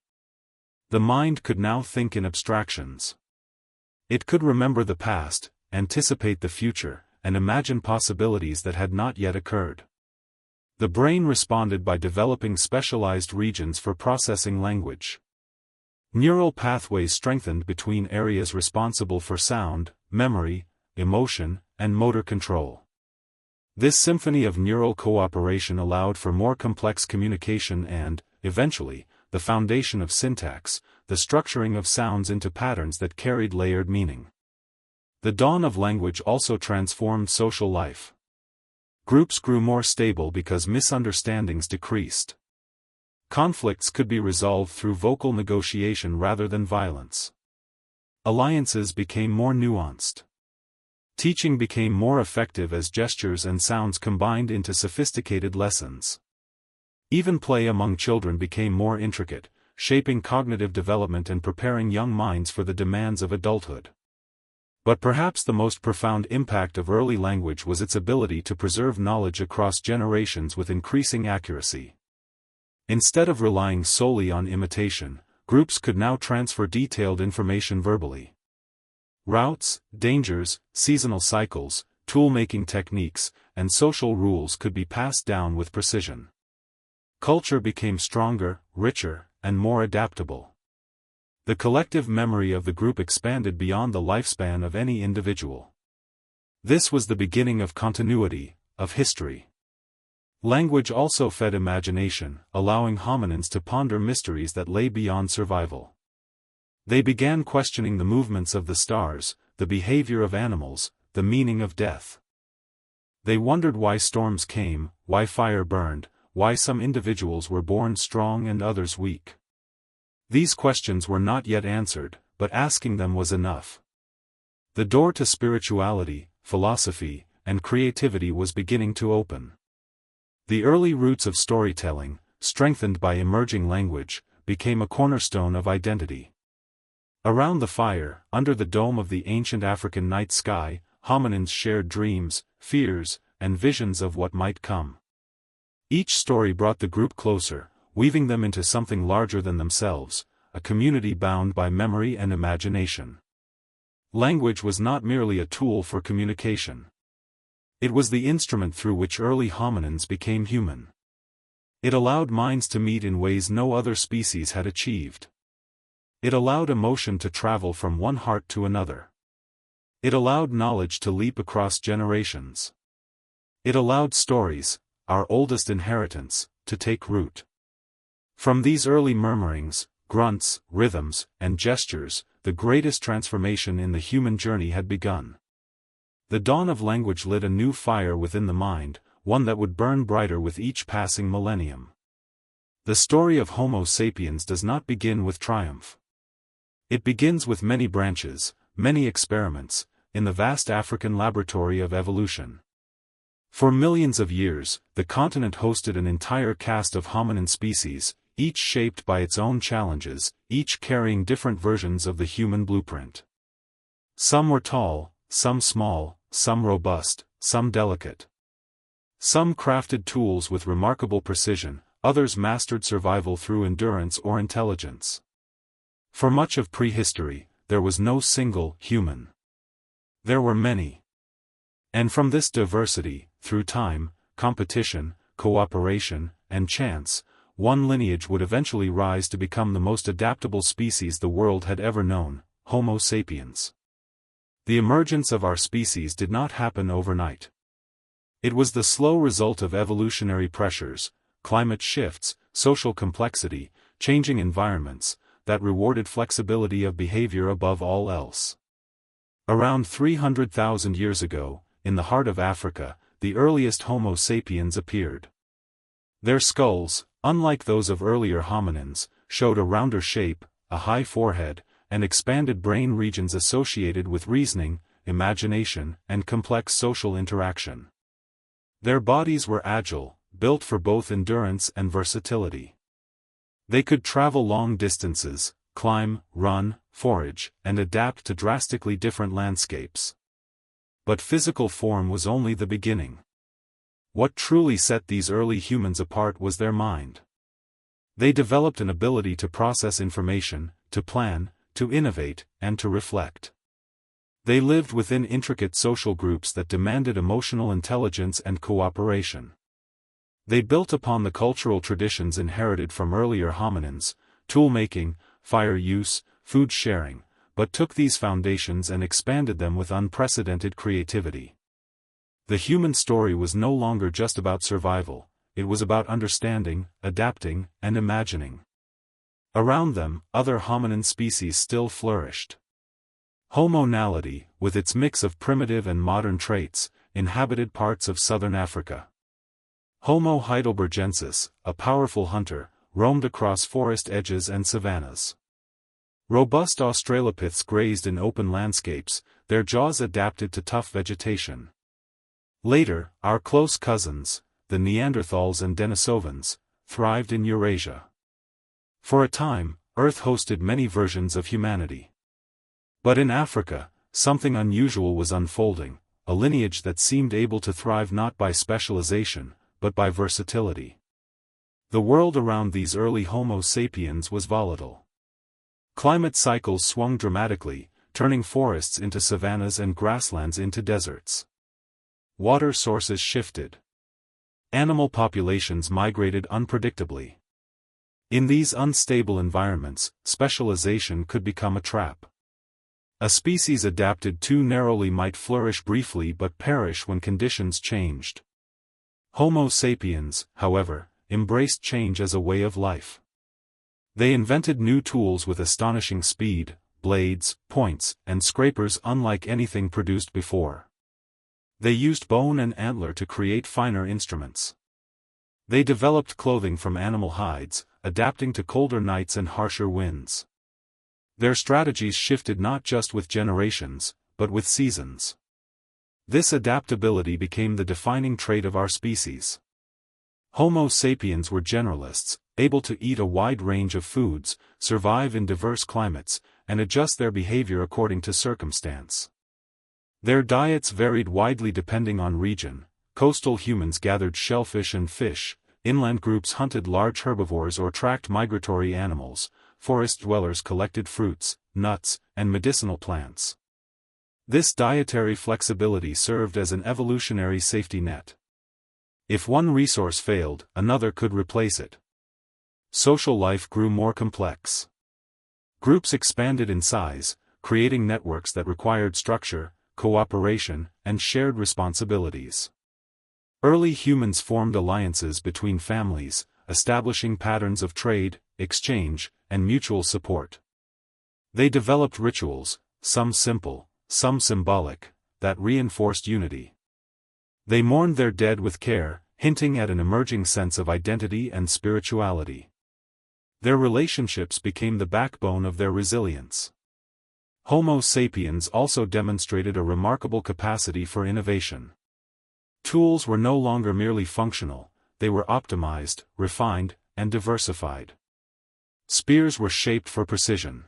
The mind could now think in abstractions. It could remember the past, anticipate the future, and imagine possibilities that had not yet occurred. The brain responded by developing specialized regions for processing language. Neural pathways strengthened between areas responsible for sound, memory, emotion, and motor control. This symphony of neural cooperation allowed for more complex communication and, eventually, the foundation of syntax, the structuring of sounds into patterns that carried layered meaning. The dawn of language also transformed social life. Groups grew more stable because misunderstandings decreased. Conflicts could be resolved through vocal negotiation rather than violence. Alliances became more nuanced. Teaching became more effective as gestures and sounds combined into sophisticated lessons. Even play among children became more intricate, shaping cognitive development and preparing young minds for the demands of adulthood. But perhaps the most profound impact of early language was its ability to preserve knowledge across generations with increasing accuracy. Instead of relying solely on imitation, groups could now transfer detailed information verbally. Routes, dangers, seasonal cycles, tool-making techniques, and social rules could be passed down with precision. Culture became stronger, richer, and more adaptable. The collective memory of the group expanded beyond the lifespan of any individual. This was the beginning of continuity, of history. Language also fed imagination, allowing hominins to ponder mysteries that lay beyond survival. They began questioning the movements of the stars, the behavior of animals, the meaning of death. They wondered why storms came, why fire burned, why some individuals were born strong and others weak. These questions were not yet answered, but asking them was enough. The door to spirituality, philosophy, and creativity was beginning to open. The early roots of storytelling, strengthened by emerging language, became a cornerstone of identity. Around the fire, under the dome of the ancient African night sky, hominins shared dreams, fears, and visions of what might come. Each story brought the group closer, weaving them into something larger than themselves, a community bound by memory and imagination. Language was not merely a tool for communication. It was the instrument through which early hominins became human. It allowed minds to meet in ways no other species had achieved. It allowed emotion to travel from one heart to another. It allowed knowledge to leap across generations. It allowed stories, our oldest inheritance, to take root. From these early murmurings, grunts, rhythms, and gestures, the greatest transformation in the human journey had begun. The dawn of language lit a new fire within the mind, one that would burn brighter with each passing millennium. The story of Homo sapiens does not begin with triumph. It begins with many branches, many experiments, in the vast African laboratory of evolution. For millions of years, the continent hosted an entire cast of hominin species, each shaped by its own challenges, each carrying different versions of the human blueprint. Some were tall, some small, some robust, some delicate. Some crafted tools with remarkable precision, others mastered survival through endurance or intelligence. For much of prehistory, there was no single human. There were many. And from this diversity, through time, competition, cooperation, and chance, one lineage would eventually rise to become the most adaptable species the world had ever known, Homo sapiens. The emergence of our species did not happen overnight. It was the slow result of evolutionary pressures, climate shifts, social complexity, changing environments, that rewarded flexibility of behavior above all else. Around 300,000 years ago, in the heart of Africa, the earliest Homo sapiens appeared. Their skulls, unlike those of earlier hominins, showed a rounder shape, a high forehead, and expanded brain regions associated with reasoning, imagination, and complex social interaction. Their bodies were agile, built for both endurance and versatility. They could travel long distances, climb, run, forage, and adapt to drastically different landscapes. But physical form was only the beginning. What truly set these early humans apart was their mind. They developed an ability to process information, to plan, to innovate, and to reflect. They lived within intricate social groups that demanded emotional intelligence and cooperation. They built upon the cultural traditions inherited from earlier hominins, tool-making, fire use, food sharing, but took these foundations and expanded them with unprecedented creativity. The human story was no longer just about survival, it was about understanding, adapting, and imagining. Around them, other hominin species still flourished. Homo naledi, with its mix of primitive and modern traits, inhabited parts of southern Africa. Homo heidelbergensis, a powerful hunter, roamed across forest edges and savannas. Robust Australopiths grazed in open landscapes, their jaws adapted to tough vegetation. Later, our close cousins, the Neanderthals and Denisovans, thrived in Eurasia. For a time, Earth hosted many versions of humanity. But in Africa, something unusual was unfolding, a lineage that seemed able to thrive not by specialization, but by versatility. The world around these early Homo sapiens was volatile. Climate cycles swung dramatically, turning forests into savannas and grasslands into deserts. Water sources shifted. Animal populations migrated unpredictably. In these unstable environments, specialization could become a trap. A species adapted too narrowly might flourish briefly but perish when conditions changed. Homo sapiens, however, embraced change as a way of life. They invented new tools with astonishing speed, blades, points, and scrapers unlike anything produced before. They used bone and antler to create finer instruments. They developed clothing from animal hides, adapting to colder nights and harsher winds. Their strategies shifted not just with generations, but with seasons. This adaptability became the defining trait of our species. Homo sapiens were generalists, able to eat a wide range of foods, survive in diverse climates, and adjust their behavior according to circumstance. Their diets varied widely depending on region. Coastal humans gathered shellfish and fish, inland groups hunted large herbivores or tracked migratory animals, forest dwellers collected fruits, nuts, and medicinal plants. This dietary flexibility served as an evolutionary safety net. If one resource failed, another could replace it. Social life grew more complex. Groups expanded in size, creating networks that required structure, cooperation, and shared responsibilities. Early humans formed alliances between families, establishing patterns of trade, exchange, and mutual support. They developed rituals, some simple, some symbolic, that reinforced unity. They mourned their dead with care, hinting at an emerging sense of identity and spirituality. Their relationships became the backbone of their resilience. Homo sapiens also demonstrated a remarkable capacity for innovation. Tools were no longer merely functional, they were optimized, refined, and diversified. Spears were shaped for precision.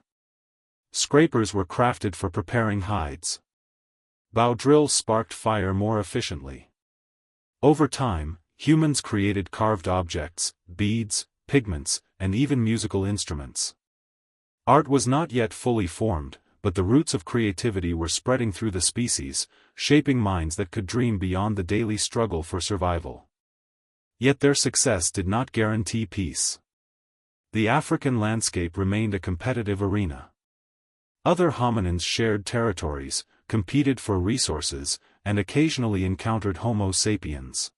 Scrapers were crafted for preparing hides. Bow drills sparked fire more efficiently. Over time, humans created carved objects, beads, pigments, and even musical instruments. Art was not yet fully formed, but the roots of creativity were spreading through the species, shaping minds that could dream beyond the daily struggle for survival. Yet their success did not guarantee peace. The African landscape remained a competitive arena. Other hominins shared territories, competed for resources, and occasionally encountered Homo sapiens.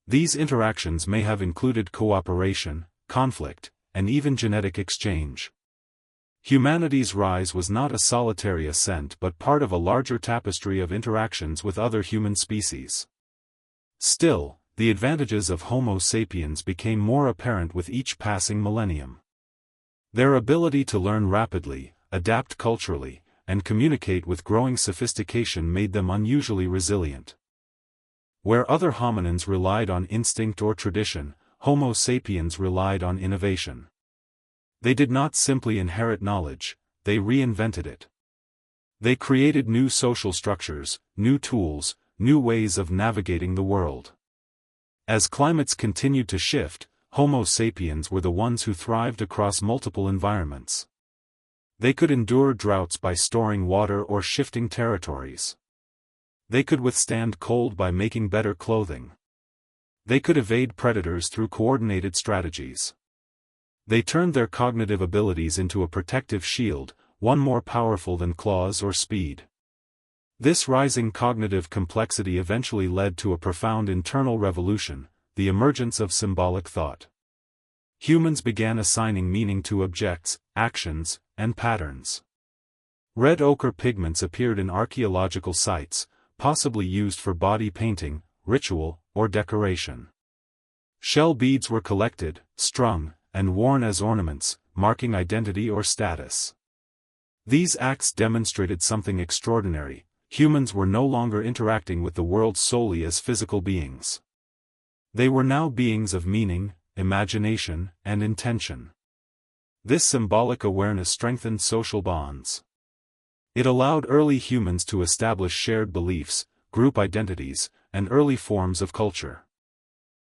These interactions may have included cooperation, conflict, and even genetic exchange. Humanity's rise was not a solitary ascent but part of a larger tapestry of interactions with other human species. Still, the advantages of Homo sapiens became more apparent with each passing millennium. Their ability to learn rapidly, adapt culturally, and communicate with growing sophistication made them unusually resilient. Where other hominins relied on instinct or tradition, Homo sapiens relied on innovation. They did not simply inherit knowledge, they reinvented it. They created new social structures, new tools, new ways of navigating the world. As climates continued to shift, Homo sapiens were the ones who thrived across multiple environments. They could endure droughts by storing water or shifting territories. They could withstand cold by making better clothing. They could evade predators through coordinated strategies. They turned their cognitive abilities into a protective shield, one more powerful than claws or speed. This rising cognitive complexity eventually led to a profound internal revolution, the emergence of symbolic thought. Humans began assigning meaning to objects, actions, and patterns. Red ochre pigments appeared in archaeological sites, possibly used for body painting, ritual, or decoration. Shell beads were collected, strung, and worn as ornaments, marking identity or status. These acts demonstrated something extraordinary: humans were no longer interacting with the world solely as physical beings. They were now beings of meaning, imagination, and intention. This symbolic awareness strengthened social bonds. It allowed early humans to establish shared beliefs, group identities, and early forms of culture.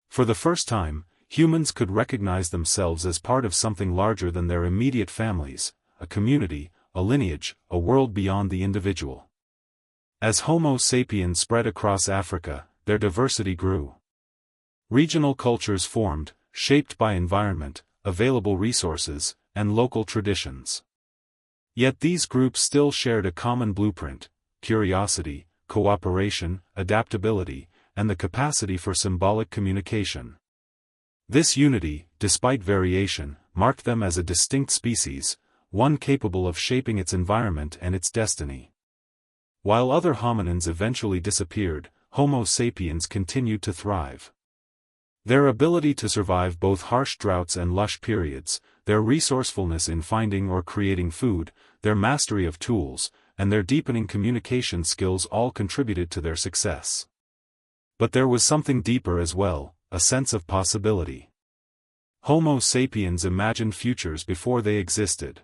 For the first time, humans could recognize themselves as part of something larger than their immediate families, a community, a lineage, a world beyond the individual. As Homo sapiens spread across Africa, their diversity grew. Regional cultures formed, shaped by environment, available resources, and local traditions. Yet these groups still shared a common blueprint: curiosity, cooperation, adaptability, and the capacity for symbolic communication. This unity, despite variation, marked them as a distinct species, one capable of shaping its environment and its destiny. While other hominins eventually disappeared, Homo sapiens continued to thrive. Their ability to survive both harsh droughts and lush periods, their resourcefulness in finding or creating food, their mastery of tools, and their deepening communication skills all contributed to their success. But there was something deeper as well, a sense of possibility. Homo sapiens imagined futures before they existed.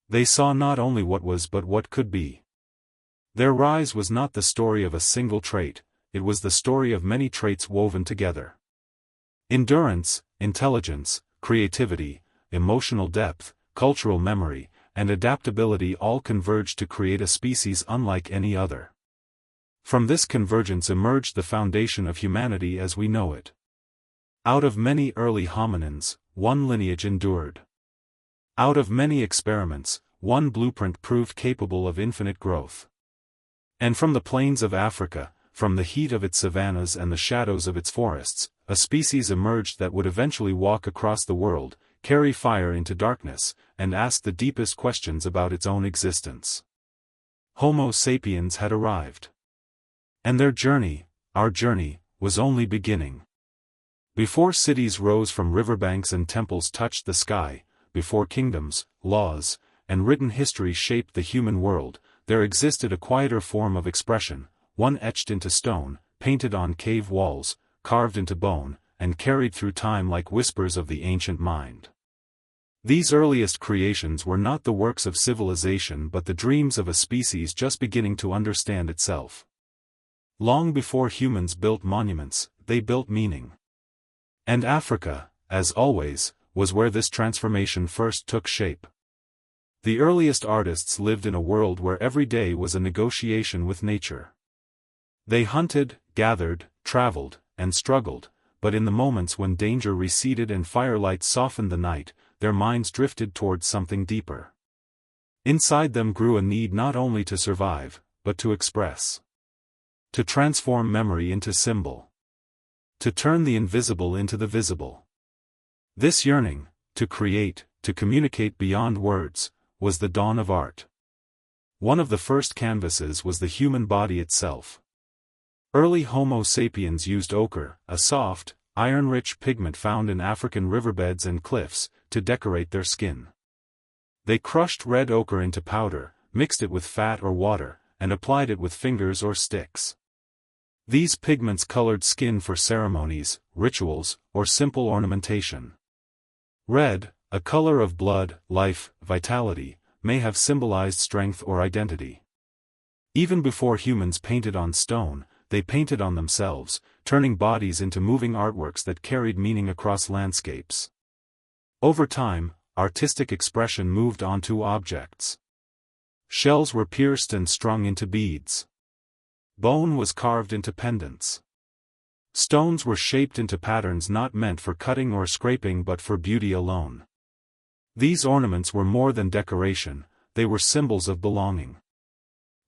They saw not only what was but what could be. Their rise was not the story of a single trait, it was the story of many traits woven together. Endurance, intelligence, creativity, emotional depth, cultural memory, and adaptability all converged to create a species unlike any other. From this convergence emerged the foundation of humanity as we know it. Out of many early hominins, one lineage endured. Out of many experiments, one blueprint proved capable of infinite growth. And from the plains of Africa, from the heat of its savannas and the shadows of its forests, a species emerged that would eventually walk across the world, carry fire into darkness, and ask the deepest questions about its own existence. Homo sapiens had arrived. And their journey, our journey, was only beginning. Before cities rose from riverbanks and temples touched the sky, before kingdoms, laws, and written history shaped the human world, there existed a quieter form of expression, one etched into stone, painted on cave walls, carved into bone, and carried through time like whispers of the ancient mind. These earliest creations were not the works of civilization but the dreams of a species just beginning to understand itself. Long before humans built monuments, they built meaning. And Africa, as always, was where this transformation first took shape. The earliest artists lived in a world where every day was a negotiation with nature. They hunted, gathered, traveled, and struggled, but in the moments when danger receded and firelight softened the night, their minds drifted towards something deeper. Inside them grew a need not only to survive, but to express. To transform memory into symbol. To turn the invisible into the visible. This yearning, to create, to communicate beyond words, was the dawn of art. One of the first canvases was the human body itself. Early Homo sapiens used ochre, a soft, iron-rich pigment found in African riverbeds and cliffs, to decorate their skin. They crushed red ochre into powder, mixed it with fat or water, and applied it with fingers or sticks. These pigments colored skin for ceremonies, rituals, or simple ornamentation. Red, a color of blood, life, vitality, may have symbolized strength or identity. Even before humans painted on stone, they painted on themselves, turning bodies into moving artworks that carried meaning across landscapes. Over time, artistic expression moved onto objects. Shells were pierced and strung into beads. Bone was carved into pendants. Stones were shaped into patterns not meant for cutting or scraping but for beauty alone. These ornaments were more than decoration, they were symbols of belonging.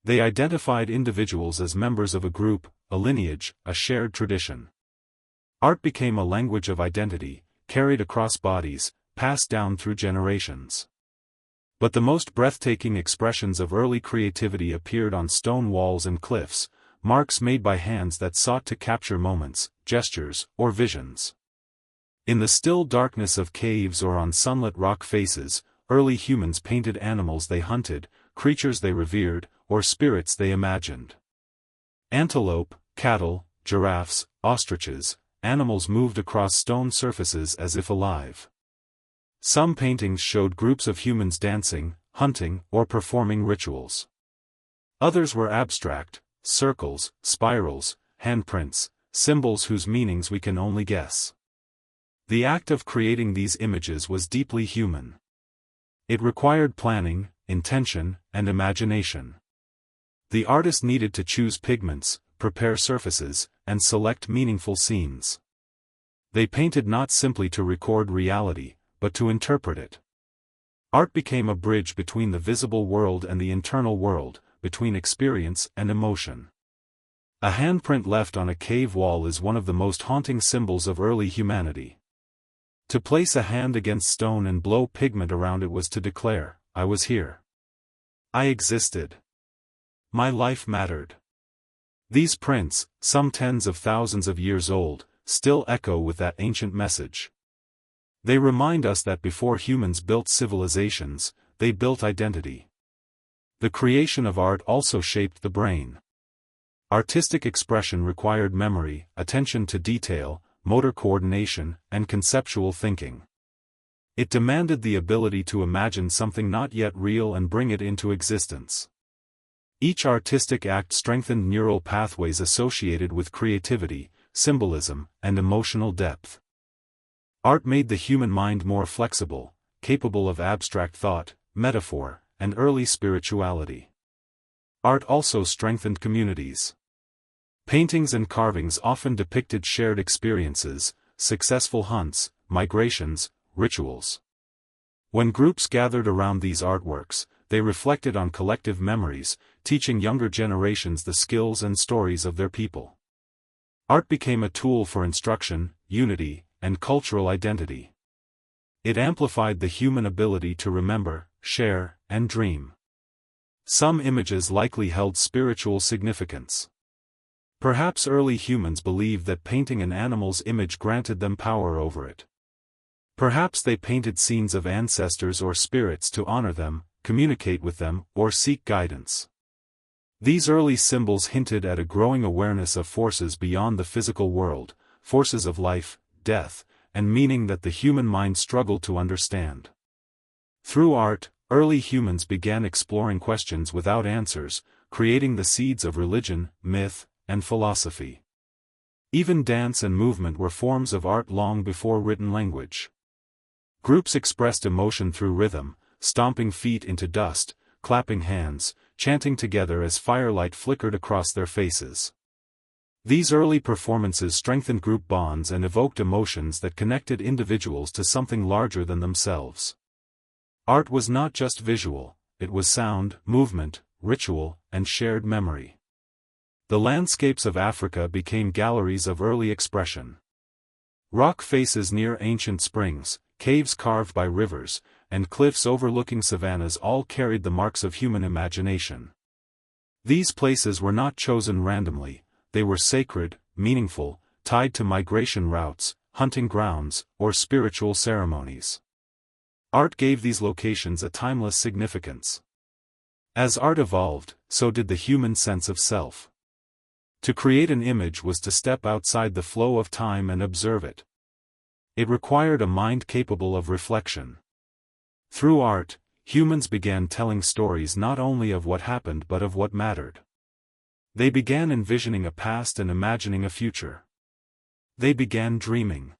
They identified individuals as members of a group, a lineage, a shared tradition. Art became a language of identity, carried across bodies, passed down through generations. But the most breathtaking expressions of early creativity appeared on stone walls and cliffs, marks made by hands that sought to capture moments, gestures, or visions. In the still darkness of caves or on sunlit rock faces, early humans painted animals they hunted, creatures they revered, or spirits they imagined. Antelope, cattle, giraffes, ostriches, animals moved across stone surfaces as if alive. Some paintings showed groups of humans dancing, hunting, or performing rituals. Others were abstract, circles, spirals, handprints, symbols whose meanings we can only guess. The act of creating these images was deeply human. It required planning, intention, and imagination. The artist needed to choose pigments, prepare surfaces, and select meaningful scenes. They painted not simply to record reality, but to interpret it. Art became a bridge between the visible world and the internal world, between experience and emotion. A handprint left on a cave wall is one of the most haunting symbols of early humanity. To place a hand against stone and blow pigment around it was to declare, "I was here. I existed. My life mattered." These prints, some tens of thousands of years old, still echo with that ancient message. They remind us that before humans built civilizations, they built identity. The creation of art also shaped the brain. Artistic expression required memory, attention to detail, motor coordination, and conceptual thinking. It demanded the ability to imagine something not yet real and bring it into existence. Each artistic act strengthened neural pathways associated with creativity, symbolism, and emotional depth. Art made the human mind more flexible, capable of abstract thought, metaphor, and early spirituality. Art also strengthened communities. Paintings and carvings often depicted shared experiences, successful hunts, migrations, rituals. When groups gathered around these artworks, they reflected on collective memories, teaching younger generations the skills and stories of their people. Art became a tool for instruction, unity, and cultural identity. It amplified the human ability to remember, share, and dream. Some images likely held spiritual significance. Perhaps early humans believed that painting an animal's image granted them power over it. Perhaps they painted scenes of ancestors or spirits to honor them, communicate with them, or seek guidance. These early symbols hinted at a growing awareness of forces beyond the physical world, forces of life, death, and meaning that the human mind struggled to understand. Through art, early humans began exploring questions without answers, creating the seeds of religion, myth, and philosophy. Even dance and movement were forms of art long before written language. Groups expressed emotion through rhythm, stomping feet into dust, clapping hands, chanting together as firelight flickered across their faces. These early performances strengthened group bonds and evoked emotions that connected individuals to something larger than themselves. Art was not just visual, it was sound, movement, ritual, and shared memory. The landscapes of Africa became galleries of early expression. Rock faces near ancient springs, caves carved by rivers, and cliffs overlooking savannas all carried the marks of human imagination. These places were not chosen randomly, they were sacred, meaningful, tied to migration routes, hunting grounds, or spiritual ceremonies. Art gave these locations a timeless significance. As art evolved, so did the human sense of self. To create an image was to step outside the flow of time and observe it. It required a mind capable of reflection. Through art, humans began telling stories not only of what happened but of what mattered. They began envisioning a past and imagining a future. They began dreaming.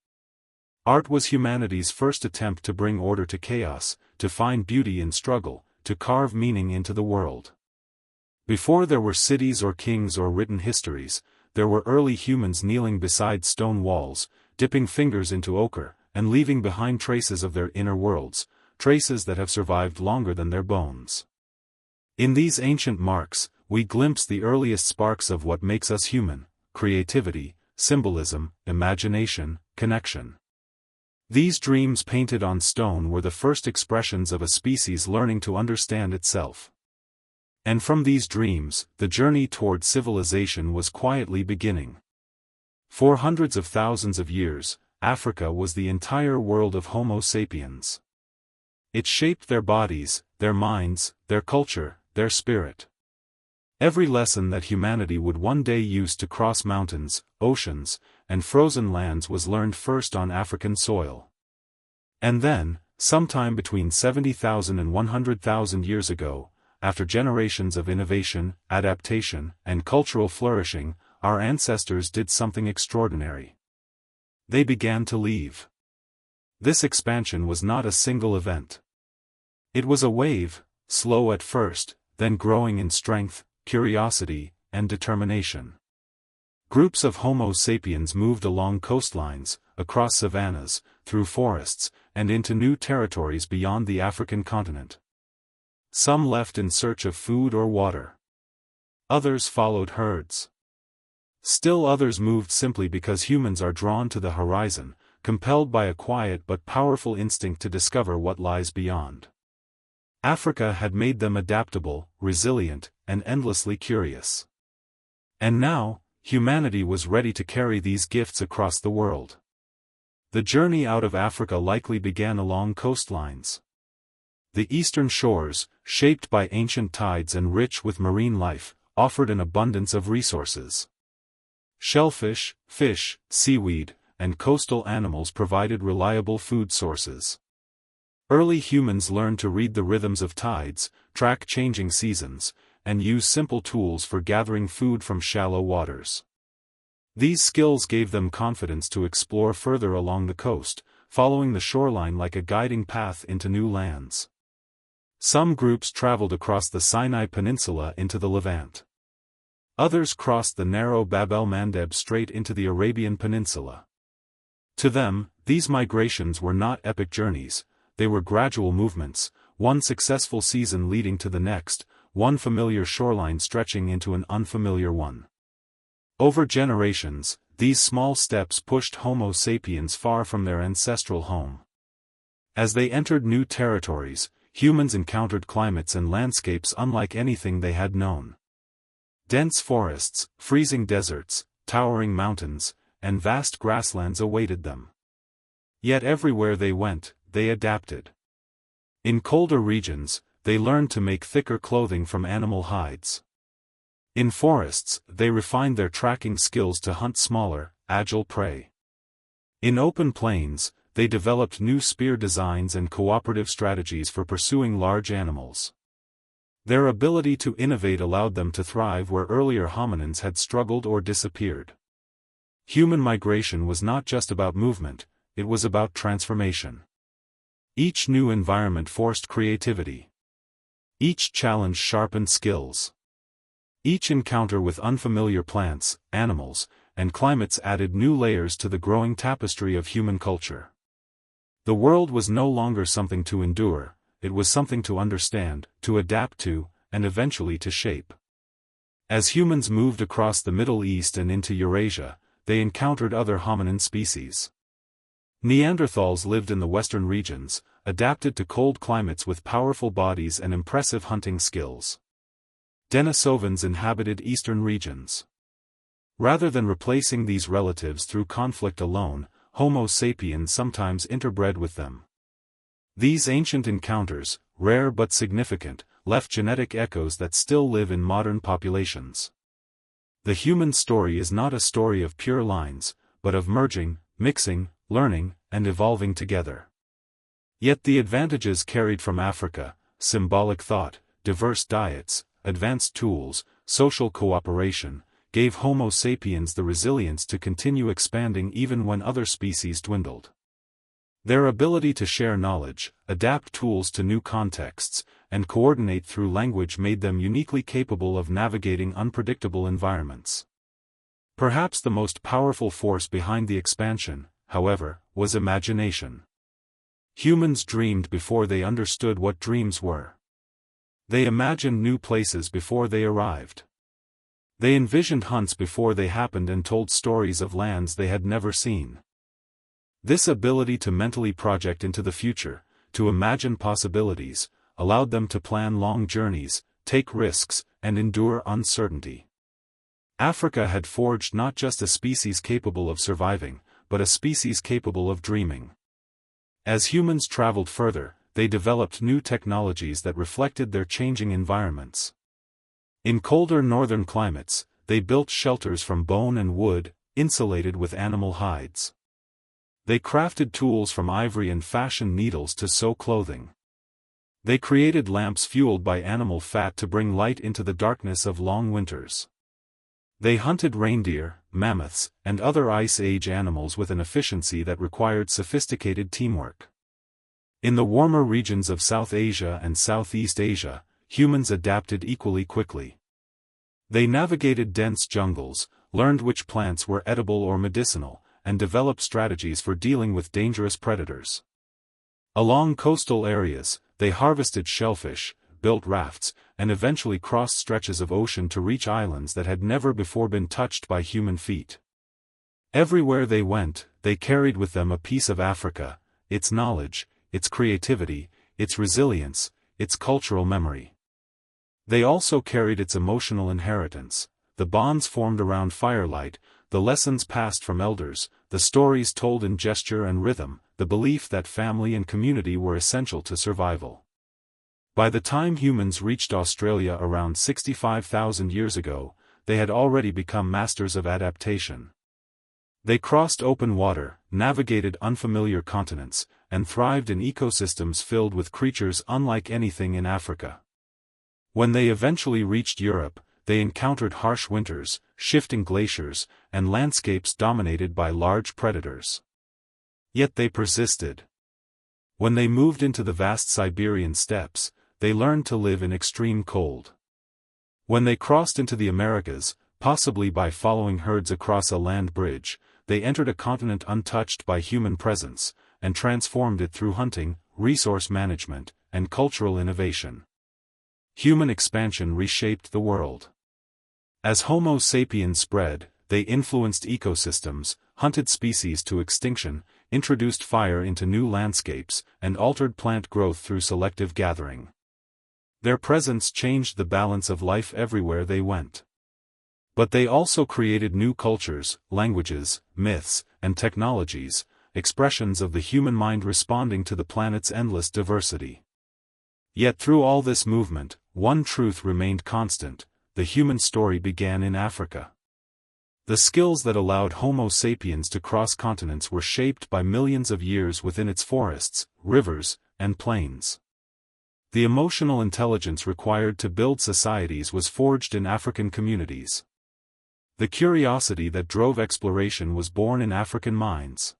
Art was humanity's first attempt to bring order to chaos, to find beauty in struggle, to carve meaning into the world. Before there were cities or kings or written histories, there were early humans kneeling beside stone walls, dipping fingers into ochre, and leaving behind traces of their inner worlds, traces that have survived longer than their bones. In these ancient marks, we glimpse the earliest sparks of what makes us human: creativity, symbolism, imagination, connection. These dreams painted on stone were the first expressions of a species learning to understand itself. And from these dreams, the journey toward civilization was quietly beginning. For hundreds of thousands of years, Africa was the entire world of Homo sapiens. It shaped their bodies, their minds, their culture, their spirit. Every lesson that humanity would one day use to cross mountains, oceans, and frozen lands was learned first on African soil. And then, sometime between 70,000 and 100,000 years ago, after generations of innovation, adaptation, and cultural flourishing, our ancestors did something extraordinary. They began to leave. This expansion was not a single event. It was a wave, slow at first, then growing in strength, curiosity, and determination. Groups of Homo sapiens moved along coastlines, across savannas, through forests, and into new territories beyond the African continent. Some left in search of food or water. Others followed herds. Still others moved simply because humans are drawn to the horizon, compelled by a quiet but powerful instinct to discover what lies beyond. Africa had made them adaptable, resilient, and endlessly curious. And now, humanity was ready to carry these gifts across the world. The journey out of Africa likely began along coastlines. The eastern shores, shaped by ancient tides and rich with marine life, offered an abundance of resources. Shellfish, fish, seaweed, and coastal animals provided reliable food sources. Early humans learned to read the rhythms of tides, track changing seasons, and use simple tools for gathering food from shallow waters. These skills gave them confidence to explore further along the coast, following the shoreline like a guiding path into new lands. Some groups traveled across the Sinai Peninsula into the Levant. Others crossed the narrow Bab el-Mandeb Strait into the Arabian Peninsula. To them, these migrations were not epic journeys, they were gradual movements, one successful season leading to the next, one familiar shoreline stretching into an unfamiliar one. Over generations, these small steps pushed Homo sapiens far from their ancestral home. As they entered new territories, humans encountered climates and landscapes unlike anything they had known. Dense forests, freezing deserts, towering mountains, and vast grasslands awaited them. Yet everywhere they went, they adapted. In colder regions, they learned to make thicker clothing from animal hides. In forests, they refined their tracking skills to hunt smaller, agile prey. In open plains, they developed new spear designs and cooperative strategies for pursuing large animals. Their ability to innovate allowed them to thrive where earlier hominins had struggled or disappeared. Human migration was not just about movement, it was about transformation. Each new environment forced creativity. Each challenge sharpened skills. Each encounter with unfamiliar plants, animals, and climates added new layers to the growing tapestry of human culture. The world was no longer something to endure, it was something to understand, to adapt to, and eventually to shape. As humans moved across the Middle East and into Eurasia, they encountered other hominin species. Neanderthals lived in the western regions, adapted to cold climates with powerful bodies and impressive hunting skills. Denisovans inhabited eastern regions. Rather than replacing these relatives through conflict alone, Homo sapiens sometimes interbred with them. These ancient encounters, rare but significant, left genetic echoes that still live in modern populations. The human story is not a story of pure lines, but of merging, mixing, learning, and evolving together. Yet the advantages carried from Africa, symbolic thought, diverse diets, advanced tools, social cooperation, gave Homo sapiens the resilience to continue expanding even when other species dwindled. Their ability to share knowledge, adapt tools to new contexts, and coordinate through language made them uniquely capable of navigating unpredictable environments. Perhaps the most powerful force behind the expansion, however, was imagination. Humans dreamed before they understood what dreams were. They imagined new places before they arrived. They envisioned hunts before they happened and told stories of lands they had never seen. This ability to mentally project into the future, to imagine possibilities, allowed them to plan long journeys, take risks, and endure uncertainty. Africa had forged not just a species capable of surviving, but a species capable of dreaming. As humans traveled further, they developed new technologies that reflected their changing environments. In colder northern climates, they built shelters from bone and wood, insulated with animal hides. They crafted tools from ivory and fashioned needles to sew clothing. They created lamps fueled by animal fat to bring light into the darkness of long winters. They hunted reindeer, mammoths, and other Ice Age animals with an efficiency that required sophisticated teamwork. In the warmer regions of South Asia and Southeast Asia, humans adapted equally quickly. They navigated dense jungles, learned which plants were edible or medicinal, and developed strategies for dealing with dangerous predators. Along coastal areas, they harvested shellfish, built rafts, and eventually crossed stretches of ocean to reach islands that had never before been touched by human feet. Everywhere they went, they carried with them a piece of Africa, its knowledge, its creativity, its resilience, its cultural memory. They also carried its emotional inheritance, the bonds formed around firelight, the lessons passed from elders, the stories told in gesture and rhythm, the belief that family and community were essential to survival. By the time humans reached Australia around 65,000 years ago, they had already become masters of adaptation. They crossed open water, navigated unfamiliar continents, and thrived in ecosystems filled with creatures unlike anything in Africa. When they eventually reached Europe, they encountered harsh winters, shifting glaciers, and landscapes dominated by large predators. Yet they persisted. When they moved into the vast Siberian steppes, they learned to live in extreme cold. When they crossed into the Americas, possibly by following herds across a land bridge, they entered a continent untouched by human presence, and transformed it through hunting, resource management, and cultural innovation. Human expansion reshaped the world. As Homo sapiens spread, they influenced ecosystems, hunted species to extinction, introduced fire into new landscapes, and altered plant growth through selective gathering. Their presence changed the balance of life everywhere they went. But they also created new cultures, languages, myths, and technologies, expressions of the human mind responding to the planet's endless diversity. Yet through all this movement, one truth remained constant: the human story began in Africa. The skills that allowed Homo sapiens to cross continents were shaped by millions of years within its forests, rivers, and plains. The emotional intelligence required to build societies was forged in African communities. The curiosity that drove exploration was born in African minds.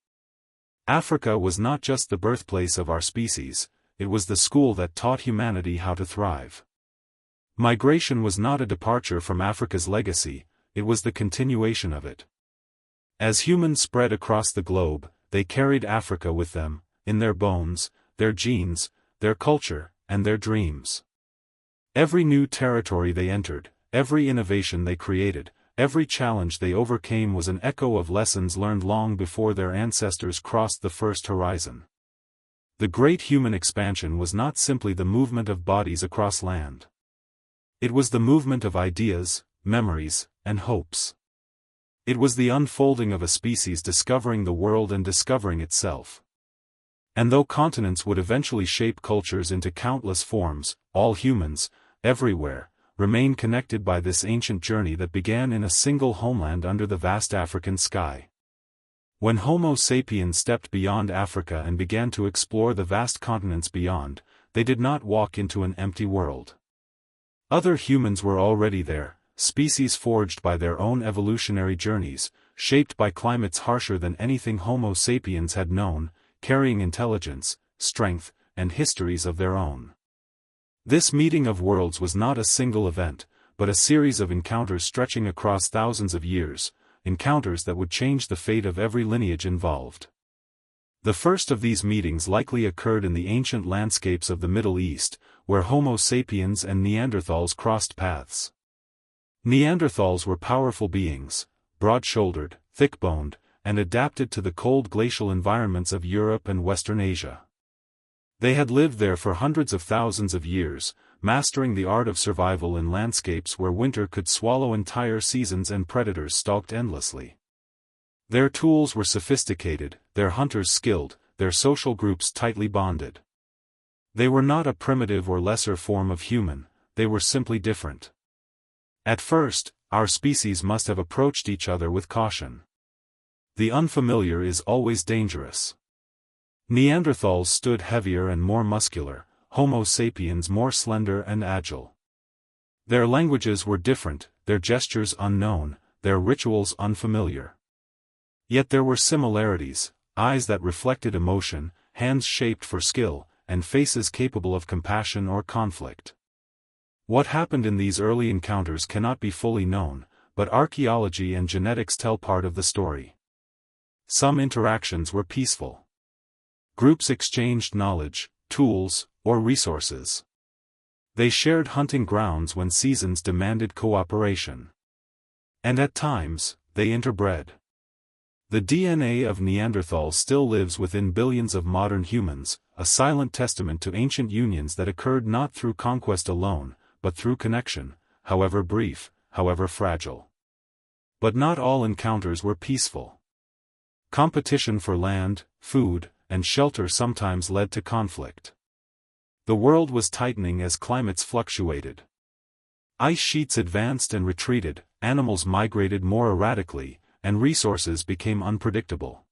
Africa was not just the birthplace of our species, it was the school that taught humanity how to thrive. Migration was not a departure from Africa's legacy, it was the continuation of it. As humans spread across the globe, they carried Africa with them, in their bones, their genes, their culture, and their dreams. Every new territory they entered, every innovation they created, every challenge they overcame was an echo of lessons learned long before their ancestors crossed the first horizon. The great human expansion was not simply the movement of bodies across land. It was the movement of ideas, memories, and hopes. It was the unfolding of a species discovering the world and discovering itself. And though continents would eventually shape cultures into countless forms, all humans, everywhere, remain connected by this ancient journey that began in a single homeland under the vast African sky. When Homo sapiens stepped beyond Africa and began to explore the vast continents beyond, they did not walk into an empty world. Other humans were already there, species forged by their own evolutionary journeys, shaped by climates harsher than anything Homo sapiens had known, carrying intelligence, strength, and histories of their own. This meeting of worlds was not a single event, but a series of encounters stretching across thousands of years, encounters that would change the fate of every lineage involved. The first of these meetings likely occurred in the ancient landscapes of the Middle East, where Homo sapiens and Neanderthals crossed paths. Neanderthals were powerful beings, broad-shouldered, thick-boned, and adapted to the cold glacial environments of Europe and Western Asia. They had lived there for hundreds of thousands of years, mastering the art of survival in landscapes where winter could swallow entire seasons and predators stalked endlessly. Their tools were sophisticated, their hunters skilled, their social groups tightly bonded. They were not a primitive or lesser form of human, they were simply different. At first, our species must have approached each other with caution. The unfamiliar is always dangerous. Neanderthals stood heavier and more muscular, Homo sapiens more slender and agile. Their languages were different, their gestures unknown, their rituals unfamiliar. Yet there were similarities: eyes that reflected emotion, hands shaped for skill, and faces capable of compassion or conflict. What happened in these early encounters cannot be fully known, but archaeology and genetics tell part of the story. Some interactions were peaceful. Groups exchanged knowledge, tools, or resources. They shared hunting grounds when seasons demanded cooperation. And at times, they interbred. The DNA of Neanderthals still lives within billions of modern humans, a silent testament to ancient unions that occurred not through conquest alone, but through connection, however brief, however fragile. But not all encounters were peaceful. Competition for land, food, and shelter sometimes led to conflict. The world was tightening as climates fluctuated. Ice sheets advanced and retreated, animals migrated more erratically, and resources became unpredictable.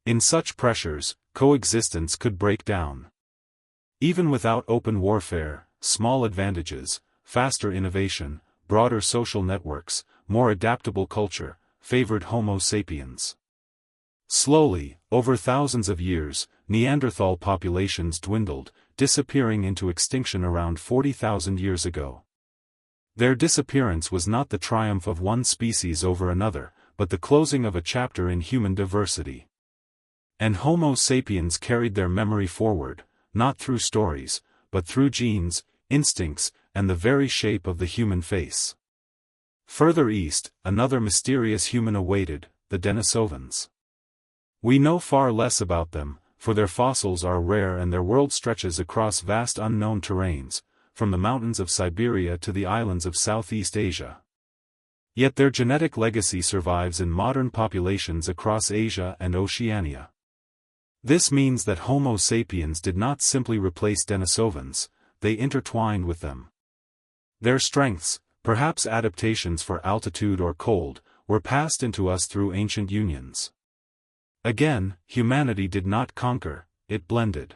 In such pressures, coexistence could break down. Even without open warfare, small advantages, faster innovation, broader social networks, more adaptable culture, favored Homo sapiens. Slowly, over thousands of years, Neanderthal populations dwindled, disappearing into extinction around 40,000 years ago. Their disappearance was not the triumph of one species over another, but the closing of a chapter in human diversity. And Homo sapiens carried their memory forward, not through stories, but through genes, instincts, and the very shape of the human face. Further east, another mysterious human awaited, the Denisovans. We know far less about them, for their fossils are rare and their world stretches across vast unknown terrains, from the mountains of Siberia to the islands of Southeast Asia. Yet their genetic legacy survives in modern populations across Asia and Oceania. This means that Homo sapiens did not simply replace Denisovans, they intertwined with them. Their strengths, perhaps adaptations for altitude or cold, were passed into us through ancient unions. Again, humanity did not conquer, it blended.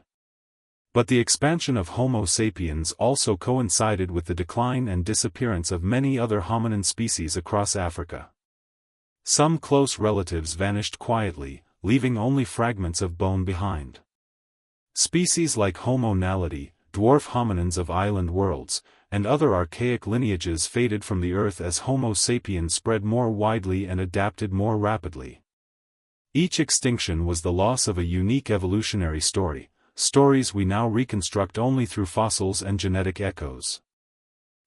But the expansion of Homo sapiens also coincided with the decline and disappearance of many other hominin species across Africa. Some close relatives vanished quietly, leaving only fragments of bone behind. Species like Homo naledi, dwarf hominins of island worlds, and other archaic lineages faded from the earth as Homo sapiens spread more widely and adapted more rapidly. Each extinction was the loss of a unique evolutionary story, stories we now reconstruct only through fossils and genetic echoes.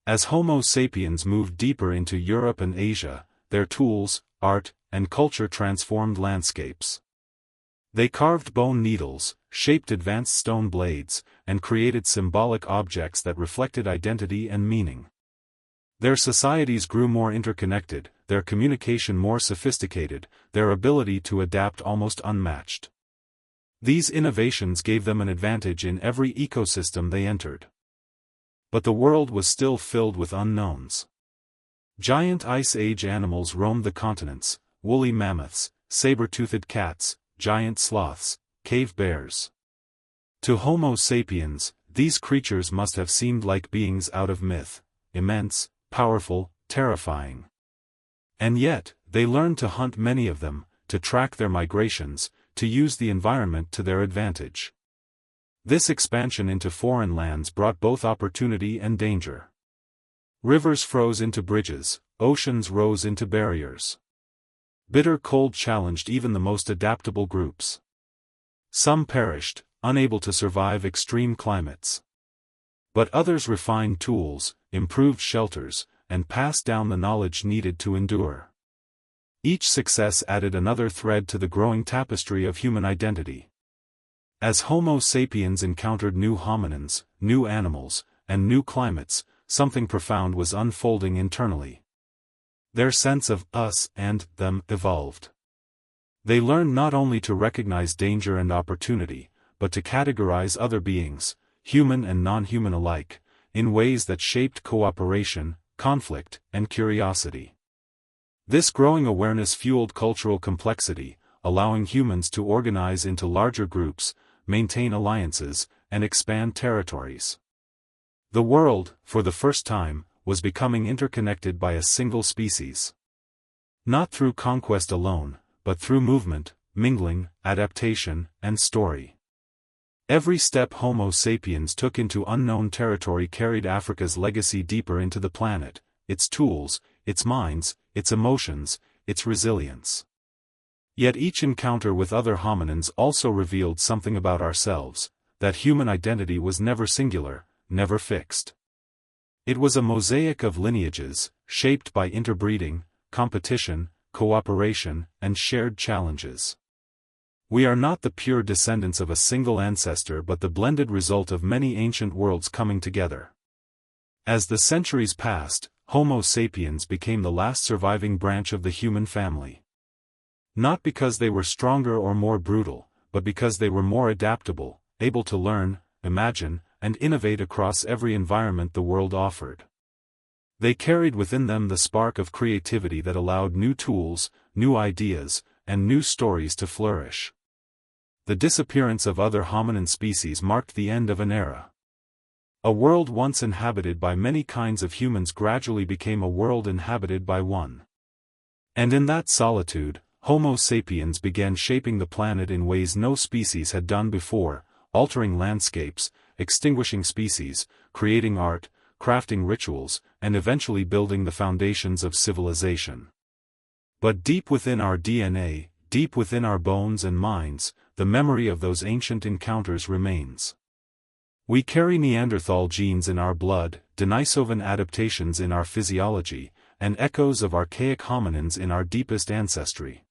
As Homo sapiens moved deeper into Europe and Asia, their tools, art, and culture transformed landscapes. They carved bone needles, shaped advanced stone blades, and created symbolic objects that reflected identity and meaning. Their societies grew more interconnected, their communication more sophisticated, their ability to adapt almost unmatched. These innovations gave them an advantage in every ecosystem they entered. But the world was still filled with unknowns. Giant Ice Age animals roamed the continents, woolly mammoths, saber-toothed cats, giant sloths, cave bears. To Homo sapiens, these creatures must have seemed like beings out of myth, immense, powerful, terrifying. And yet, they learned to hunt many of them, to track their migrations, to use the environment to their advantage. This expansion into foreign lands brought both opportunity and danger. Rivers froze into bridges, oceans rose into barriers. Bitter cold challenged even the most adaptable groups. Some perished, unable to survive extreme climates. But others refined tools, improved shelters, and passed down the knowledge needed to endure. Each success added another thread to the growing tapestry of human identity. As Homo sapiens encountered new hominins, new animals, and new climates, something profound was unfolding internally. Their sense of us and them evolved. They learned not only to recognize danger and opportunity, but to categorize other beings, human and non-human alike, in ways that shaped cooperation, conflict, and curiosity. This growing awareness fueled cultural complexity, allowing humans to organize into larger groups, maintain alliances, and expand territories. The world, for the first time, was becoming interconnected by a single species. Not through conquest alone, but through movement, mingling, adaptation, and story. Every step Homo sapiens took into unknown territory carried Africa's legacy deeper into the planet, its tools, its minds, its emotions, its resilience. Yet each encounter with other hominins also revealed something about ourselves, that human identity was never singular, never fixed. It was a mosaic of lineages, shaped by interbreeding, competition, cooperation, and shared challenges. We are not the pure descendants of a single ancestor but the blended result of many ancient worlds coming together. As the centuries passed, Homo sapiens became the last surviving branch of the human family. Not because they were stronger or more brutal, but because they were more adaptable, able to learn, imagine, and innovate across every environment the world offered. They carried within them the spark of creativity that allowed new tools, new ideas, and new stories to flourish. The disappearance of other hominin species marked the end of an era. A world once inhabited by many kinds of humans gradually became a world inhabited by one. And in that solitude, Homo sapiens began shaping the planet in ways no species had done before, altering landscapes, extinguishing species, creating art, crafting rituals, and eventually building the foundations of civilization. But deep within our DNA, deep within our bones and minds, the memory of those ancient encounters remains. We carry Neanderthal genes in our blood, Denisovan adaptations in our physiology, and echoes of archaic hominins in our deepest ancestry.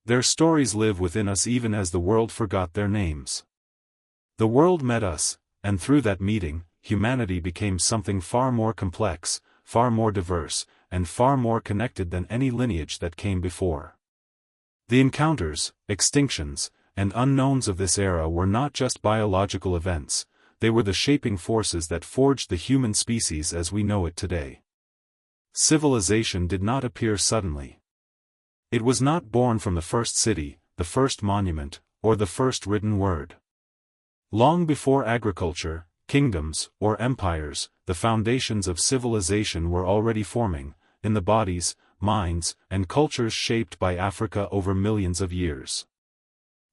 Their stories live within us even as the world forgot their names. The world met us, and through that meeting, humanity became something far more complex, far more diverse, and far more connected than any lineage that came before. The encounters, extinctions, and unknowns of this era were not just biological events, they were the shaping forces that forged the human species as we know it today. Civilization did not appear suddenly. It was not born from the first city, the first monument, or the first written word. Long before agriculture, kingdoms, or empires, the foundations of civilization were already forming, in the bodies, minds, and cultures shaped by Africa over millions of years.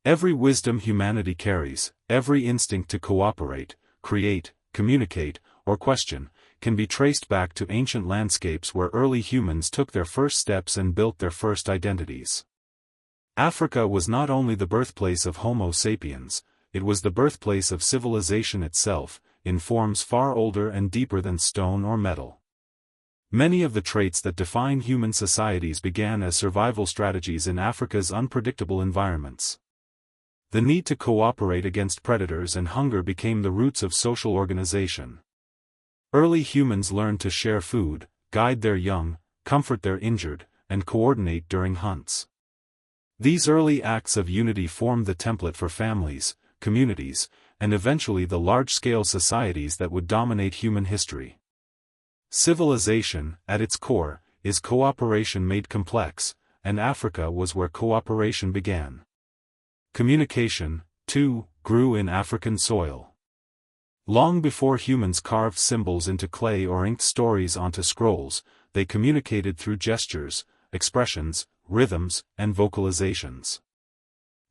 Every wisdom humanity carries, every instinct to cooperate, create, communicate, or question, can be traced back to ancient landscapes where early humans took their first steps and built their first identities. Africa was not only the birthplace of Homo sapiens, it was the birthplace of civilization itself, in forms far older and deeper than stone or metal. Many of the traits that define human societies began as survival strategies in Africa's unpredictable environments. The need to cooperate against predators and hunger became the roots of social organization. Early humans learned to share food, guide their young, comfort their injured, and coordinate during hunts. These early acts of unity formed the template for families, communities, and eventually the large-scale societies that would dominate human history. Civilization, at its core, is cooperation made complex, and Africa was where cooperation began. Communication, too, grew in African soil. Long before humans carved symbols into clay or inked stories onto scrolls, they communicated through gestures, expressions, rhythms, and vocalizations.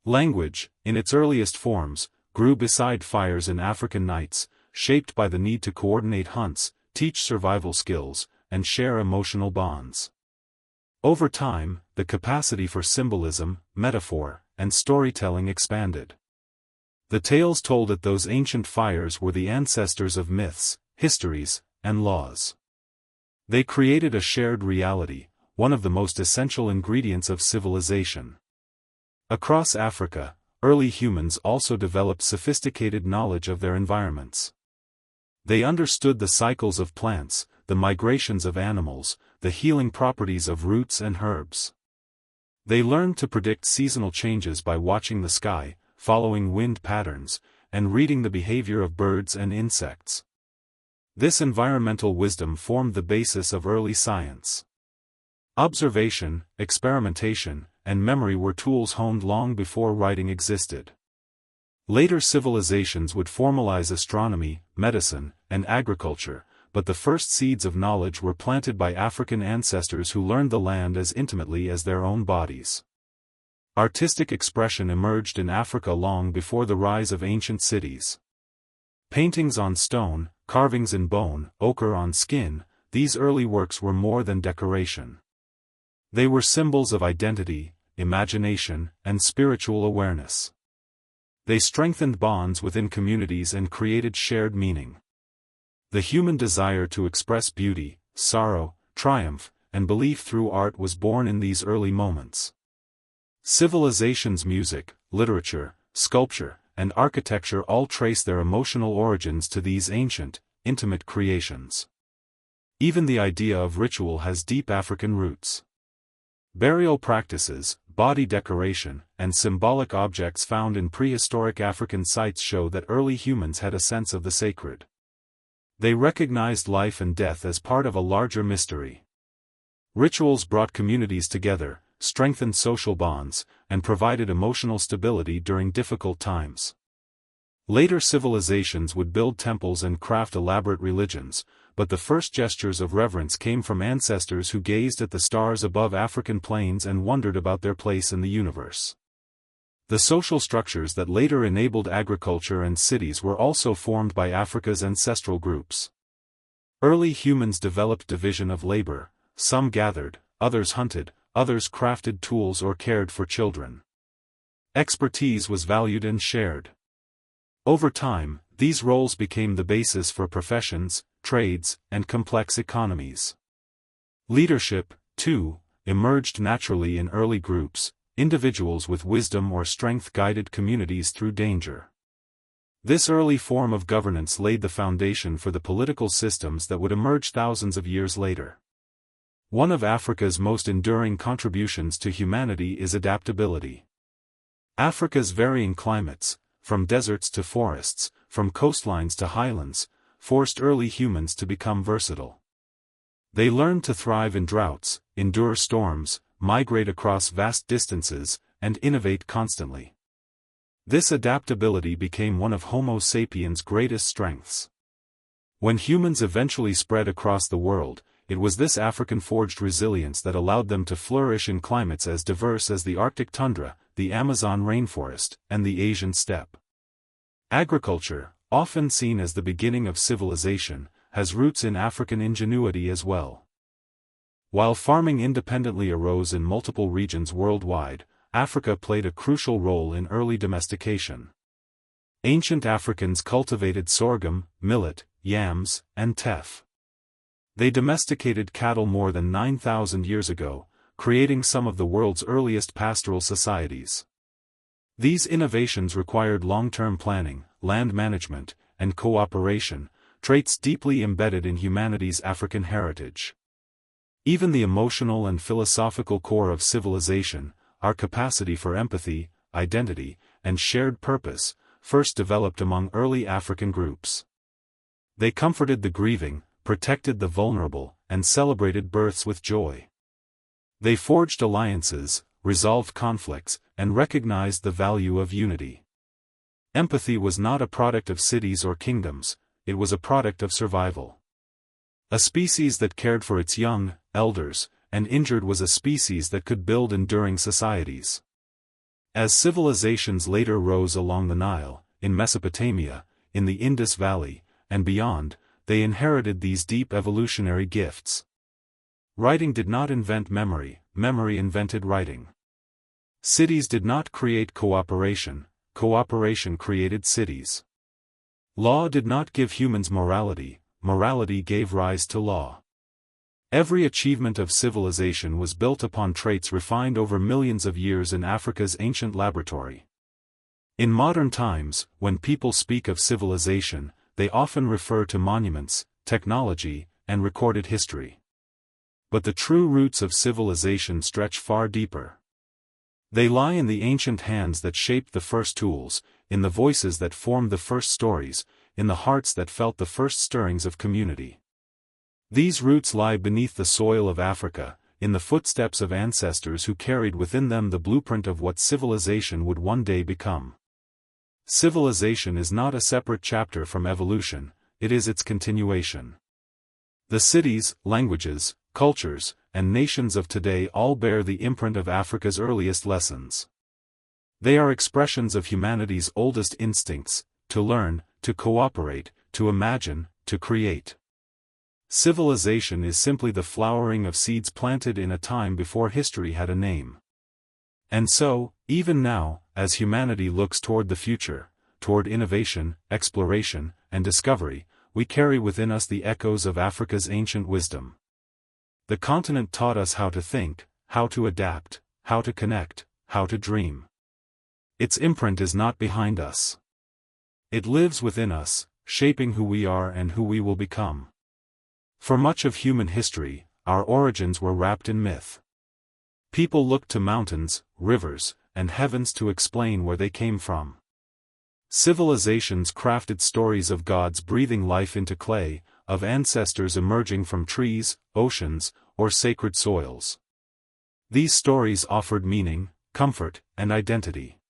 Language, in its earliest forms, grew beside fires in African nights, shaped by the need to coordinate hunts, teach survival skills, and share emotional bonds. Over time, the capacity for symbolism, metaphor, and storytelling expanded. The tales told at those ancient fires were the ancestors of myths, histories, and laws. They created a shared reality, one of the most essential ingredients of civilization. Across Africa, early humans also developed sophisticated knowledge of their environments. They understood the cycles of plants, the migrations of animals, the healing properties of roots and herbs. They learned to predict seasonal changes by watching the sky, following wind patterns, and reading the behavior of birds and insects. This environmental wisdom formed the basis of early science. Observation, experimentation, and memory were tools honed long before writing existed. Later civilizations would formalize astronomy, medicine, and agriculture, but the first seeds of knowledge were planted by African ancestors who learned the land as intimately as their own bodies. Artistic expression emerged in Africa long before the rise of ancient cities. Paintings on stone, carvings in bone, ochre on skin, these early works were more than decoration. They were symbols of identity, imagination, and spiritual awareness. They strengthened bonds within communities and created shared meaning. The human desire to express beauty, sorrow, triumph, and belief through art was born in these early moments. Civilization's music, literature, sculpture, and architecture all trace their emotional origins to these ancient, intimate creations. Even the idea of ritual has deep African roots. Burial practices, body decoration, and symbolic objects found in prehistoric African sites show that early humans had a sense of the sacred. They recognized life and death as part of a larger mystery. Rituals brought communities together, strengthened social bonds, and provided emotional stability during difficult times. Later civilizations would build temples and craft elaborate religions, but the first gestures of reverence came from ancestors who gazed at the stars above African plains and wondered about their place in the universe. The social structures that later enabled agriculture and cities were also formed by Africa's ancestral groups. Early humans developed division of labor: some gathered, others hunted, others crafted tools or cared for children. Expertise was valued and shared. Over time, these roles became the basis for professions, trades, and complex economies. Leadership, too, emerged naturally in early groups. Individuals with wisdom or strength guided communities through danger. This early form of governance laid the foundation for the political systems that would emerge thousands of years later. One of Africa's most enduring contributions to humanity is adaptability. Africa's varying climates, from deserts to forests, from coastlines to highlands, forced early humans to become versatile. They learned to thrive in droughts, endure storms, migrate across vast distances, and innovate constantly. This adaptability became one of Homo sapiens' greatest strengths. When humans eventually spread across the world, it was this African-forged resilience that allowed them to flourish in climates as diverse as the Arctic tundra, the Amazon rainforest, and the Asian steppe. Agriculture, often seen as the beginning of civilization, has roots in African ingenuity as well. While farming independently arose in multiple regions worldwide, Africa played a crucial role in early domestication. Ancient Africans cultivated sorghum, millet, yams, and teff. They domesticated cattle more than 9,000 years ago, creating some of the world's earliest pastoral societies. These innovations required long-term planning, land management, and cooperation, traits deeply embedded in humanity's African heritage. Even the emotional and philosophical core of civilization, our capacity for empathy, identity, and shared purpose, first developed among early African groups. They comforted the grieving, protected the vulnerable, and celebrated births with joy. They forged alliances, resolved conflicts, and recognized the value of unity. Empathy was not a product of cities or kingdoms, it was a product of survival. A species that cared for its young, elders, and injured was a species that could build enduring societies. As civilizations later rose along the Nile, in Mesopotamia, in the Indus Valley, and beyond, they inherited these deep evolutionary gifts. Writing did not invent memory, memory invented writing. Cities did not create cooperation, cooperation created cities. Law did not give humans morality, morality gave rise to law. Every achievement of civilization was built upon traits refined over millions of years in Africa's ancient laboratory. In modern times, when people speak of civilization, they often refer to monuments, technology, and recorded history. But the true roots of civilization stretch far deeper. They lie in the ancient hands that shaped the first tools, in the voices that formed the first stories, in the hearts that felt the first stirrings of community. These roots lie beneath the soil of Africa, in the footsteps of ancestors who carried within them the blueprint of what civilization would one day become. Civilization is not a separate chapter from evolution, it is its continuation. The cities, languages, cultures, and nations of today all bear the imprint of Africa's earliest lessons. They are expressions of humanity's oldest instincts: to learn, to cooperate, to imagine, to create. Civilization is simply the flowering of seeds planted in a time before history had a name. And so, even now, as humanity looks toward the future, toward innovation, exploration, and discovery, we carry within us the echoes of Africa's ancient wisdom. The continent taught us how to think, how to adapt, how to connect, how to dream. Its imprint is not behind us. It lives within us, shaping who we are and who we will become. For much of human history, our origins were wrapped in myth. People looked to mountains, rivers, and heavens to explain where they came from. Civilizations crafted stories of gods breathing life into clay, of ancestors emerging from trees, oceans, or sacred soils. These stories offered meaning, comfort, and identity.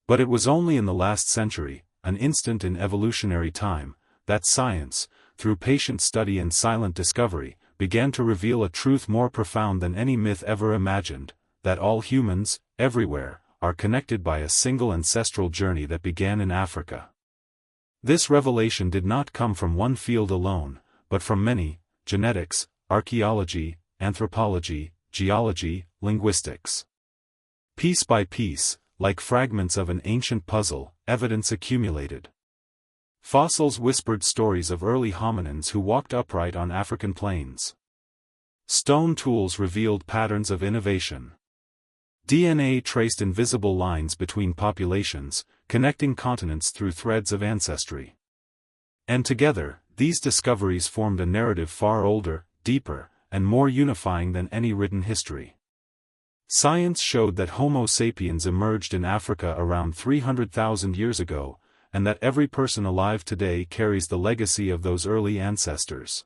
But it was only in the last century, an instant in evolutionary time, that science, through patient study and silent discovery, began to reveal a truth more profound than any myth ever imagined: that all humans, everywhere, are connected by a single ancestral journey that began in Africa. This revelation did not come from one field alone, but from many: genetics, archaeology, anthropology, geology, linguistics. Piece by piece, like fragments of an ancient puzzle, evidence accumulated. Fossils whispered stories of early hominins who walked upright on African plains. Stone tools revealed patterns of innovation. DNA traced invisible lines between populations, connecting continents through threads of ancestry. And together, these discoveries formed a narrative far older, deeper, and more unifying than any written history. Science showed that Homo sapiens emerged in Africa around 300,000 years ago, and that every person alive today carries the legacy of those early ancestors.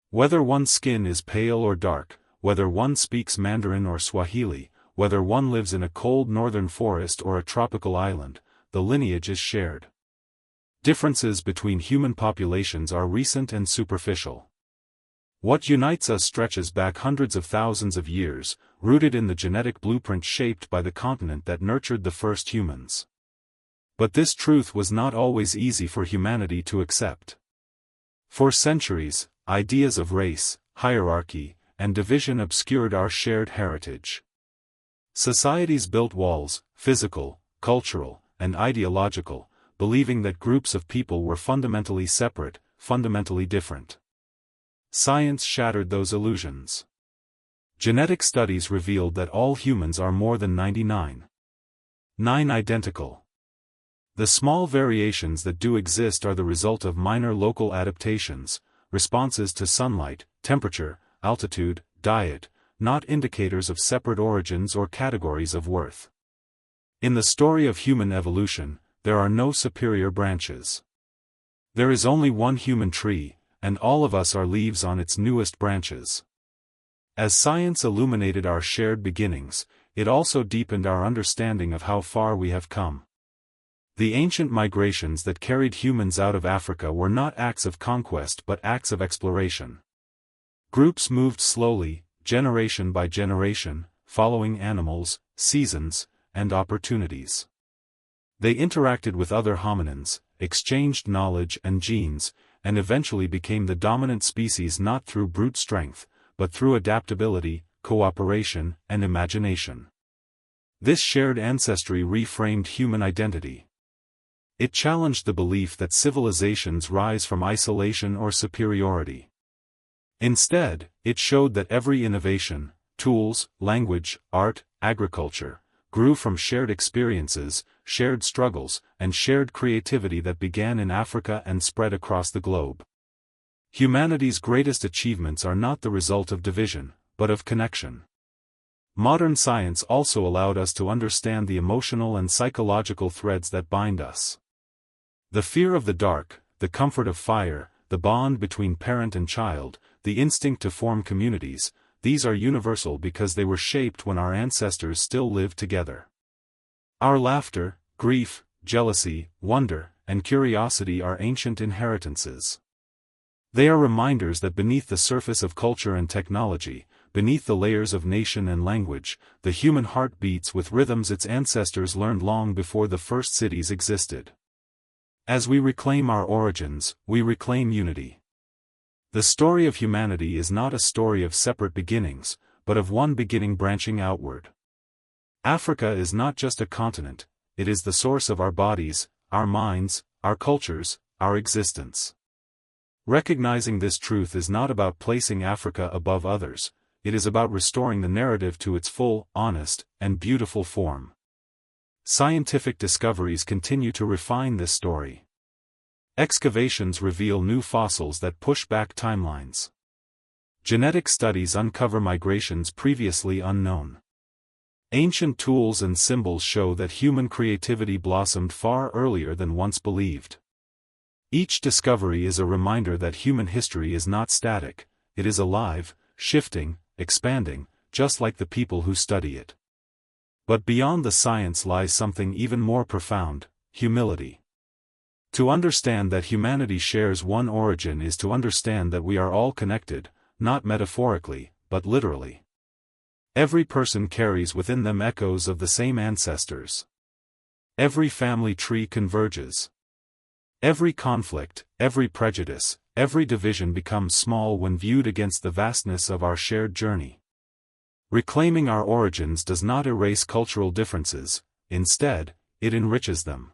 Whether one's skin is pale or dark, whether one speaks Mandarin or Swahili, whether one lives in a cold northern forest or a tropical island, the lineage is shared. Differences between human populations are recent and superficial. What unites us stretches back hundreds of thousands of years, rooted in the genetic blueprint shaped by the continent that nurtured the first humans. But this truth was not always easy for humanity to accept. For centuries, ideas of race, hierarchy, and division obscured our shared heritage. Societies built walls, physical, cultural, and ideological, believing that groups of people were fundamentally separate, fundamentally different. Science shattered those illusions. Genetic studies revealed that all humans are more than 99.9 identical. The small variations that do exist are the result of minor local adaptations, responses to sunlight, temperature, altitude, diet, not indicators of separate origins or categories of worth. In the story of human evolution, there are no superior branches. There is only one human tree, and all of us are leaves on its newest branches. As science illuminated our shared beginnings, it also deepened our understanding of how far we have come. The ancient migrations that carried humans out of Africa were not acts of conquest but acts of exploration. Groups moved slowly, generation by generation, following animals, seasons, and opportunities. They interacted with other hominins, exchanged knowledge and genes, and eventually became the dominant species not through brute strength, but through adaptability, cooperation, and imagination. This shared ancestry reframed human identity. It challenged the belief that civilizations rise from isolation or superiority. Instead, it showed that every innovation, tools, language, art, agriculture, grew from shared experiences, shared struggles, and shared creativity that began in Africa and spread across the globe. Humanity's greatest achievements are not the result of division, but of connection. Modern science also allowed us to understand the emotional and psychological threads that bind us. The fear of the dark, the comfort of fire, the bond between parent and child, the instinct to form communities, these are universal because they were shaped when our ancestors still lived together. Our laughter, grief, jealousy, wonder, and curiosity are ancient inheritances. They are reminders that beneath the surface of culture and technology, beneath the layers of nation and language, the human heart beats with rhythms its ancestors learned long before the first cities existed. As we reclaim our origins, we reclaim unity. The story of humanity is not a story of separate beginnings, but of one beginning branching outward. Africa is not just a continent, it is the source of our bodies, our minds, our cultures, our existence. Recognizing this truth is not about placing Africa above others, it is about restoring the narrative to its full, honest, and beautiful form. Scientific discoveries continue to refine this story. Excavations reveal new fossils that push back timelines. Genetic studies uncover migrations previously unknown. Ancient tools and symbols show that human creativity blossomed far earlier than once believed. Each discovery is a reminder that human history is not static, it is alive, shifting, expanding, just like the people who study it. But beyond the science lies something even more profound: humility. To understand that humanity shares one origin is to understand that we are all connected, not metaphorically, but literally. Every person carries within them echoes of the same ancestors. Every family tree converges. Every conflict, every prejudice, every division becomes small when viewed against the vastness of our shared journey. Reclaiming our origins does not erase cultural differences, instead, it enriches them.